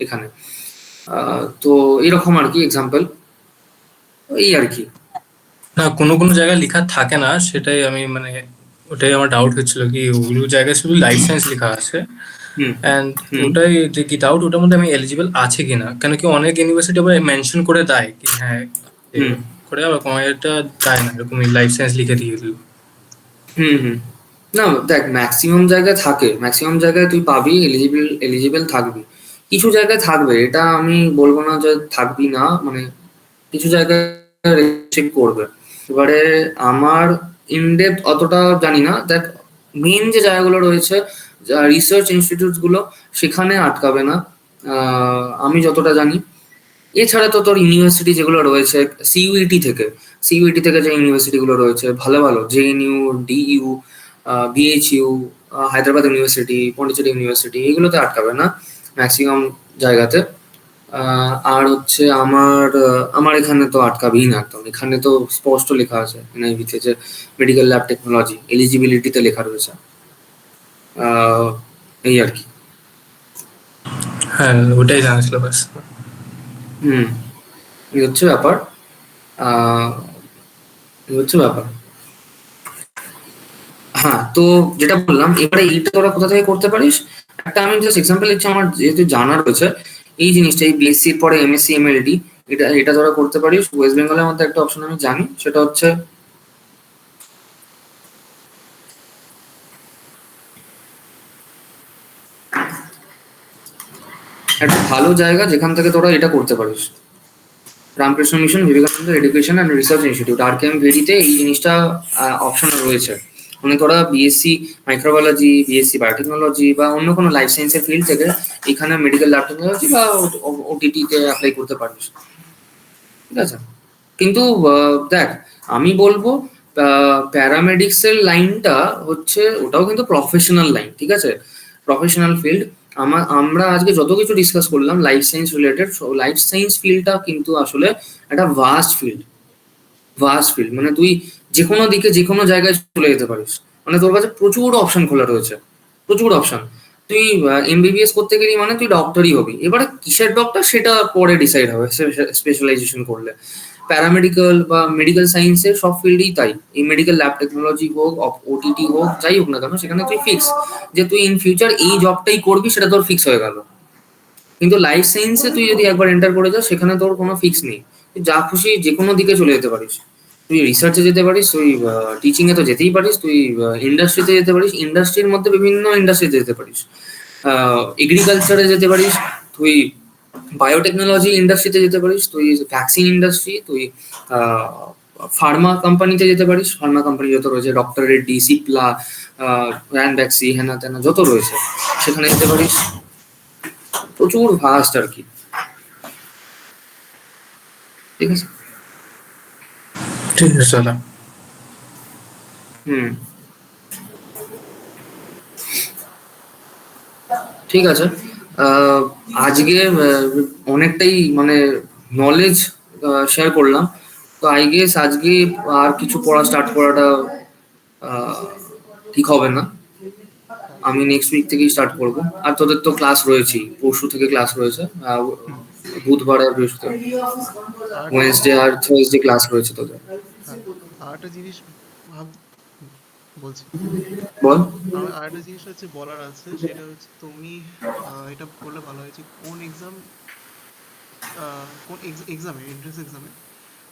এখানে। তো এরকম আর কি এক্সাম্পল, এই আর কি। না, কোনো কোনো জায়গায় লেখা থাকে না, সেটাই আমি মানে ওটাই আমার ডাউট হচ্ছিল কি ওগুলো জায়গায় শুধু লাইফ সায়েন্স লেখা আছে। হুম অ্যান্ড হুম ওটাই যে কি ডাউট ওটার মধ্যে আমি এলিজিবল আছে কিনা, কেন কি অনেক ইউনিভার্সিটি আবার মেনশন করে দেয় কি হ্যাঁ হুম করে, আবার কোনো এটা দেয় না, এরকম লাইফ সায়েন্স লিখে দিয়ে দিল। হুম হুম না দেখ, ম্যাক্সিমাম জায়গায় থাকে, ম্যাক্সিমাম জায়গায় তুই পাবি, এলিজিবল থাকবি। কিছু জায়গায় থাকবে, এটা আমি বলবো না যে থাকবি না, মানে কিছু জায়গায় রেস্ট্রিক্ট করবে। এবারে আমার ইনডেপথ অতটা জানি না, দেখ মেন যে জায়গাগুলো রয়েছে, রিসার্চ ইনস্টিটিউট গুলো, সেখানে আটকাবে না আমি যতটা জানি। এছাড়া তো তোর ইউনিভার্সিটি যেগুলো রয়েছে সিইউইটি থেকে যে ইউনিভার্সিটি গুলো রয়েছে ভালো ভালো, JNU, DU, BHU, Hyderabad university, Pondicherry university, এগুলোতে আটকাবে না ম্যাক্সিমাম জায়গাতে। আর হচ্ছে আমার এখানে তো আটকাবেই না একদম, এখানে তো স্পষ্ট লেখা আছে এনআইভিতে যে মেডিকেল ল্যাব টেকনোলজি এলিজিবিলিটিতে লেখা রয়েছে। আহ, এই আর কি। হ্যাঁ, ওটাই জানা ছিল ব্যাস। হুম, এই হচ্ছে ব্যাপার। আহ, এই হচ্ছে ব্যাপার। হ্যাঁ, তো যেটা বললাম, এবারে এইটা তোরা কোথা থেকে করতে পারিস, একটা আমি জাস্ট এক্সাম্পল দিচ্ছি, আমার যেহেতু জানা রয়েছে এই জিনিসটা, এই বিএসসির পরে এমএসসি এমএলডি, এটা এটা তোরা করতে পারিস। ওয়েস্ট বেঙ্গলের মধ্যে একটা অপশন আমি জানি, সেটা হচ্ছে একটা ভালো জায়গা যেখান থেকে তোরা এটা করতে পারিস, Ramakrishna mission Vivekananda education and research institute, RKM ভেরিতে এই জিনিসটা অপশন রয়েছে। মানে তোরা বিএসসি মাইক্রোবায়োলজি, বিএসসি বায়োটেকনোলজি বা অন্য কোনো লাইফ সায়েন্সের ফিল্ড থেকে এখানে মেডিকেল ল্যাব টেকনোলজি বা ওটিটি তে অ্যাপ্লাই করতে পারিস, ঠিক আছে? কিন্তু দেখ, আমি বলবো প্যারামেডিক্স এর লাইনটা হচ্ছে ওটাও কিন্তু প্রফেশনাল লাইন, ঠিক আছে, প্রফেশনাল ফিল্ড। আমরা আজকে যত কিছু ডিসকাস করলাম life science related, life science ফিল্ডটা কিন্তু আসলে একটা ভাস্ট ফিল্ড, মানে তুই যে কোনো দিকে যে কোনো জায়গায় চলে যেতে পারিস, মানে তোর কাছে প্রচুর অপশন খোলা রয়েছে, প্রচুর অপশন। তুই এমবিবিএস করতে গেলি মানে তুই ডক্টরই হবি, এবারে কিসের ডক্টর সেটা পরে ডিসাইড হবে স্পেশালাইজেশন করলে। প্যারামেডিক্যাল বা মেডিকেল সায়েন্সের সব ফিল্ডেই তাই, এই মেডিকেল ল্যাব টেকনোলজি হোক, ওটিটি হোক, যাই হোক না কেন, সেখানে তুই ফিক্স যে তুই ইন ফিউচার এই জবটাই করবি, সেটা তোর ফিক্স হয়ে গেল। কিন্তু লাইফ সায়েন্সে তুই যদি একবার এন্টার করে যাস, সেখানে তোর কোনো ফিক্স নেই, তুই যা খুশি যে কোনো দিকে চলে যেতে পারিস। তুই রিসার্চে যেতে পারিস, তুই টিচিং এ তো যেতেই পারিস, তুই ইন্ডাস্ট্রিতে যেতে পারিস, ইন্ডাস্ট্রির মধ্যে বিভিন্ন ইন্ডাস্ট্রিতে যেতে পারিস, এগ্রিকালচারে যেতে পারিস, তুই বায়োটেকনোলজি ইন্ডাস্ট্রিতে যেতে পারিস, তুই ভ্যাকসিন ইন্ডাস্ট্রি, তুই ফার্মা কোম্পানিতে যেতে পারিস, ফার্মা কোম্পানি যত রয়েছে, ডক্টর রেড্ডি, সিপ্লা, ভ্যাক্সি, হেনা তেনা যত রয়েছে, সেখানে যেতে পারিস। প্রচুর ভাস্ট আর কি, ঠিক আছে? ঠিক আছে দাদা। হুম, ঠিক আছে। আহ, আজকে অনেকটাই মানে নলেজ শেয়ার করলাম, তো আই গেস আজকে আর কিছু পড়া স্টার্ট করাটা আহ, ঠিক হবে না। হ্যাঁ। আমি নেক্সট উইক থেকেই স্টার্ট করব। আর তোদের তো ক্লাস রয়েছেই, পরশু থেকে ক্লাস রয়েছে, হুম। বুধবার আর বৃহস্পতিবার, আর একটা ওয়েডনেসডে আর থার্সডে ক্লাস রয়েছে তোদের। হ্যাঁ, আর একটা জিনিস ভাব বলছি, বল। আমার আর একটা জিনিস হচ্ছে বলার আছে, সেটা হচ্ছে তুমি এটা বললে ভালো হয় যে কোন এক্সামে, এন্ট্রান্স এক্সামে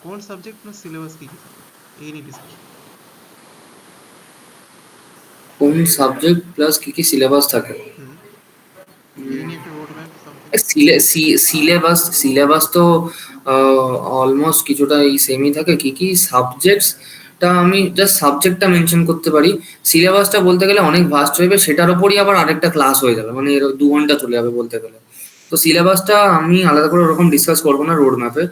কোন সাবজেক্ট প্লাস সিলেবাস কি কি থাকে, এই নিয়ে ডিসকাশন। কোন সাবজেক্ট প্লাস কি কি সিলেবাস থাকে? হুম, এই নিয়ে একটা রোড ম্যাপ সামথিং। সিলেবাস তো অলমোস্ট কিছুটা এই সেমই থাকে। কি কি সাবজেক্টসটা আমি জাস্ট সাবজেক্টটা মেনশন করতে পারি, সিলেবাসটা বলতে গেলে অনেক ভাস্ট হয়ে যাবে, সেটার ওপরই আবার আরেকটা ক্লাস হয়ে যাবে, মানে এর 2 ঘন্টা চলে যাবে বলতে গেলে। তো সিলেবাসটা আমি আলাদা করে ওরকম ডিসকাস করবো না রোড ম্যাপে।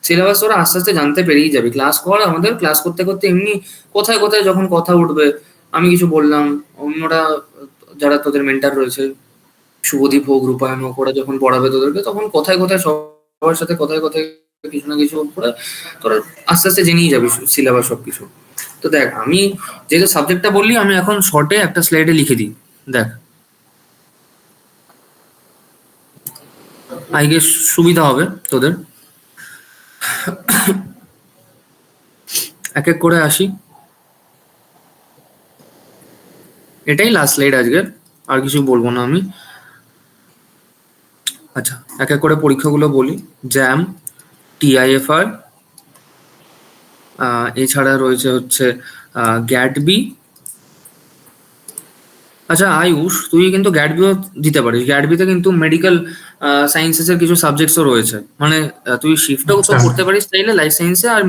সিলেবাস ওরা আস্তে আস্তে জানতে পেরেই যাবে, ক্লাস কর, আমাদের ক্লাস করতে করতে এমনি কোথায় কোথায় যখন কথা উঠবে, আমি কিছু বললাম, অন্যরা যারা তোদের মেন্টার রয়েছে, শুভদীপ হোক, রূপায়ণ হোক, ওরা যখন পড়াবে তোদেরকে, তখন কোথায় কোথায় সবার সাথে কোথায় কোথায় কিছু না কিছু করে তোরা আস্তে আস্তে জেনেই যাবি সিলেবাস সবকিছু। তো দেখ, আমি যেহেতু সাবজেক্টটা বললি, আমি এখন শর্টে একটা স্লাইডে লিখে দিই, দেখ, আই গেস সুবিধা হবে তোদের। এক এক করে আসি, এটাই লাস্ট স্লাইড আজকের, আর কিছু বলবো না আমি। আচ্ছা, এক এক করে পরীক্ষাগুলো বলি। জ্যাম, টিআইএফআর, এছাড়া রয়েছে হচ্ছে গ্যাটবি। আচ্ছা আয়ুষ, তুই কিন্তু গ্যাটবিও দিতে পারিস, গ্যাটবিতে কিন্তু মেডিকেল সায়েন্সেস এর কিছু সাবজেক্টসও রয়েছে, মানে তুই শিফটও তো আচ্ছা। করতে পারিস চাইলে লাইফ সায়েন্সে, আর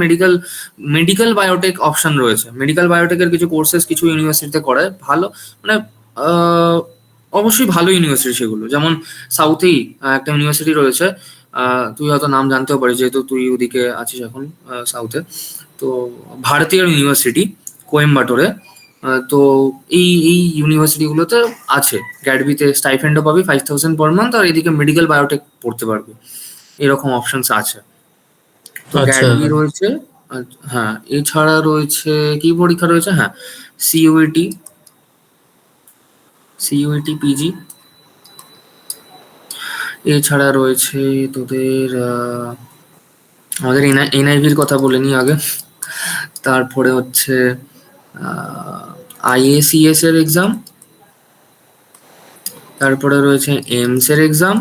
মেডিকেল বায়োটেক অপশন রয়েছে, মেডিকেল বায়োটেকের কিছু কোর্সেস কিছু ইউনিভার্সিটিতে করায় ভালো, মানে আহ, অবশ্যই ভালো ইউনিভার্সিটি সেগুলো, যেমন সাউথেই একটা ইউনিভার্সিটি রয়েছে, তুই হয়তো নাম জানতেও পারিস যেহেতু তুই ওদিকে আছিস এখন, সাউথে। তো ভারতীয় ইউনিভার্সিটি, কোয়েম্বাটোরে। তো এই ইউনিভার্সিটিগুলোতে আছে, গ্যাডবিতে স্টাইফেন্ডও পাবি 5,000 পার মান্থ, আর এদিকে মেডিকেল বায়োটেক পড়তে পারবি, এরকম অপশনস আছে। তো আচ্ছা গ্যাডবি রয়েছে। হ্যাঁ, এছাড়া রয়েছে কি পরীক্ষা রয়েছে, হ্যাঁ, সিইউইটি, পিজি। এছাড়া রয়েছে তোদের আমাদের এনআইভির কথা বলে নি আগে, তারপরে হচ্ছে আইএসিএস এর এক্সাম, তারপরে রয়েছে এমস এর এক্সাম,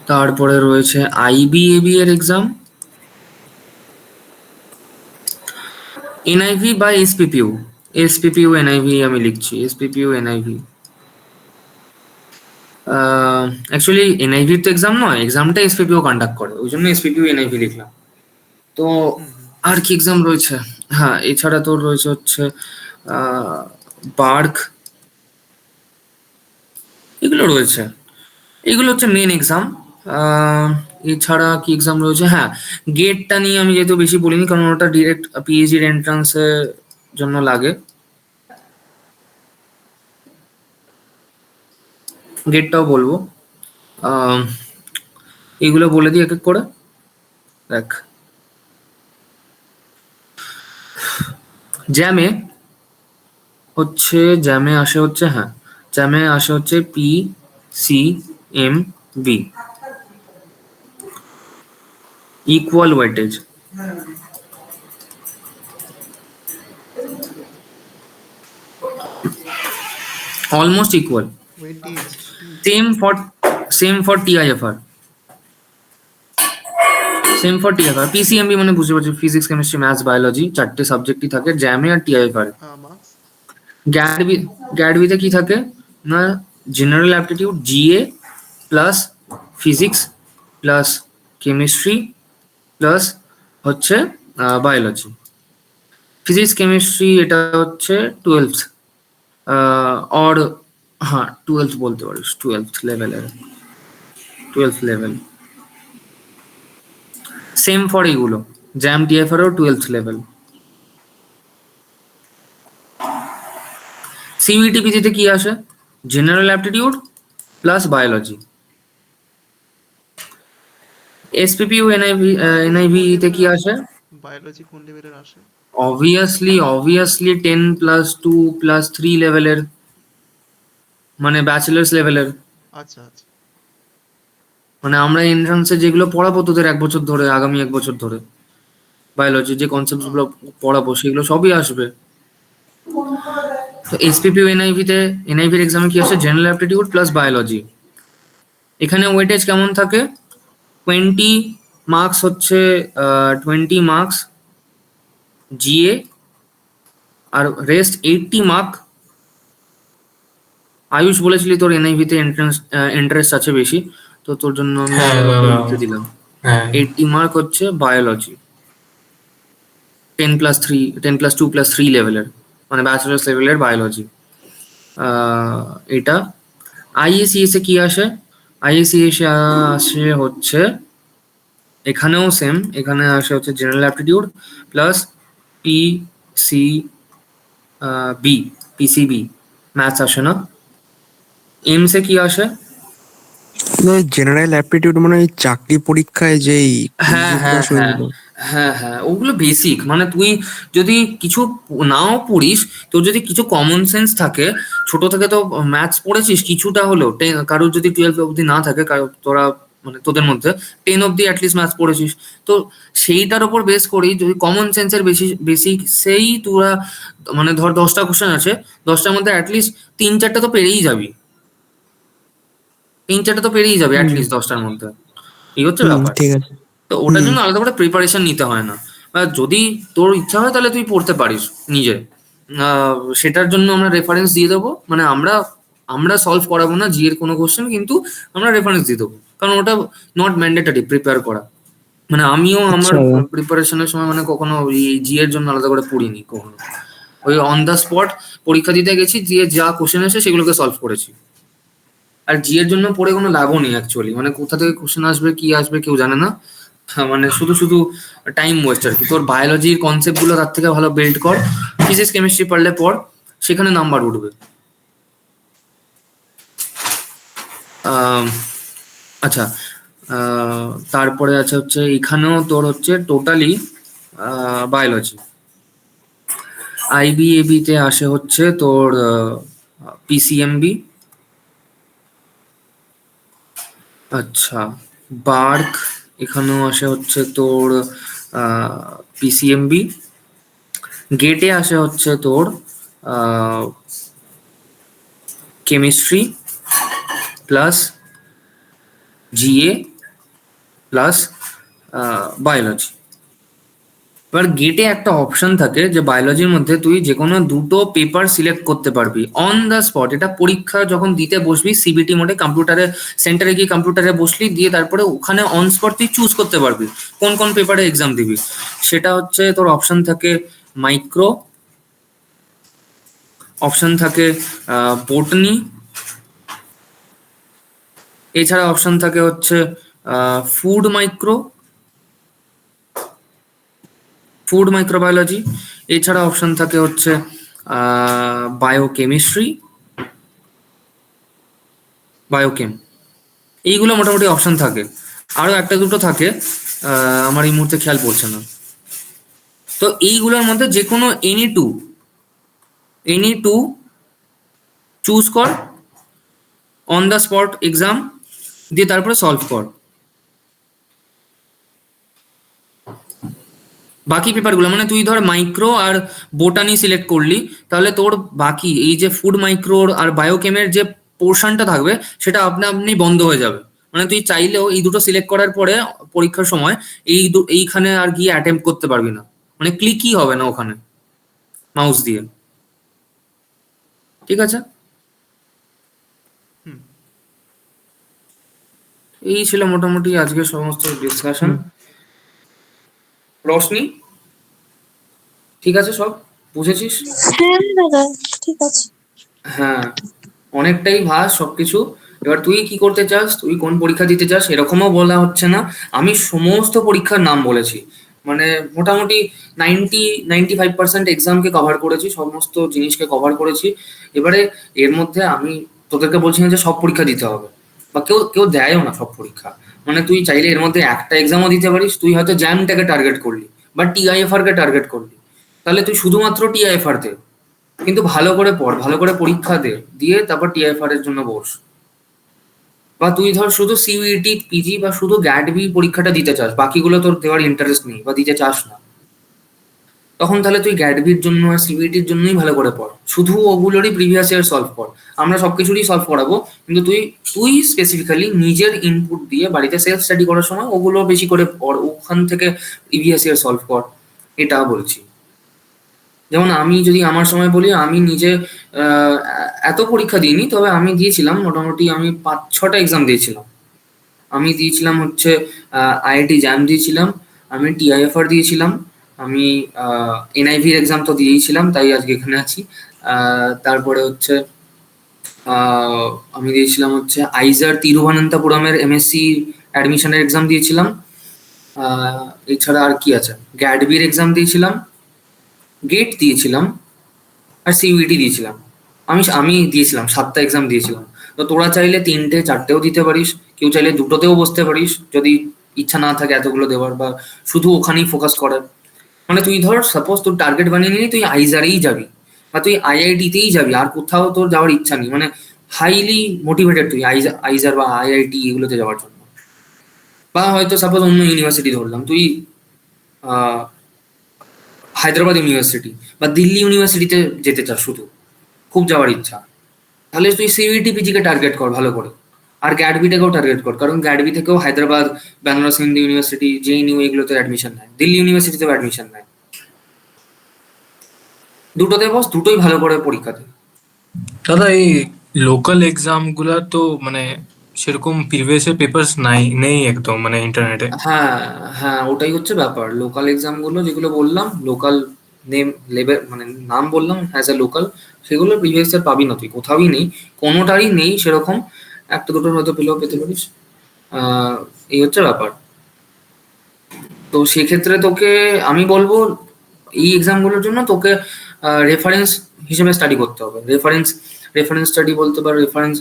তারপরে রয়েছে আইবিএবি এর এক্সাম, এনআইভি বা এসপিপিউ এনআইভি আমি লিখছি, এসপিপিউ এনআইভি। অ্যাকচুয়ালি এনআইভির তো এক্সাম নয়, এক্সামটা এসপিপিউ কন্ডাক্ট করে, ওই জন্য এসপিপিউ এনআইভি লিখলাম। তো হুম হুম। আর কি এক্সাম রয়েছে, হ্যাঁ, এছাড়া তোর রয়েছে হচ্ছে বার্ক, এগুলো রয়েছে। এগুলো হচ্ছে মেন এক্সাম। এছাড়া কি এক্সাম রয়েছে, হ্যাঁ গেটটা নিয়ে আমি যেহেতু বেশি বলিনি, কারণ ওটা ডিরেক্ট পিএইচডির এন্ট্রান্সের জন্য লাগে। গেটটাও বলবো। আহ, এগুলো বলে দিই এক এক করে। দেখ, জ্যামে জ্যামে আসে হচ্ছে, হ্যাঁ জ্যামে আসে হচ্ছে P C M B, equal weightage. Almost equal. Weightage same for TIFR, same for TIFR. PCMB মানে বুঝতে পারছি, ফিজিক্স কেমিস্ট্রি ম্যাথস বায়োলজি, চারটে সাবজেক্টই থাকে জ্যামে আর টিআইএফআর। মার্কস। গ্যাডবিতে কি থাকে না, general aptitude GA plus physics plus chemistry plus হচ্ছে বায়োলজি। ফিজিক্স কেমিস্ট্রি এটা হচ্ছে 12th অর, হ্যাঁ 12th বলতে পারিস, 12th লেভেল। সেম ফর এগুলো, জ্যাম টিএফআর ও 12th লেভেল। সিইউটি পিজিতে কি আসে, general aptitude plus biology. SPPU NIV তে কি আসে, বায়োলজি কোন লেভেলের আসে? অবভিয়াসলি 10+2+3 লেভেলের, মানে ব্যাচেলার্স লেভেলের। আচ্ছা আচ্ছা। মানে আমরা এন্ট্রান্সে যেগুলো পড়াবো তোদের 1 বছর ধরে, আগামী 1 বছর ধরে বায়োলজি যে কনসেপ্ট গুলো পড়াবো সেগুলো সবই আসবে। তো এসপিপিউ এনআইভির এক্সামে কি আসে, জেনারেল অ্যাপটিটিউড প্লাস বায়োলজি। এখানে ওয়েটেজ কেমন থাকে, 20 মার্কস হচ্ছে 20 মার্কস জিএ, আর রেস্ট 80 মার্ক। আয়ুষ বলেছিলি তোর এনআইভিতে ইন্টারেস্ট আছে বেশি, তো তোর জন্য আমি হ্যাঁ লিখে দিলাম। হ্যাঁ 80 মার্ক হচ্ছে বায়োলজি, 10+2+3 লেভেলের, মানে ব্যাচেলার্স লেভেলের বায়োলজি। এটা আইএসিএস এ কি আসে, আইএসিএস আসে হচ্ছে, এখানেও সেম, এখানে আসে হচ্ছে general aptitude plus P C B, PCB, maths আসে না। এমস এ কি আসে, জেনারেল অ্যাপটিটিউড মানে ওই চাকরি পরীক্ষায় যেই হ্যাঁ কুইজগুলো হ্যাঁ আসে হ্যাঁ ওইগুলো। হ্যাঁ, ওগুলো বেসিক। মানে তুই যদি কিছু নাও পড়িস, তোর যদি কিছু কমন সেন্স থাকে, ছোট থেকে তো ম্যাথস পড়েছিস কিছুটা হলেও, কারোর যদি 12 অবধি না থাকে, তোরা মানে তোদের মধ্যে 10 অবধি অ্যাটলিস্ট ম্যাথস পড়েছিস, তো সেইটার ওপর বেস করেই যদি কমন সেন্সের বেসিক সেই তোরা, মানে ধর 10টা কোশ্চেন আছে, 10টার মধ্যে অ্যাটলিস্ট 3-4টা তো পেরেই যাবি, 3-4টা তো পেরেই যাবে হুম অ্যাটলিস্ট 10টার মধ্যে। এই হচ্ছে হুম, ব্যাপার। ঠিক আছে। তো ওটার হুম জন্য আলাদা করে প্রিপারেশন নিতে হয় না, বা যদি তোর ইচ্ছা হয় তাহলে তুই পড়তে পারিস নিজে। সেটার জন্য আমরা রেফারেন্স দিয়ে দেবো, মানে আমরা সলভ করাবো না জি এর কোনো কোশ্চেন, কিন্তু আমরা রেফারেন্স দিয়ে দেবো, কারণ ওটা নট ম্যান্ডেটরি প্রিপেয়ার করা। মানে আমিও আমার আচ্ছা প্রিপারেশনের সময় মানে কখনো ওই জি এর জন্য আলাদা করে পড়িনি কখনো, ওই অন দ্য স্পট পরীক্ষা দিতে গেছি, দিয়ে যা কোশ্চেন এসে সেগুলোকে সলভ করেছি। আর জি এর জন্য পড়ে কোনো লাভও নেই অ্যাকচুয়ালি, মানে কোথা থেকে কোশ্চেন আসবে কি আসবে কেউ জানে না। হ্যাঁ, মানে শুধু শুধু টাইম ওয়েস্ট আর কি। তোর বায়োলজির কনসেপ্ট গুলো তার থেকে ভালো বিল্ড কর, ফিজিক্স কেমিস্ট্রি পারলে পড়, সেখানে নাম্বার উঠবে। আচ্ছা, তারপরে আছে হচ্ছে এখানেও তোর হচ্ছে টোটালি বায়োলজি। আইবিএবি তে আসে হচ্ছে তোর পিসিএমবি। আচ্ছা, বার্ক এখানেও আসে হচ্ছে তোর পিসিএমবি। গেটে আসে হচ্ছে তোর chemistry plus GA plus biology. এবার গেটে একটা অপশন থাকে যে বায়োলজির মধ্যে তুই যে কোনো 2টো পেপার সিলেক্ট করতে পারবি অন দ্য স্পট। এটা পরীক্ষা যখন দিতে বসবি সিবিটি মোডে, কম্পিউটারে সেন্টারে গিয়ে কম্পিউটারে বসলি, দিয়ে তারপরে ওখানে অন স্পট তুই চুজ করতে পারবি কোন কোন পেপারে এক্সাম দিবি। সেটা হচ্ছে তোর অপশন থাকে মাইক্রো, অপশন থাকে বোটনি, এছাড়া অপশন থাকে হচ্ছে ফুড মাইক্রোবায়োলজি, এছাড়া অপশন থাকে হচ্ছে বায়োকেমিস্ট্রি, বায়োকেম। এইগুলো মোটামুটি অপশন থাকে। আরো একটা দুটো থাকে, আমার এই মুহূর্তে খেয়াল পড়ছে না। তো এইগুলোর মধ্যে যে কোনো এনি টু চুজ কর, অন দ্য স্পট এক্সাম দিয়ে তারপরে সলভ কর। বাকি পেপারগুলো মানে তুই ধর মাইক্রো আর বোটানি সিলেক্ট করলি, তাহলে তোর বাকি এই যে ফুড মাইক্রোর আর বায়োকেমের যে পোর্শনটা থাকবে সেটা আপনি বন্ধ হয়ে যাবে। মানে তুই চাইলেও এই দুটো সিলেক্ট করার পরে পরীক্ষার সময় এইখানে আর গিয়ে অ্যাটেম্প করতে পারবি না, মানে ক্লিকই হবে না ওখানে মাউস দিয়ে। ঠিক আছে, হুম। এই ছিল মোটামুটি আজকে সমস্ত ডিসকাশন। রোশনি, ঠিক আছে, সব বুঝেছিস? হ্যাঁ দাদা, ঠিক আছে। হ্যাঁ, অনেকটাই ভাস সবকিছু। এবার তুই কি করতে চাস, তুই কোন পরীক্ষা দিতে চাস এরকমও বলা হচ্ছে না। আমি সমস্ত পরীক্ষার নাম বলেছি, মানে মোটামুটি 95% এক্সামকে কভার করেছি, সমস্ত জিনিসকে কভার করেছি। এবারে এর মধ্যে আমি তোদেরকে বলছি না যে সব পরীক্ষা দিতে হবে, বা কেউ কেউ দেয়ও না সব পরীক্ষা। মানে তুই চাইলে এর মধ্যে একটা এক্সামও দিতে পারিস। তুই হয়তো জ্যামটাকে টার্গেট করলি বা টিআইএফআর কে টার্গেট করলি, তাহলে তুই শুধুমাত্র টিআইএফআর দে, কিন্তু ভালো করে পড়, ভালো করে পরীক্ষা দে, দিয়ে তারপর টিআইএফআর এর জন্য বস। বা তুই ধর শুধু সিইউইটি পিজি বা শুধু গ্যাটবি পরীক্ষাটা দিতে চাস, বাকিগুলো তোর দেওয়ার ইন্টারেস্ট নেই বা দিতে চাস না, তখন তাহলে তুই গ্যাটবির জন্য আর সিইউইটির জন্যই ভালো করে পড়, শুধু ওগুলোরই প্রিভিয়াস ইয়ার সলভ কর। আমরা সবকিছুরই সলভ করাবো, কিন্তু তুই তুই স্পেসিফিক্যালি নিজের ইনপুট দিয়ে বাড়িতে সেলফ স্টাডি করার সময় ওগুলো বেশি করে পড়, ওখান থেকে প্রিভিয়াস ইয়ার সলভ কর, এটা বলছি। যেমন আমি যদি আমার সময় বলি, আমি নিজে এত পরীক্ষা দিইনি, তবে আমি দিয়েছিলাম মোটামুটি, আমি 5-6টা এক্সাম দিয়েছিলাম। আমি দিয়েছিলাম হচ্ছে আইআইটি জ্যাম দিয়েছিলাম, আমি টিআইএফআর দিয়েছিলাম, আমি এনআইভির এক্সাম তো দিয়েছিলাম, তাই আজকে এখানে আছি। তারপরে হচ্ছে আমি দিয়েছিলাম হচ্ছে আইজার তিরুভানন্তপুরমের এমএসসি অ্যাডমিশনের এক্সাম দিয়েছিলাম। এছাড়া আর কি আছে, গ্যাডবির এক্সাম দিয়েছিলাম, গেট দিয়েছিলাম, আর সিইউইটি দিয়েছিলাম। আমি আমি দিয়েছিলাম 7টা এক্সাম দিয়েছিলাম। তো তোরা চাইলে 3টে 4টেও দিতে পারিস, কেউ চাইলে 2টোতেও বসতে পারিস যদি ইচ্ছা না থাকে এতগুলো দেওয়ার, বা শুধু ওখানেই ফোকাস করার। মানে তুই ধর সাপোজ তোর টার্গেট বানিয়ে নিলি তুই আইজারেই যাবি, বা তুই আইআইটিতেই যাবি, আর কোথাও তোর যাওয়ার ইচ্ছা নেই, মানে হাইলি মোটিভেটেড তুই আইজার বা আইআইটি এগুলোতে যাওয়ার জন্য। বা হয়তো সাপোজ অন্য ইউনিভার্সিটি ধরলাম, তুই হায়দ্রাবাদ ইউনিভার্সিটি বা দিল্লি ইউনিভার্সিটিতে যেতে চাস, শুধু খুব যাওয়ার ইচ্ছা, তাহলে তুই সিইউইটি পিজিকে টার্গেট কর ভালো করে, আর গ্যাডবিটাকেও টার্গেট কর, কারণ গ্যাডবি থেকেও হায়দ্রাবাদ, ব্যাঙ্গালোর হিন্দু ইউনিভার্সিটি, জেএনইউ এগুলোতে অ্যাডমিশন নেয়, দিল্লি ইউনিভার্সিটিতেও অ্যাডমিশন নেয়। দুটোতে বস, দুটোই ভালো করে পরীক্ষা দে। দাদা এই লোকাল এক্সাম গুলা তো মানে সেরকম প্রিভিয়াস এর পেপারস নেই একদম মানে ইন্টারনেটে। হ্যাঁ, হ্যাঁ, ওটাই হচ্ছে ব্যাপার। লোকাল এক্সাম গুলো যেগুলো বললাম, লোকাল নেম লেভেল মানে নাম বললাম অ্যাজ এ লোকাল, সেগুলো প্রিভিয়াস ইয়ার পাবি না, তুই কোথাওই নেই, কোনোটারই নেই সেরকম। একটা দুটোর হয়তো পেলেও পেতে পারিস। এই হচ্ছে ব্যাপার। তো সেক্ষেত্রে তোকে আমি বলবো এই এক্সামগুলোর জন্য তোকে রেফারেন্স হিসেবে স্টাডি করতে হবে। রেফারেন্স স্টাডি বলতে বা রেফারেন্স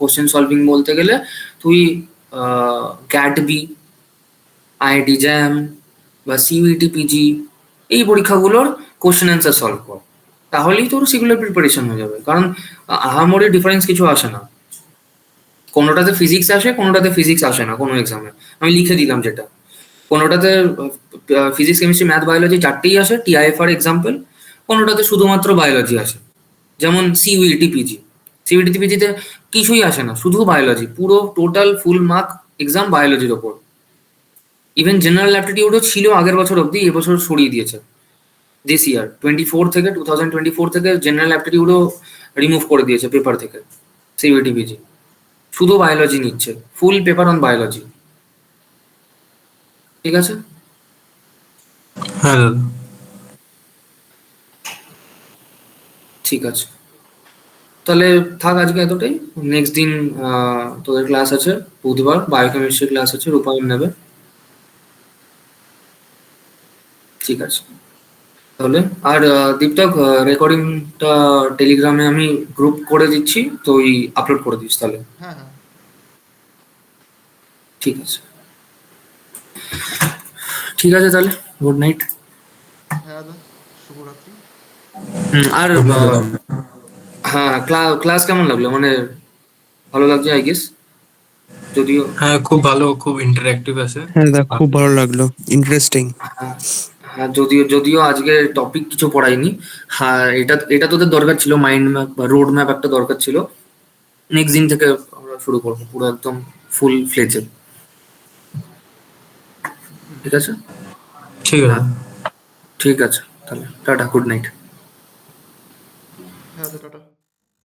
কোশ্চেন সলভিং বলতে গেলে তুই গ্যাটবি, আইআইটি জ্যাম বা সিইউইটি পিজি এই পরীক্ষাগুলোর কোশ্চেন অ্যান্সার সলভ কর, তাহলেই তোর সেগুলোর প্রিপারেশন হয়ে যাবে। কারণ আহামরি ডিফারেন্স কিছু আসে না, কোনোটাতে ফিজিক্স আসে, কোনোটাতে ফিজিক্স আসে না কোনো এক্সামে। আমি লিখে দিলাম যেটা, কোনোটাতে ফিজিক্স কেমিস্ট্রি ম্যাথ বায়োলজি 4টেই আসে টিআইএফআর এক্সাম্পল, কোনোটাতে শুধুমাত্র বায়োলজি আসে, যেমন সিইউইটি পিজিতে কিছুই আসে না, শুধু বায়োলজি, পুরো টোটাল ফুল মার্ক এক্সাম বায়োলজির ওপর। ইভেন জেনারেল অ্যাপটিটিউডও ছিল আগের বছর অবধি, এবছর সরিয়ে দিয়েছে। দিস ইয়ার 2024 থেকে জেনারেল অ্যাপটিটিউডও রিমুভ করে দিয়েছে পেপার থেকে সিইউইটি পিজি, শুধু বায়োলজি নিচ্ছে, ফুল পেপার অন বায়োলজি। ঠিক আছে? হ্যাঁ দাদা। ঠিক আছে, তাহলে থাক আজকে এতটাই। নেক্সট দিন তোদের ক্লাস আছে, বুধবার বায়োকেমিস্ট্রি ক্লাস আছে, রূপায়ণ নেবে। ঠিক আছে তাহলে। আর দীপ্তক, রেকর্ডিংটা টেলিগ্রামে আমি গ্রুপ করে দিচ্ছি, তুই আপলোড করে দিস তাহলে। হ্যাঁ হ্যাঁ ঠিক আছে, ঠিক আছে তাহলে, গুড নাইট। হ্যাঁ দাদা, শুভরাত্রি। আর হ্যাঁ, ক্লাস কেমন লাগলো? মানে ভালো লাগছে আই গেস, যদিও। হ্যাঁ, খুব ভালো, খুব ইন্টারঅ্যাক্টিভ আছে। হ্যাঁ দাদা, খুব ভালো লাগলো, ইন্টারেস্টিং। হ্যাঁ, হ্যাঁ, যদিও আজকে টপিক কিছু পড়াইনি। হ্যাঁ, এটা এটা তোদের দরকার ছিল, মাইন্ড ম্যাপ বা রোড ম্যাপ একটা দরকার ছিল। নেক্সট দিন থেকে আমরা শুরু করবো পুরো একদম ফুল ফ্লেজে। ঠিক আছে, ঠিক আছে। হ্যাঁ ঠিক আছে তাহলে, টাটা, গুড নাইট। হ্যাঁ দাদা, টাটা।